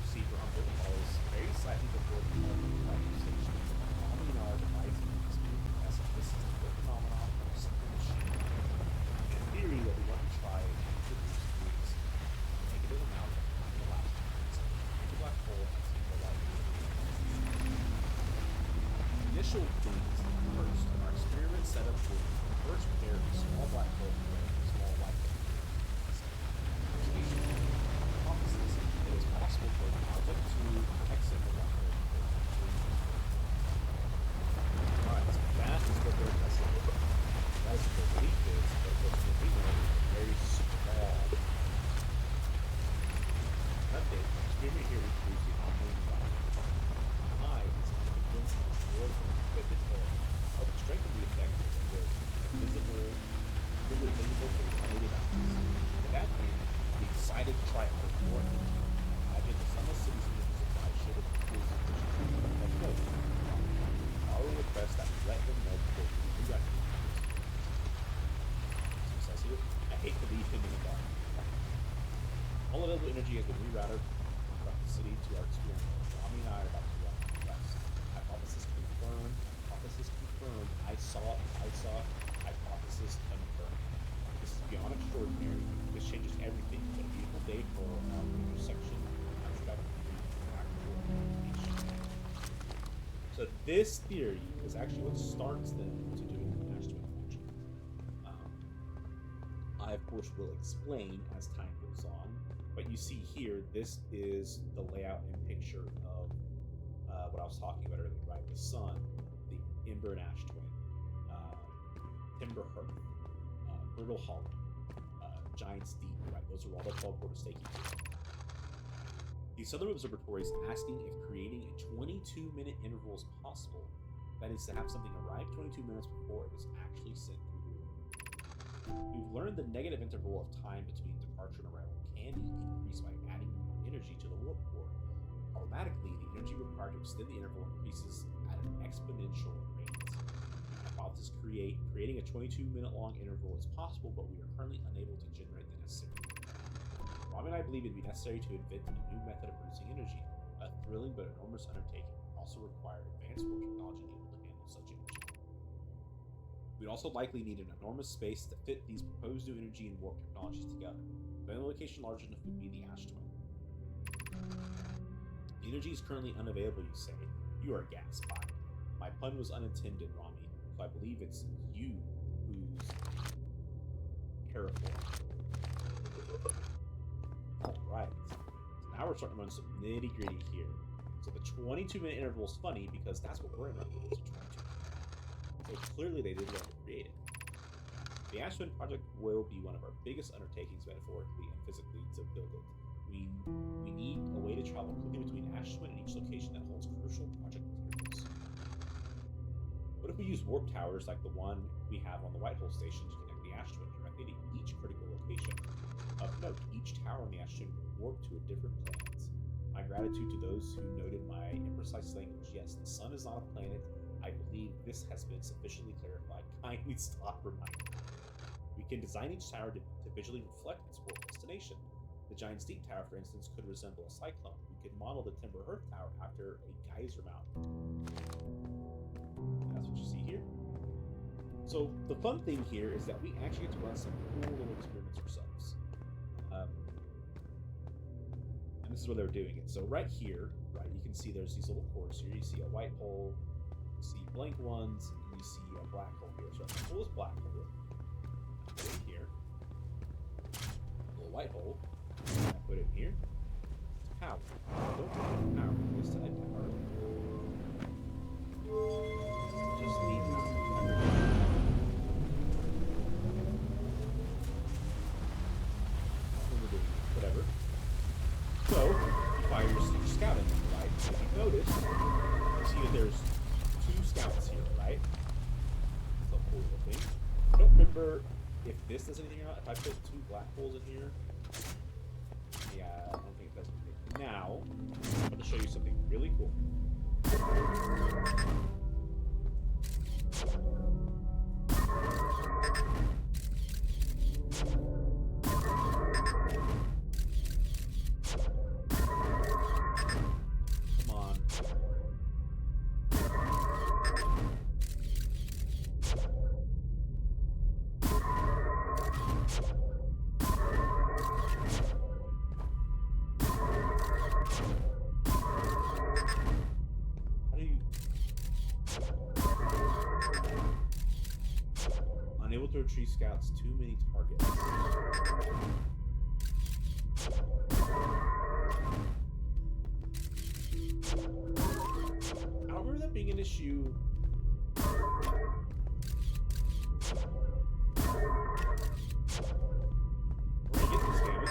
procedure on both halls very slightly before the flight station. Aminar device as this is the phenomenon of simple machine. In theory, what we want to try is introduce is a negative amount of the last into the black hole and see the light. Initial things first. Our experiment setup will first pair a small black hole with a small white hole. Hypothesis: it is possible for an object to exit the black hole. Alright, so that is what they're testing. That is what their belief is, but of course, we know it's very small. Update: experiment here reproduces the ongoing environment. I is convinced that the world equipment will help strengthen the effect of the visible for the unaided eyes. To that end, we decided to try out more. I did the summer cities in supply should have improved efficiency of both. Our request that we let them know before we do that. So it says here, I hate to leave him in the dark. All available energy has been rerouted from the city to our experiment. Rami and I are about to run west. Hypothesis confirmed. I saw. Hypothesis confirmed. on Extraordinary. This changes everything. It's a beautiful day for our intersection. So this theory is actually what starts them to doing the Ash Twin project. I of course will explain as time goes on, but you see here, this is the layout and picture of what I was talking about earlier, right? The sun, the Ember and Ash Twin, Timber Hearth, Brittle Hollow, Giant's Deep, right? Those are all the 12 quarter staking. The Southern Observatory is asking if creating a 22-minute interval is possible. That is, to have something arrive 22 minutes before it is actually sent through the room. We've learned the negative interval of time between departure and arrival can be increased by adding more energy to the warp core. Automatically, the energy required to extend the interval increases at an exponential rate. Hypothesis creating a 22-minute long interval is possible, but we are currently unable to generate the necessary. Robbie and I believe it'd be necessary to invent a new method of producing energy, a thrilling but enormous undertaking. It also require advanced warp technology able to handle such energy. We'd also likely need an enormous space to fit these proposed new energy and warp technologies together. The only location large enough would be the Ash Twin. The energy is currently unavailable, you say. You are a gas pile. My pun was unintended, Rami, so I believe it's you who's careful. Alright, so now we're starting to run some nitty gritty here. So the 22-minute interval is funny because that's what we're in right now. So clearly they did want to create it. The Ash Twin project will be one of our biggest undertakings metaphorically and physically to build it. We need a way to travel quickly between Ash Twin and each location that holds crucial project materials. What if we use warp towers like the one we have on the Whitehole station to connect the Ash Twin directly to each critical location? Of note, each tower on the Ash Twin will warp to a different planet. My gratitude to those who noted my imprecise language. Yes, the sun is not a planet. I believe this has been sufficiently clarified. Kindly stop reminding me. We can design each tower to visually reflect its warp destination. The Giant's Deep Tower, for instance, could resemble a cyclone. We could model the Timber Hearth Tower after a geyser mountain. That's what you see here. So the fun thing here is that we actually get to run some cool little experiments ourselves. And this is where they're doing it. So right here, right, you can see there's these little cores here. You see a white hole, you see blank ones, and you see a black hole here. So the coolest black hole in here, a little white hole, I put it here. Power. Don't put power. Just a power. Just need power. Whatever. So, you fire your scout in, right? If you notice, you see that there's 2 scouts here, right? It's a cool little thing. I don't remember if this does anything or not. If I put 2 black holes in here, yeah, I don't think it does anything. Now, I'm going to show you something really cool. Unable to retrieve scouts too many targets. I don't remember that being an issue. Where do you get this, damn it?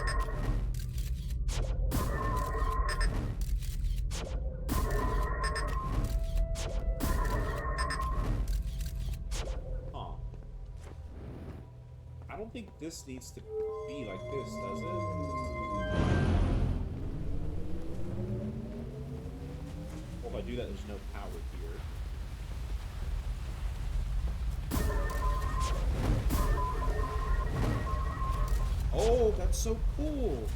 I don't think this needs to be like this, does it? Well, if I do that, there's no power here. Oh, that's so cool!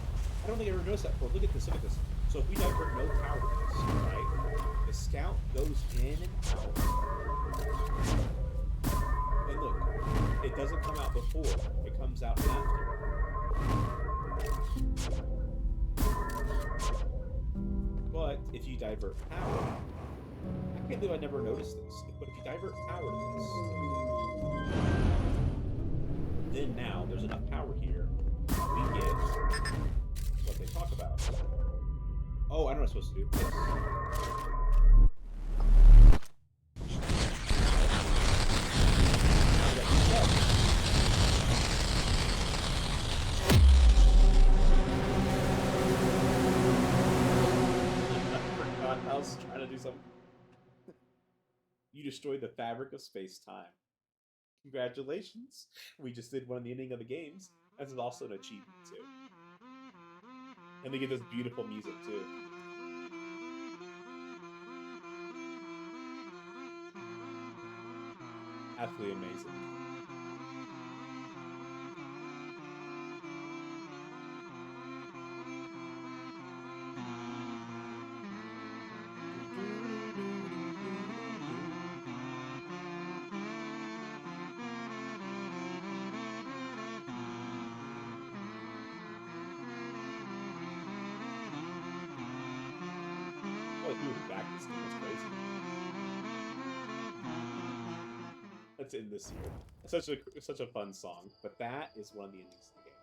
I don't think I ever noticed that before. Look at this, look at this. So if we divert no power to this, right? The scout goes in and out. And look, it doesn't come out before. It comes out after. But if you divert power, I can't believe I never noticed this. But if you divert power to this, then now there's enough power here. We get what they talk about. Oh, I know what I'm supposed to do. This. I was trying to do something. You destroyed the fabric of space-time. Congratulations. We just did one of the ending of the games. This is also an achievement, too. And they get this beautiful music, too. Absolutely amazing. Oh, if we were back this game, that's crazy. Let's end this here. It's such a fun song, but that is one of the endings of the game.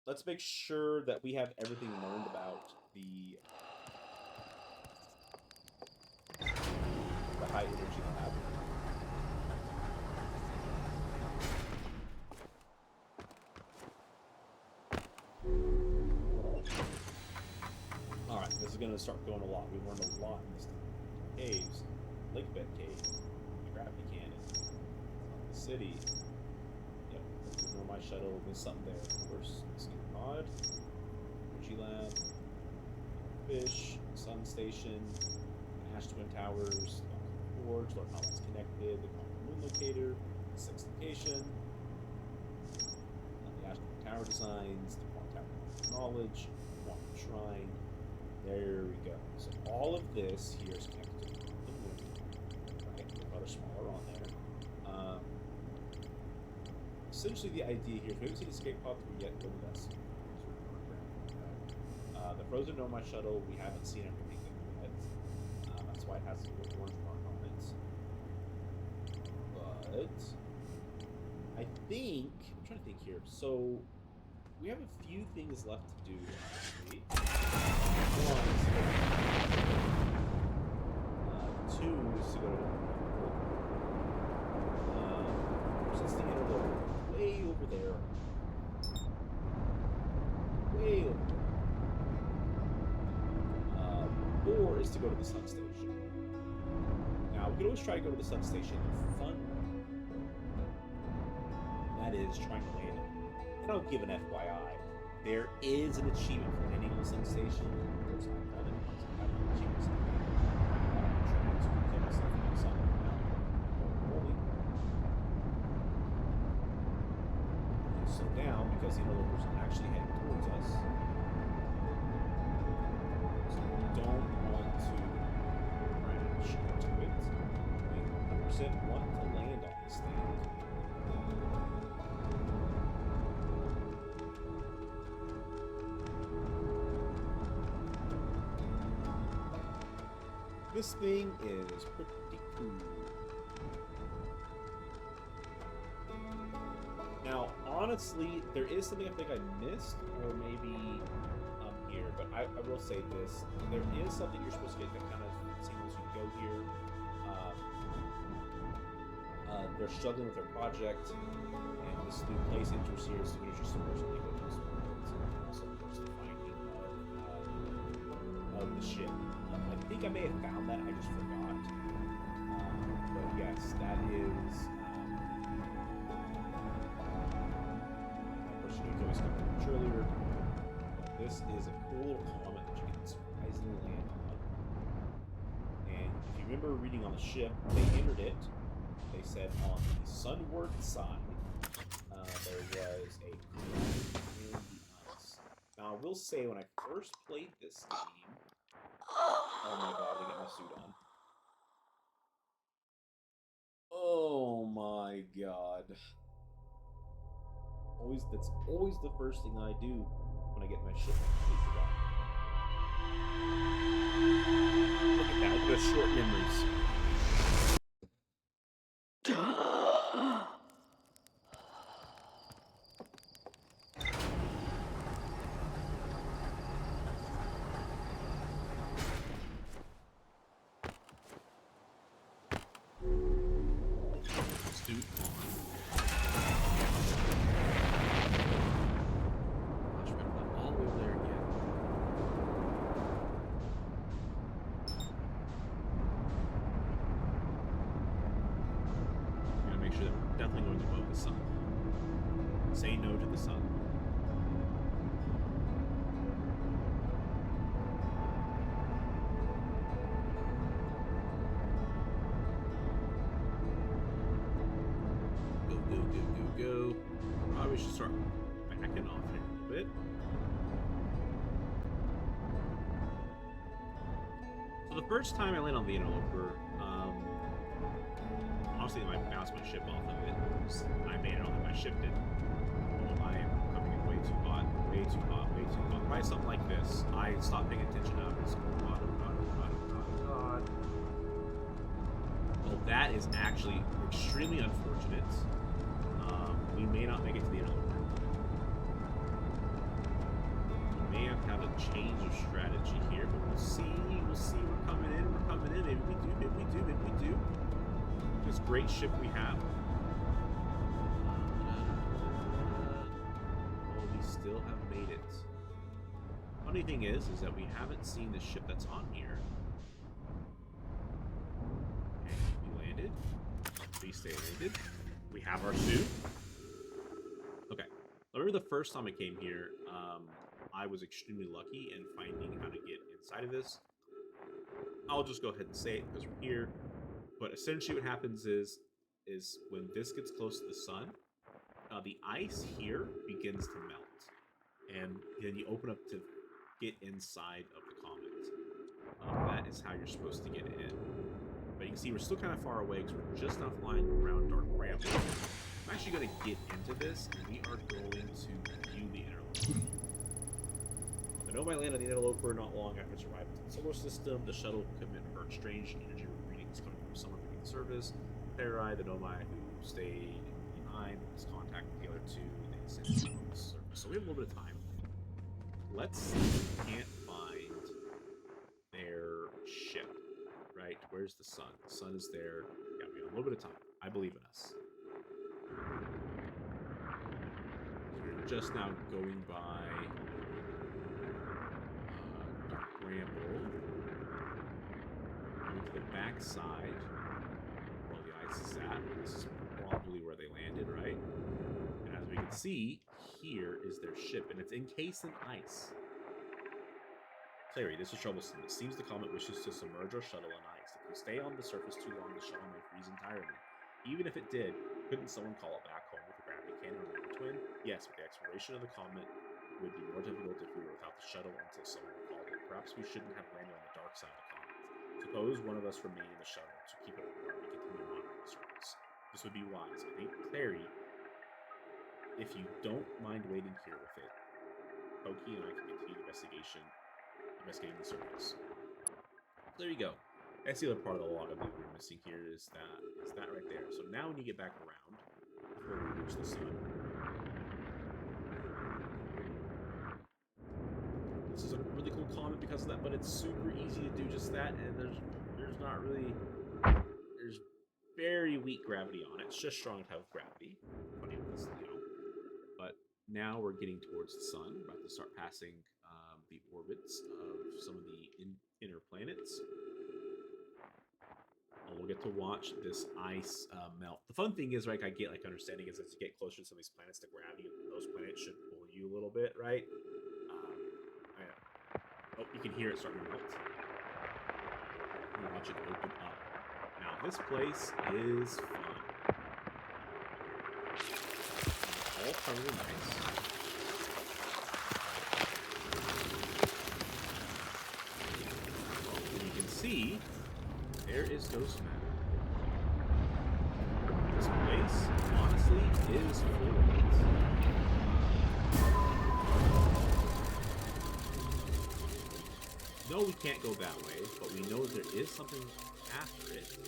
Let's make sure that we have everything learned about the high energy lab. Alright, this is going to start going a lot. We learned a lot in this time. Caves, lake bed cave, the gravity cannon, the city. Yep, ignore my shuttle. There's something there. Of course, escape pod, energy lab, fish, sun station, Ash Twin Towers, the forge, learn how it's connected, the moon locator, the sixth location, the Ash Twin Tower designs, the quantum tower knowledge, the quantum shrine. There we go. So all of this here is connected to the moon. Right? They're smaller on there. Essentially, the idea here is we haven't seen escape pod 3 yet. Go to this. The Frozen Nomad shuttle, we haven't seen everything yet. That's why it has a little orange mark on it. But I think I'm trying to think here. So we have a few things left to do. Honestly. One is to go to 2 is to go to since the interval way over there. Way over there. 4 is to go to the sun station. Now, we could always try to go to the sun station in fun way. That is trying to land it. And I'll give an FYI. There is an achievement for landing on the sun station. Of course, I've done it once. I've had an achievement. I'm trying to kill myself in the sun right now. Holy. Slow down because the interloper's actually heading towards us. So we don't want to crash into it. We 100% want to land on this thing. This thing is pretty cool. Now, honestly, there is something I think I missed, or maybe here, but I will say this. There is something you're supposed to get that kind of signals you go here. They're struggling with their project, and this new place enters here as soon as you're supposed to go to this world. And also, of course, the finding of the ship. I think I may have found that, I just forgot. But yes, that is. Of course, you can always come much earlier. This is a cool comet that you can surprisingly land on. And if you remember reading on the ship, they entered it. They said on the sunward side, there was a crack in the ice. Now, I will say, when I first played this game, oh my god, I get my suit on. god. That's always the first thing I do when I get my ship.
Look at that. Look at those short memories. Suit on. Gosh, we're all the way over there again. We're gonna make sure that we're definitely going above the sun. Say no to the sun. Go. Probably should start backing off here a little bit. So the first time I land on the interloper, honestly, I bounced my ship off of it. I made it on that my ship did. Oh, I am coming in way too hot, way too hot, way too hot. By something like this, I stopped paying attention to it. Oh god, oh god, oh god, oh god, oh god. Well, that is actually extremely unfortunate. We may not make it to the interloper. We may have to have a change of strategy here, but we'll see. We'll see. We're coming in. We're coming in. Maybe we do. Maybe we do. Maybe we do. This great ship we have. Oh, we still have made it. Funny thing is that we haven't seen the ship that's on here. Okay, we landed. We stay landed. We have our suit. Okay. I remember the first time I came here, I was extremely lucky in finding how to get inside of this. I'll just go ahead and say it because we're here. But essentially what happens is when this gets close to the sun, the ice here begins to melt. And then you open up to get inside of the comet. That is how you're supposed to get in. But you can see we're still kind of far away because we're just now flying around Dark Bramble. I'm actually going to get into this, and we are going to view the interloper. I know I landed on the interloper not long after its arrival to the solar system. The shuttle equipment heard strange energy readings coming from someone beneath the surface. Therai, the Nomai who stayed behind, was contacted the other two. They sent them on the surface. So we have a little bit of time. Let's see if we can't find their ship. Right? Where's the sun? The sun is there. Yeah, we have a little bit of time. I believe in us. We're just now going by Dark Bramble. Going to the back side where the ice is at. This is probably where they landed, right? And as we can see, here is their ship, and it's encased in ice. Clary, this is troublesome. It seems the comet wishes to submerge our shuttle in ice. If we stay on the surface too long, the shuttle may freeze entirely. Even if it did, couldn't someone call it back home with a gravity cannon or a twin? Yes, but the exploration of the comet would be more difficult if we were without the shuttle until someone called it. Perhaps we shouldn't have landed on the dark side of the comet. Suppose one of us remain in the shuttle to keep it warm and continue monitoring the surface. This would be wise. I think, Clary, if you don't mind waiting here with it, Pokey and I can continue the investigating the surface. So there you go. That's the other part of the log I believe we're missing here is that right there. So now when you get back around, before we reach the sun, this is a really cool comet because of that, but it's super easy to do just that, and there's very weak gravity on it. It's just strong enough gravity. Funny with this, But now we're getting towards the sun. We're about to start passing the orbits of some of the inner planets. And we'll get to watch this ice melt. The fun thing is, right, I get like understanding is as you get closer to some of these planets, the gravity of those planets should pull you a little bit, right? Oh, you can hear it starting to melt. And watch it open up. Now, this place is fun. All covered in ice. And you can see there is Ghost Matter. This place, honestly, is full of it. No, we can't go that way, but we know there is something after it,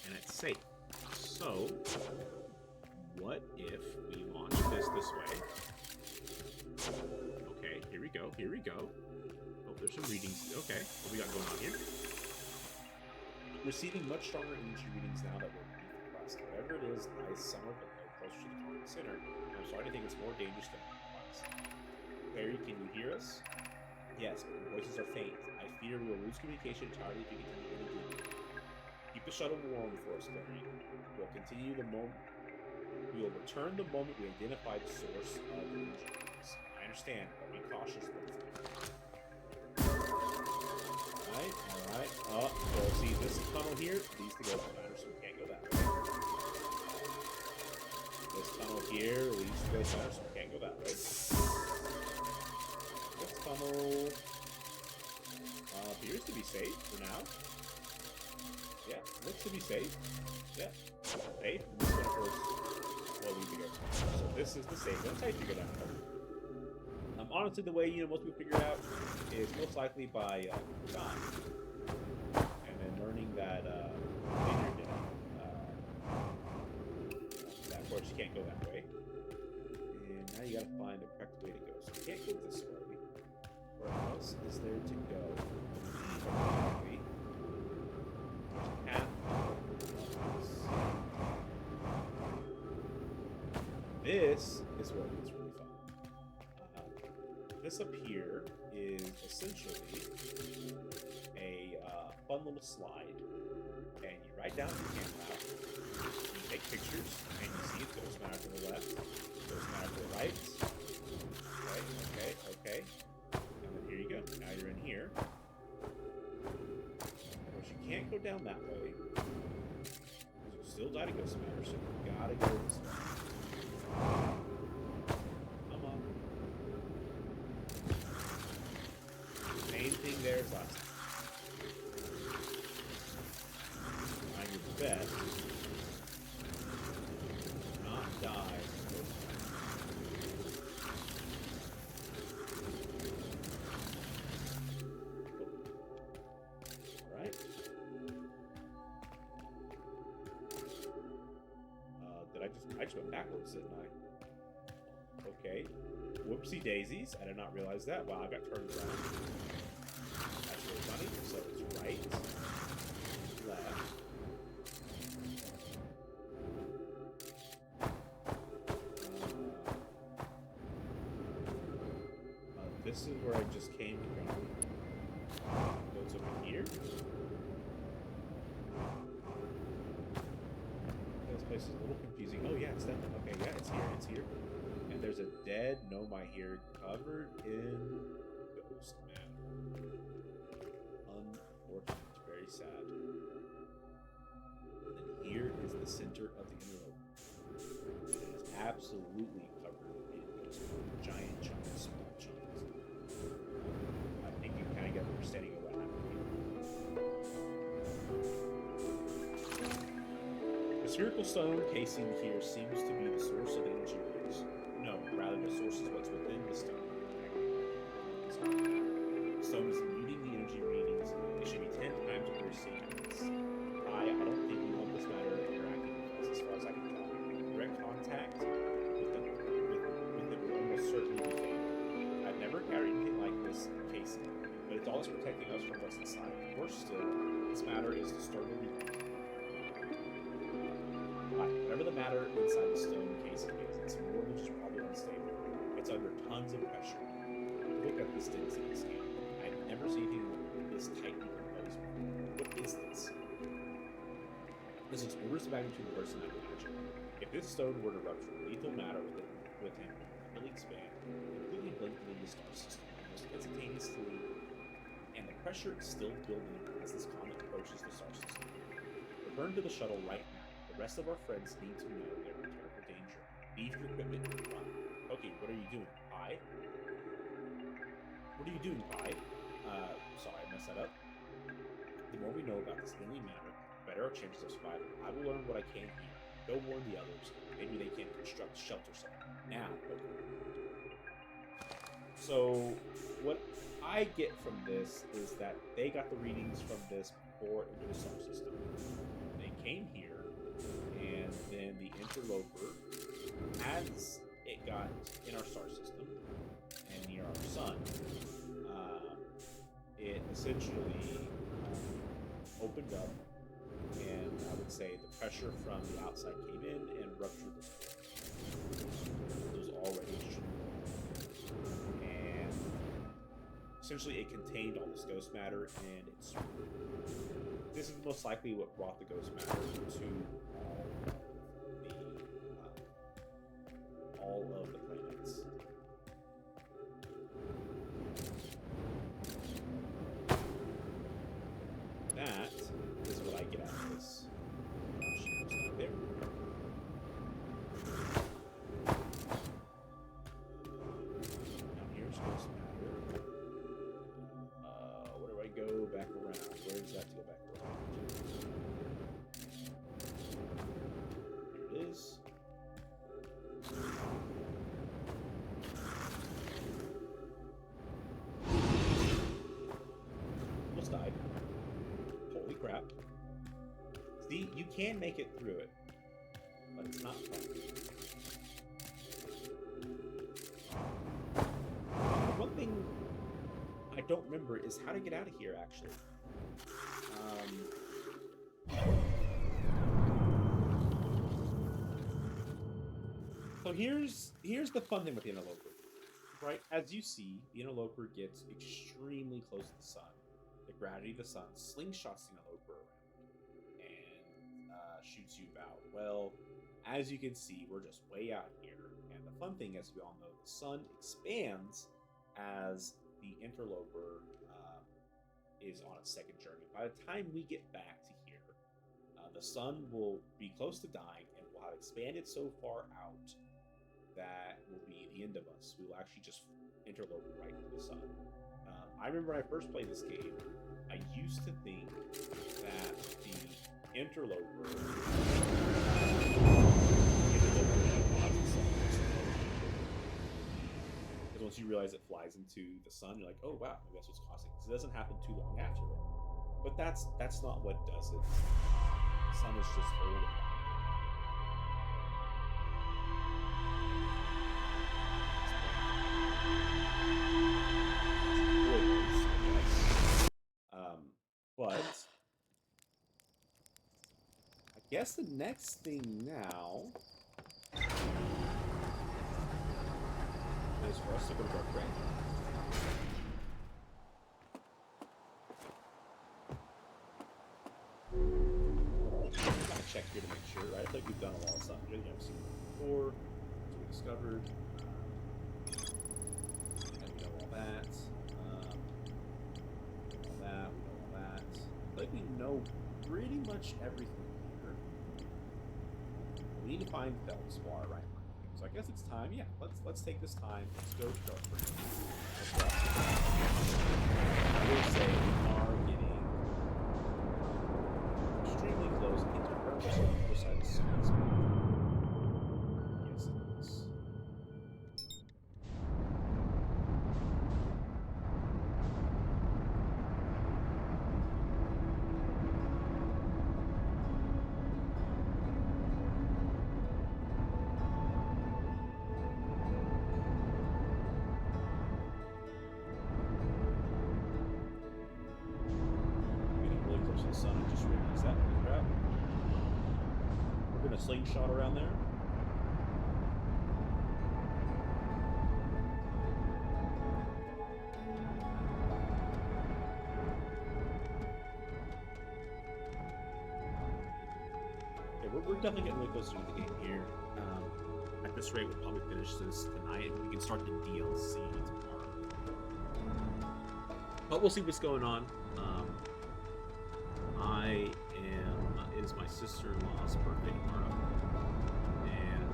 and it's safe. So, what if we launch this way? Okay, here we go, here we go. Oh, there's some readings. Okay, what we got going on here?
Receiving much stronger energy readings now that we're beneath the crust. Whatever it is lies somewhere below, closer to the target center. I'm starting to think it's more dangerous than it was. Clary, can you hear us? Yes, but your voices are faint. I fear we will lose communication entirely if we continue anything. Keep the shuttle warm for us, Clary. We'll continue the moment. We will return the moment we identify the source of the energy readings. I understand, but be cautious, both of you. Alright. So see, this tunnel here leads to Ghost Manor, so we can't go that way. This tunnel here leads to Ghost Manor, so we can't go that way. This tunnel appears to be safe for now. Yeah, looks to be safe. Yeah, safe. And this one, of course, will lead to Ghost Manor. So this is the safe one. That's how you figure that out. Honestly, the way most people figure it out is most likely by dying, and then learning that later that of course you can't go that way, and now you gotta find the correct way to go. So you can't go this way. Where else is there to go? This is where it gets really fun. This up here is essentially a fun little slide, and you write down your camera out, you take pictures, and you see it goes matter to the left, goes matter to the right. Okay. And then here you go. Now you're in here. Of course, you can't go down that way, because you'll still die to Ghost Matter, so you gotta go this way. Main thing there is last time. Trying your best to not die. Alright. I just went backwards, didn't I? Okay. Whoopsie daisies. I did not realize that. Wow, I got turned around. That's really funny. So it's right, left. This is where I just came from. Goes over here. This place is a little confusing. Oh yeah, it's that. Okay, yeah, it's here. And there's a dead Nomai here covered in Ghost Manor. Unfortunate, very sad. And then here is the center of the interlope. It is absolutely covered in giant chunks, small chunks. I think you kind of get an understanding of what happened here. The spherical stone casing here seems to be the source of the energy readings. No, rather the source is what's within the stone. The stone is muting the energy readings. It should be 10 times what we're seeing. I don't think we want this matter interacting with us, as far as I can tell. Direct contact with it will almost certainly be fatal. I've never carried anything like this casing, but it's always protecting us from what's inside. Worse still, this matter is disturbingly whatever the matter inside the stone casing is, it's more than just probably unstable. It's under tons of pressure. Look at this density scale. I've never seen anything this tightly composed before. What is this? This is orders of magnitude worse than I could imagine. If this stone were to rupture, lethal matter with him really expand, completely blanketing the star system almost instantaneously, and the pressure is still building as this comet approaches the star system. Return to the shuttle right now. The rest of our friends need to know they're in terrible danger. Leave your equipment and run. Okay, what are you doing, Pi? What are you doing, Pi? Sorry, I messed that up. The more we know about this alien matter, the better there are chances of survival. I will learn what I can here. Go warn the others. Maybe they can construct shelter somewhere. Now, so what I get from this is that they got the readings from this before it was a star system. They came here, and then the interloper, as it got in our star system and near our sun, it essentially opened up, and I would say the pressure from the outside came in and ruptured the spores. It was already true. And essentially it contained all this ghost matter, and it's this is most likely what brought the ghost matter to all of the planets. That is what I get out of this. She goes down there. Now here's ghost matter. Where do I go back around? Where does that go back around? Here it is. Almost died. Holy crap. See, you can make it through it, but it's not fun. One thing I don't remember is how to get out of here, actually. So here's the fun thing with the interloper, right? As you see, the interloper gets extremely close to the sun. The gravity of the sun slingshots the interloper around and shoots you out. Well, as you can see, we're just way out here. And the fun thing, as we all know, the sun expands as the interloper is on its second journey. By the time we get back to here, the sun will be close to dying and will have expanded so far out that will be the end of us. We will actually just interlope right into the sun. I remember when I first played this game, I used to think that the interloper because once you realize it flies into the sun, you're like, oh wow, maybe that's what's causing it. Because it doesn't happen too long after it. But that's not what does it. The sun is just old. But I guess the next thing now is for us to go to our friend. Gotta check here to make sure, right? I feel like we've done a lot of stuff. We haven't seen it before. So we discovered. And we know all that. I feel like we know pretty much everything here. We need to find Feldspar, right? So I guess it's time. Yeah, let's take this time. Let's go to our friend. I will say we are getting extremely close. I think we're almost on the other side of the sun. Yes, it is. Sun, I just realized that. Holy crap. We're gonna slingshot around there. Okay, we're definitely getting really close to the game here. At this rate, we'll probably finish this tonight, and we can start the DLC tomorrow. But we'll see what's going on. It is my sister-in-law's birthday tomorrow, and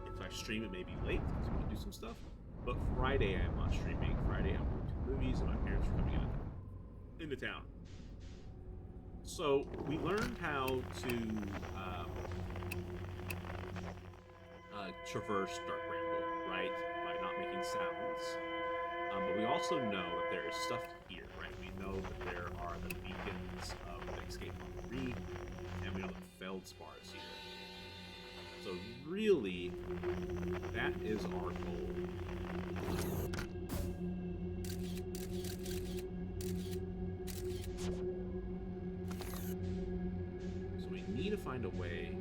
if I stream it may be late because we can do some stuff, but Friday I'm not streaming. Friday I'm going to the movies and my parents are coming into town.
So we learned how to traverse Dark Bramble, right? By not making sounds. But we also know that there is stuff here, right? We know that there are the beacons of the escape on the reef, and we know that Feldspar is here. So really, that is our goal. So we need to find a way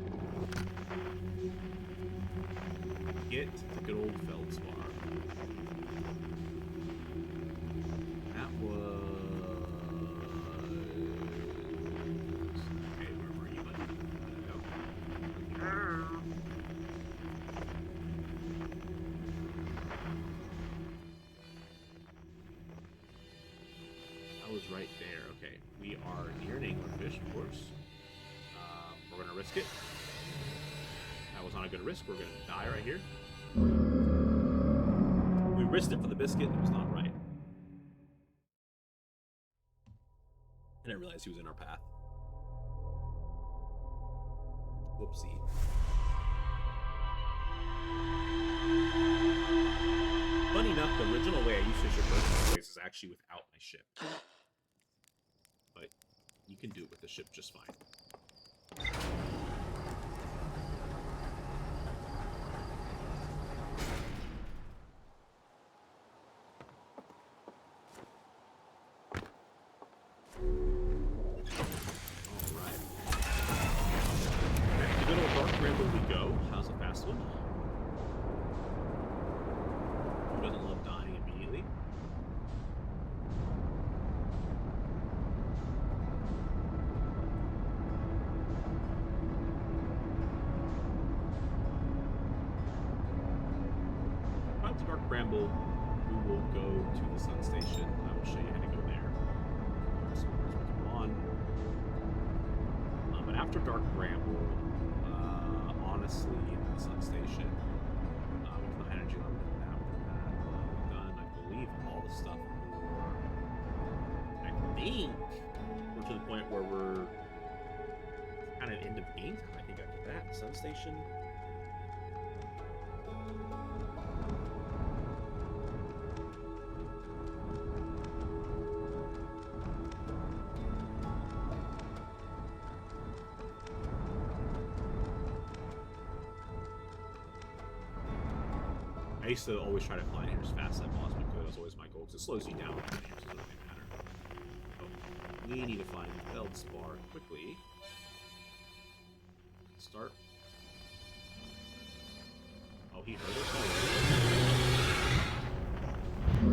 to get to good old Feldspar. That was... Okay, where were you, buddy? Go. That was right there. Okay, we are near an anglerfish, of course. We're gonna risk it. That was not a good risk. We're gonna die right here. We risked it for the biscuit. It was not right. I didn't realize he was in our path. Whoopsie. Funny enough, the original way I used to ship birds is actually without my ship. But you can do it with the ship just fine. How's a fast one? Who doesn't love dying immediately? Out to Dark Bramble, we will go to the Sun Station. I will show you how to go there. So where's we come on? But after Dark Bramble, honestly, in the Sun Station, with the energy level that we've done, I believe, all the stuff for, I think we're to the point where we're kind of end of game time. I think after that, Sun Station. I used to always try to fly here as fast as I possibly could. That was always my goal, because it slows you down. So it doesn't really matter. So we need to find Feldspar quickly. Start. Oh, he heard us.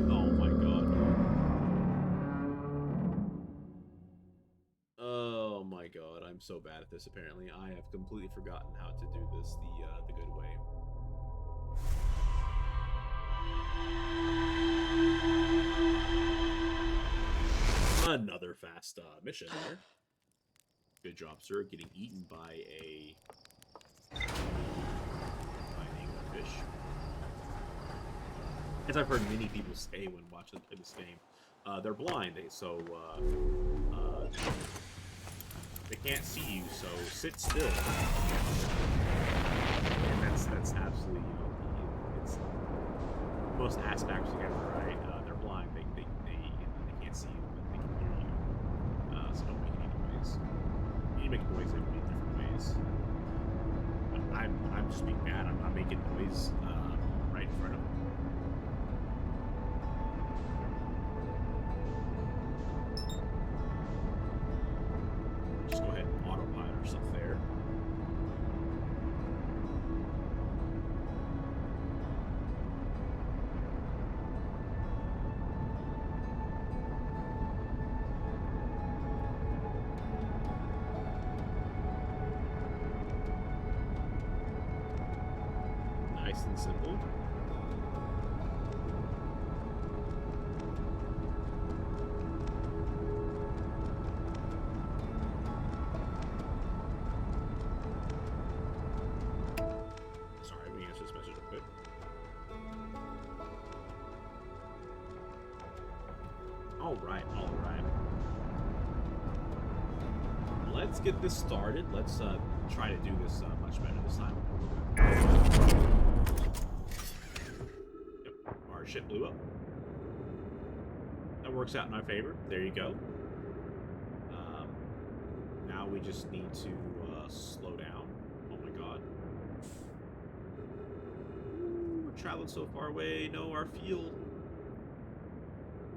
Oh my god. Oh my god, I'm so bad at this. Apparently, I have completely forgotten how to do this the good way. Another fast mission there. Good job, sir. Getting eaten by an anglerfish. As I've heard many people say when watching play this game, they're blind, so they can't see you. So sit still. And that's absolutely, you know, it's the most aspects together, right? They're blind. They can't see you. So don't make any noise. You need to make noise in many different ways. But I'm just being bad. I'm not making noise right in front of them. Just go ahead and autopilot or stuff there. Nice and simple. Sorry, we answer this message real quick. All right, all right. let's get this started. Let's try to do this much better this time. Yep, our ship blew up. That works out in our favor. There you go. Now we just need to slow down. Oh my god. Ooh, we're traveling so far away. No, our fuel.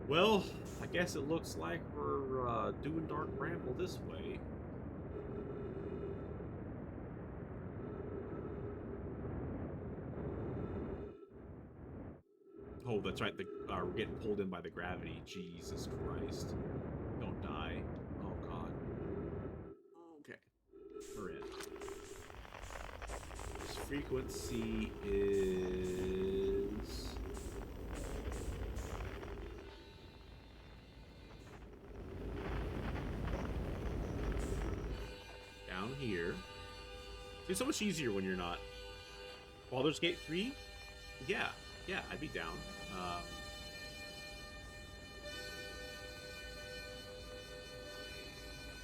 Well, I guess it looks like we're doing Dark Bramble this way. Oh, that's right. We're getting pulled in by the gravity. Jesus Christ. Don't die. Oh, God. Okay. We're in. This frequency is... down here. It's so much easier when you're not... Baldur's Gate 3? Yeah, I'd be down.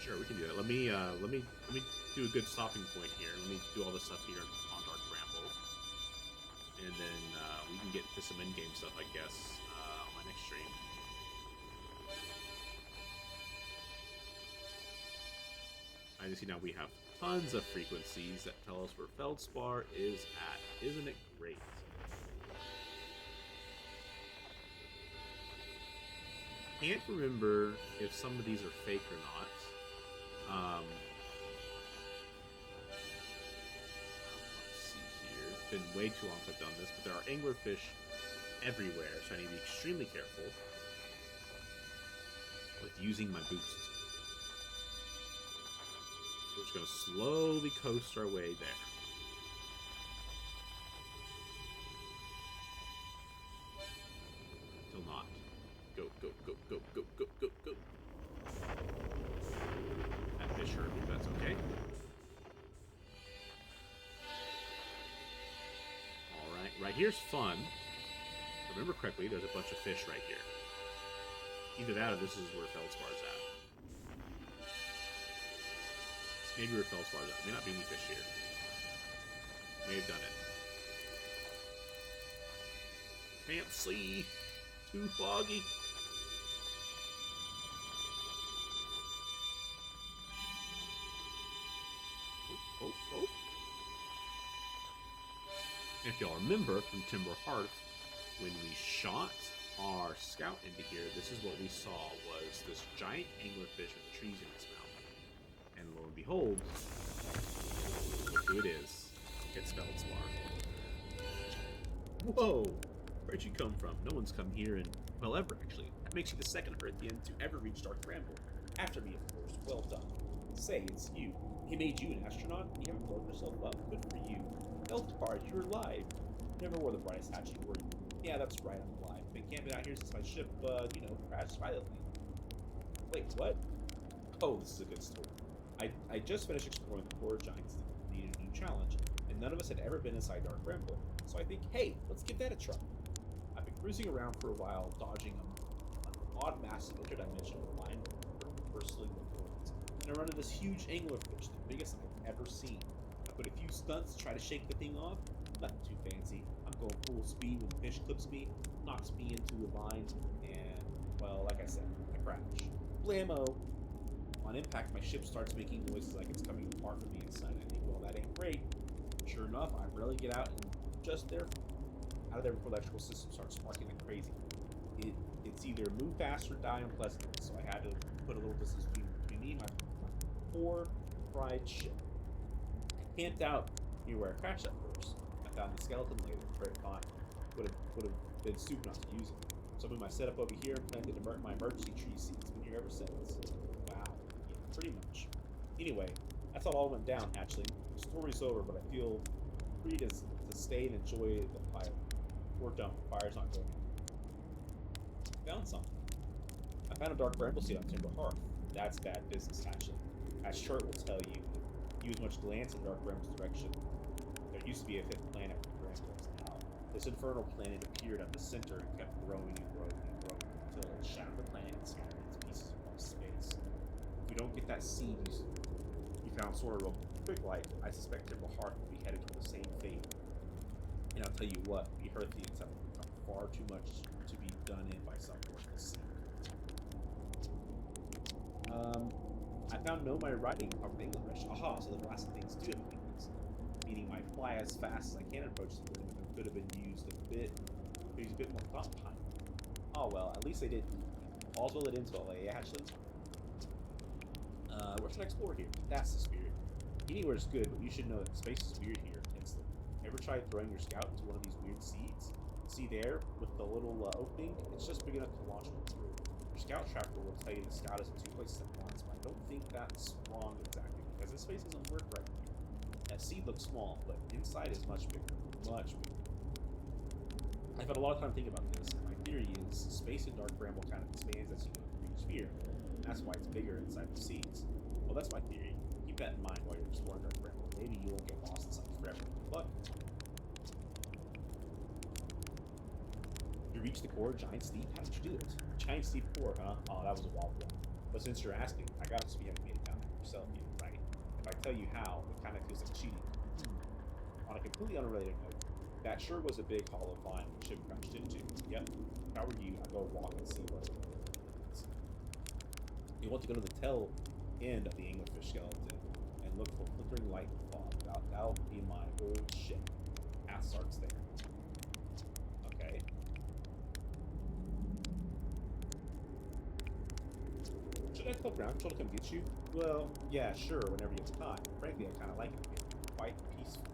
Sure, we can do that. Let me do a good stopping point here. Let me do all this stuff here on Dark Bramble, and then we can get to some in-game stuff, I guess, on my next stream. I just see now we have tons of frequencies that tell us where Feldspar is at. Isn't it great? Can't remember if some of these are fake or not. Let's see here. It's been way too long since I've done this, but there are anglerfish everywhere, so I need to be extremely careful with using my boost. We're just going to slowly coast our way there. Till not. Go, go, go, go, go, go, go, go. That fish hurt me, but that's okay. Alright, right here's fun. If I remember correctly, there's a bunch of fish right here. Either that or this is where Feldspar's at. It's maybe where Feldspar's at. May not be any fish here. May have done it. Can't see. Too foggy. Oh. If y'all remember from Timber Hearth, when we shot our scout into here, this is what we saw was this giant anglerfish with trees in its mouth. And lo and behold, look who it is. It's Feldspar. Whoa! Where'd you come from? No one's come here in, well, ever, actually. That makes you the second Earthian to ever reach Dark Bramble. After me, of course. Well done. Say, it's you. He made you an astronaut, and you haven't blown yourself up. Good for you. Feldspar, you're alive. Never wore the brightest hat you were. Yeah, that's right, I'm alive. Been camping out here since my ship, crashed violently. Wait, what? Oh, this is a good story. I just finished exploring the core giants that needed a new challenge, and none of us had ever been inside Dark Bramble. So I think, hey, let's give that a try. I've been cruising around for a while, dodging an odd, massive interdimensional line bristling with thorns, and I run into this huge anglerfish, the biggest I've ever seen. I put a few stunts to try to shake the thing off. Nothing too fancy. I'm going full speed when the fish clips me, knocks me into a line, and, well, like I said, I crash. Blammo! On impact, my ship starts making noises like it's coming apart from the inside. I think, well, that ain't great. Sure enough, I barely get out, and just there, out of there before the electrical system starts sparking like crazy. It's either move fast or die unpleasantly, so I had to put a little distance between me and my poor fried ship. I camped out near where I crashed at first. I found the skeleton later, very fine. Would have been stupid not to use it. So I moved my setup over here and planted my emergency tree seeds. Been here ever since. Wow. Yeah, pretty much. Anyway, that's how it all went down, hatchling. The story's over, but I feel free to stay and enjoy the fire. Or don't. Fire's not going on. Found something. I found a Dark Bramble seed on Timber Hearth. That's bad business, hatchling. As Short will tell you, if you as much glance in Dark Bramble's direction. There used to be a fifth planet with Brambles now. This infernal planet appeared at the center and kept growing and growing and growing until it shattered the planet and scattered its pieces across space. If we don't get that seed,
down Sora real quick, like, I suspect Timber Heart will be headed toward the same fate. And I'll tell you what, the Earthians have become far too much to be done in by some worthless seed. I found Know My Writing of English. Aha, so the last things do have weakness. Meaning my fly as fast as I can approach the limit could have been used a bit more thought behind it. Oh well, at least they did. All's well that ends well, eh, Ashley? We're gonna explore here. That's the spirit. Anywhere is good, but you should know that space is weird here. Instantly. Ever tried throwing your scout into one of these weird seeds? See there, with the little opening? It's just big enough to launch one through. Your scout tracker will tell you the scout is in two places at once, but I don't think that's wrong exactly, because this space doesn't work right here. That seed looks small, but inside is much bigger. Much bigger. I've had a lot of time thinking about this, and my theory is space in Dark Bramble kind of expands as you reach here, and that's why it's bigger inside the seeds. Well, that's my theory. Keep that in mind while you're exploring Dark Bramble. Maybe you won't get lost inside forever. But you reach the core, Giant Steep. How did you do it? Giant Steep core, huh? Oh, that was a wild one. But since you're asking, I gotta just be having made it down there yourself, right? If I tell you how, it kind of feels like cheating. On a completely unrelated note, that sure was a big hollow vine the ship crouched into. Yep. If I were you, I'd go walk and see what it is. You want to go to the tail end of the anglerfish skeleton and look for flickering light and fog. That'll be my old ship. Asart's there. Okay. Should I club ground control to come get you? Well, yeah, sure, whenever you have time. Frankly, I kind of like it here. Quite peaceful.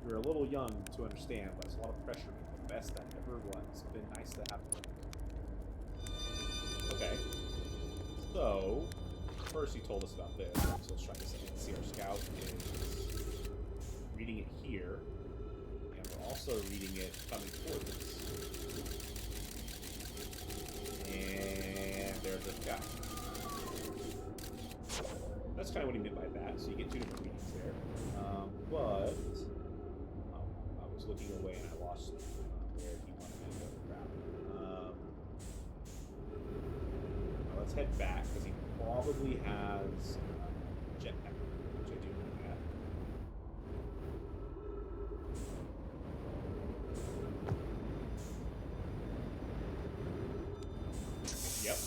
You're a little young to understand, but it's a lot of pressure to be the best that ever was. It's been nice to have a Okay. So, first you told us about this, so let's try this again. See, our scout is reading it here, and we're also reading it coming toward us. And there's this guy. That's kind of what he meant by that, so you get two different readings there. But I was looking away and I lost where he wanted me to go. Now let's head back, because he probably has jetpack, which I do know that. Yep.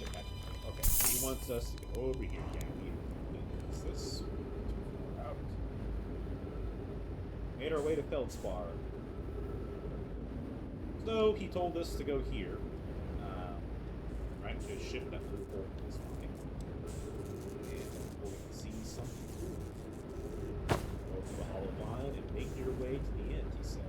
Yeah, jetpack. Okay, he wants us to go over here. Yeah, is this too far out? Made our way to Feldspar. So he told us to go here. Right, to shift that through hole this way. And we'll see something cool. Go through the hollow line and make your way to the end, he said.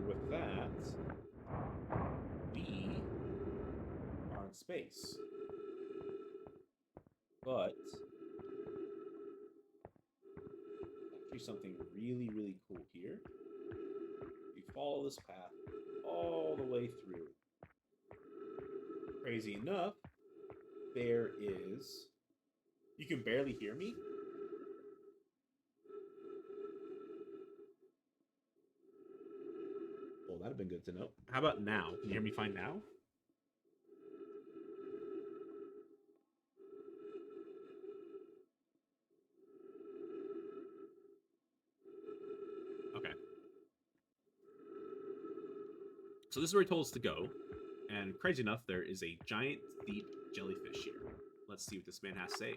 With that, we are in space. But actually something really, really cool here. We follow this path all the way through. Crazy enough, there is... You can barely hear me? Well, that'd have been good to know. How about now? Can you hear me fine now? Okay. So this is where he told us to go. And crazy enough, there is a giant deep jellyfish here. Let's see what this man has to say.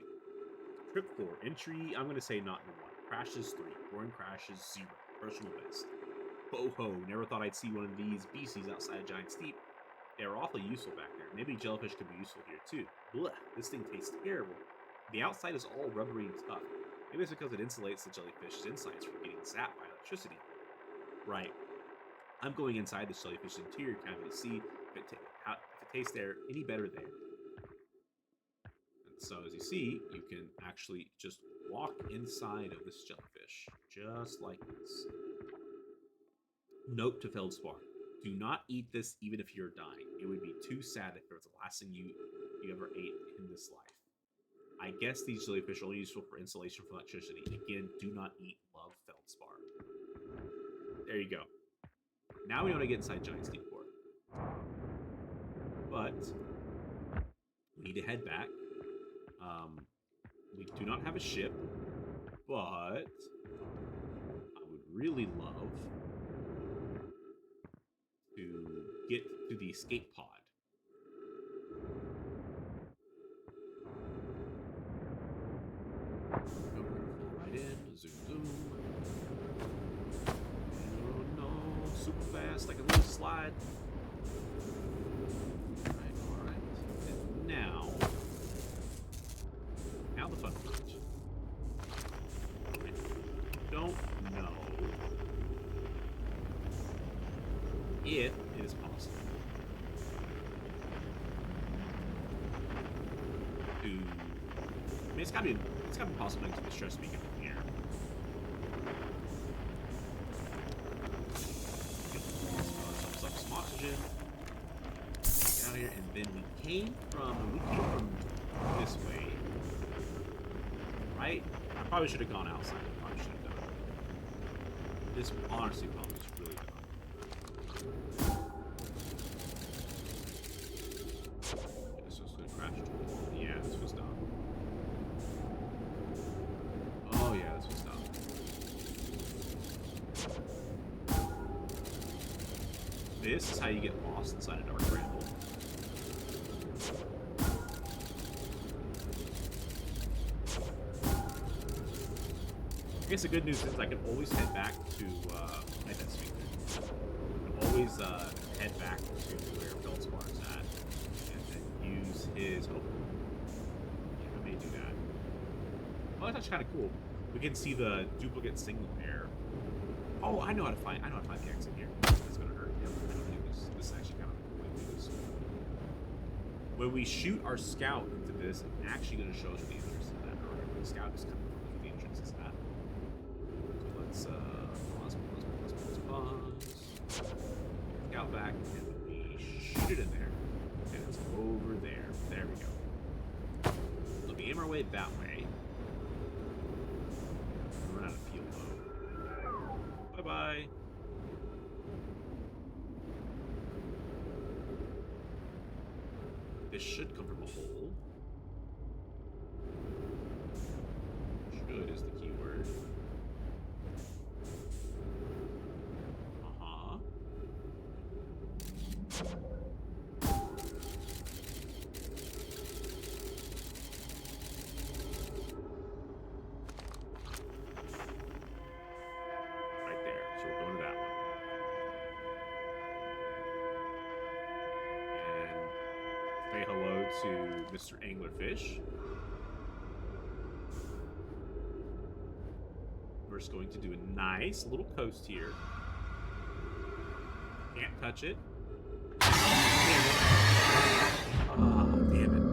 Trip 4. Entry, I'm going to say not in 1. Crashes 3. Boring crashes 0. Personal best. Ho ho, never thought I'd see one of these beasties outside Giant Steep. They are awfully useful back there. Maybe jellyfish could be useful here too. Blech, this thing tastes terrible. The outside is all rubbery and tough. Maybe it's because it insulates the jellyfish's insides from getting zapped by electricity. Right. I'm going inside the jellyfish's interior cavity to see if it tastes there any better there. And so, as you see, you can actually just walk inside of this jellyfish, just like this. Note to Feldspar. Do not eat this even if you're dying. It would be too sad if it was the last thing you ever ate in this life.
I guess these jellyfish are only useful for insulation for electricity. Again, do not eat love feldspar. There you go. Now we want to get inside Giant Steep Core. But we need to head back. We do not have a ship, but I would really love to get to the escape pod. Right in, zoom, zoom. Oh no, super fast, like a little slide. Alright. And now the fun part. I don't know if it is possible to. I mean, it's gotta be possible to the stress beacon from here. Some oxygen. Get out of here, and then we came from this way. Right? I probably should have gone outside. I probably should have done it. This honestly probably is really dumb. This was good crash. Yeah, this was dumb. Oh yeah, this was dumb. This is how you get lost inside a dark bramble. I guess the good news is I can always head back to I can always head back to where Feldspar's at and then use his yeah, I may do that. Well, that's actually kind of cool. We can see the duplicate single pair. Oh, I know how to find the exit here. It's gonna hurt. Yeah, we're gonna do this. This is actually kind of cool way to do this. When we shoot our scout into this, it's actually gonna show us what the entrance is at. Or the scout is coming from what the entrance is at. So let's pause. Scout back, and we shoot it in there. And it's over there. There we go. So we aim our way that way. Run out of fuel though. Bye-bye. This should come from a hole. Should is the key word. Right there. So we're going to that one. And say hello to Mr. Anglerfish. We're just going to do a nice little coast here. Can't touch it. Oh, damn it.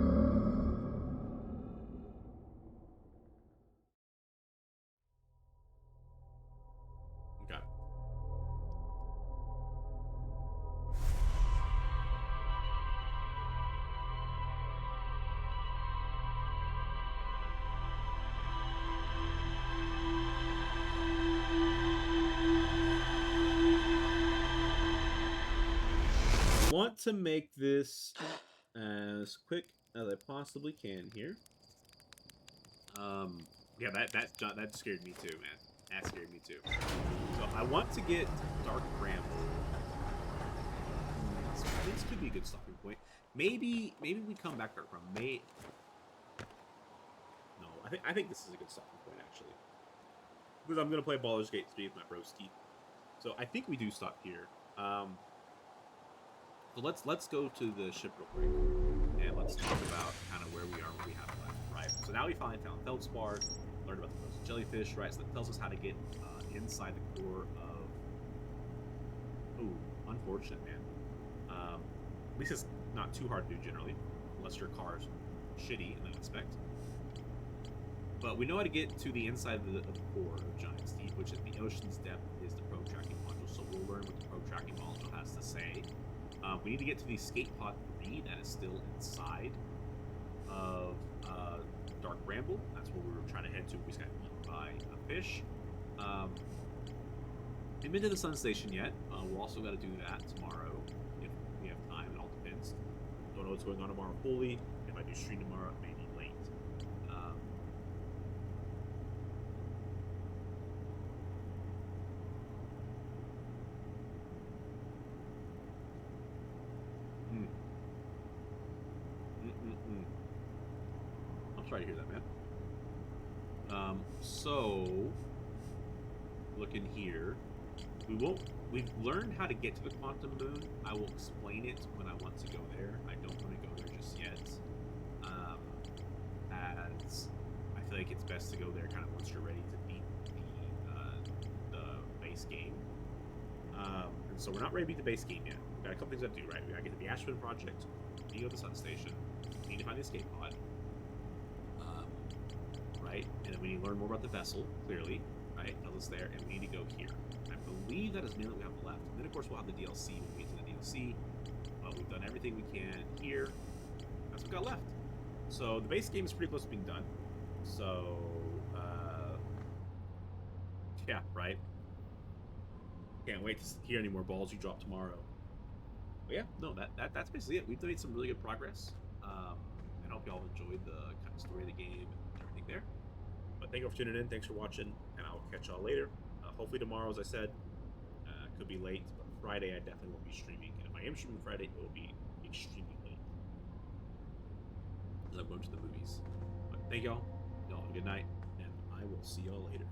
Okay. Want to make this as quick as I possibly can here. Yeah, that scared me too, man. That scared me too. So I want to get Dark Bramble. This could be a good stopping point. Maybe we come back Dark Bramble. No, I think this is a good stopping point actually, because I'm gonna play Baldur's Gate 3 with my broski. So I think we do stop here. So let's go to the ship real quick, and let's talk about kind of where we are, what we have left, right? So now we finally found Feldspar, learned about the frozen jellyfish, right? So that tells us how to get inside the core of. Ooh, unfortunate, man. At least it's not too hard to do generally, unless your car's shitty in that aspect. But we know how to get to the inside of the core of Giant Steep, which at the ocean's depth is the probe tracking module. So we'll learn what the probe tracking module has to say. We need to get to the escape pod 3 that is still inside of Dark Bramble. That's where we were trying to head to. We just got eaten by a fish. Haven't been to the Sun Station yet. We're also got to do that tomorrow if we have time. It all depends. Don't know what's going on tomorrow fully. If I do stream tomorrow, it may be late. I'm sorry to hear that, man. So looking here, we've learned how to get to the quantum moon. I will explain it when I want to go there. I don't want to go there just yet, as I feel like it's best to go there kind of once you're ready to beat the base game. And so we're not ready to beat the base game yet. We've got a couple things to do, right? We gotta get to the Ashwin Project, we go to the Sun Station, we need to find the escape pod, right? And then we need to learn more about the vessel, clearly, right? Tells us there, and we need to go here. I believe that is mainly what we have left. And then, of course, we'll have the DLC when we get to the DLC. We've done everything we can here. That's what we got left. So the base game is pretty close to being done. So, yeah, right? Can't wait to hear any more balls you drop tomorrow. But yeah, no, that's basically it. We've made some really good progress. And I hope y'all enjoyed the kind of story of the game and everything there. But thank you for tuning in. Thanks for watching, and I'll catch y'all later. Hopefully tomorrow, as I said, could be late, but Friday I definitely won't be streaming. And if I am streaming Friday, it will be extremely late, because I'm going to the movies. But thank y'all. Y'all have a good night, and I will see y'all later.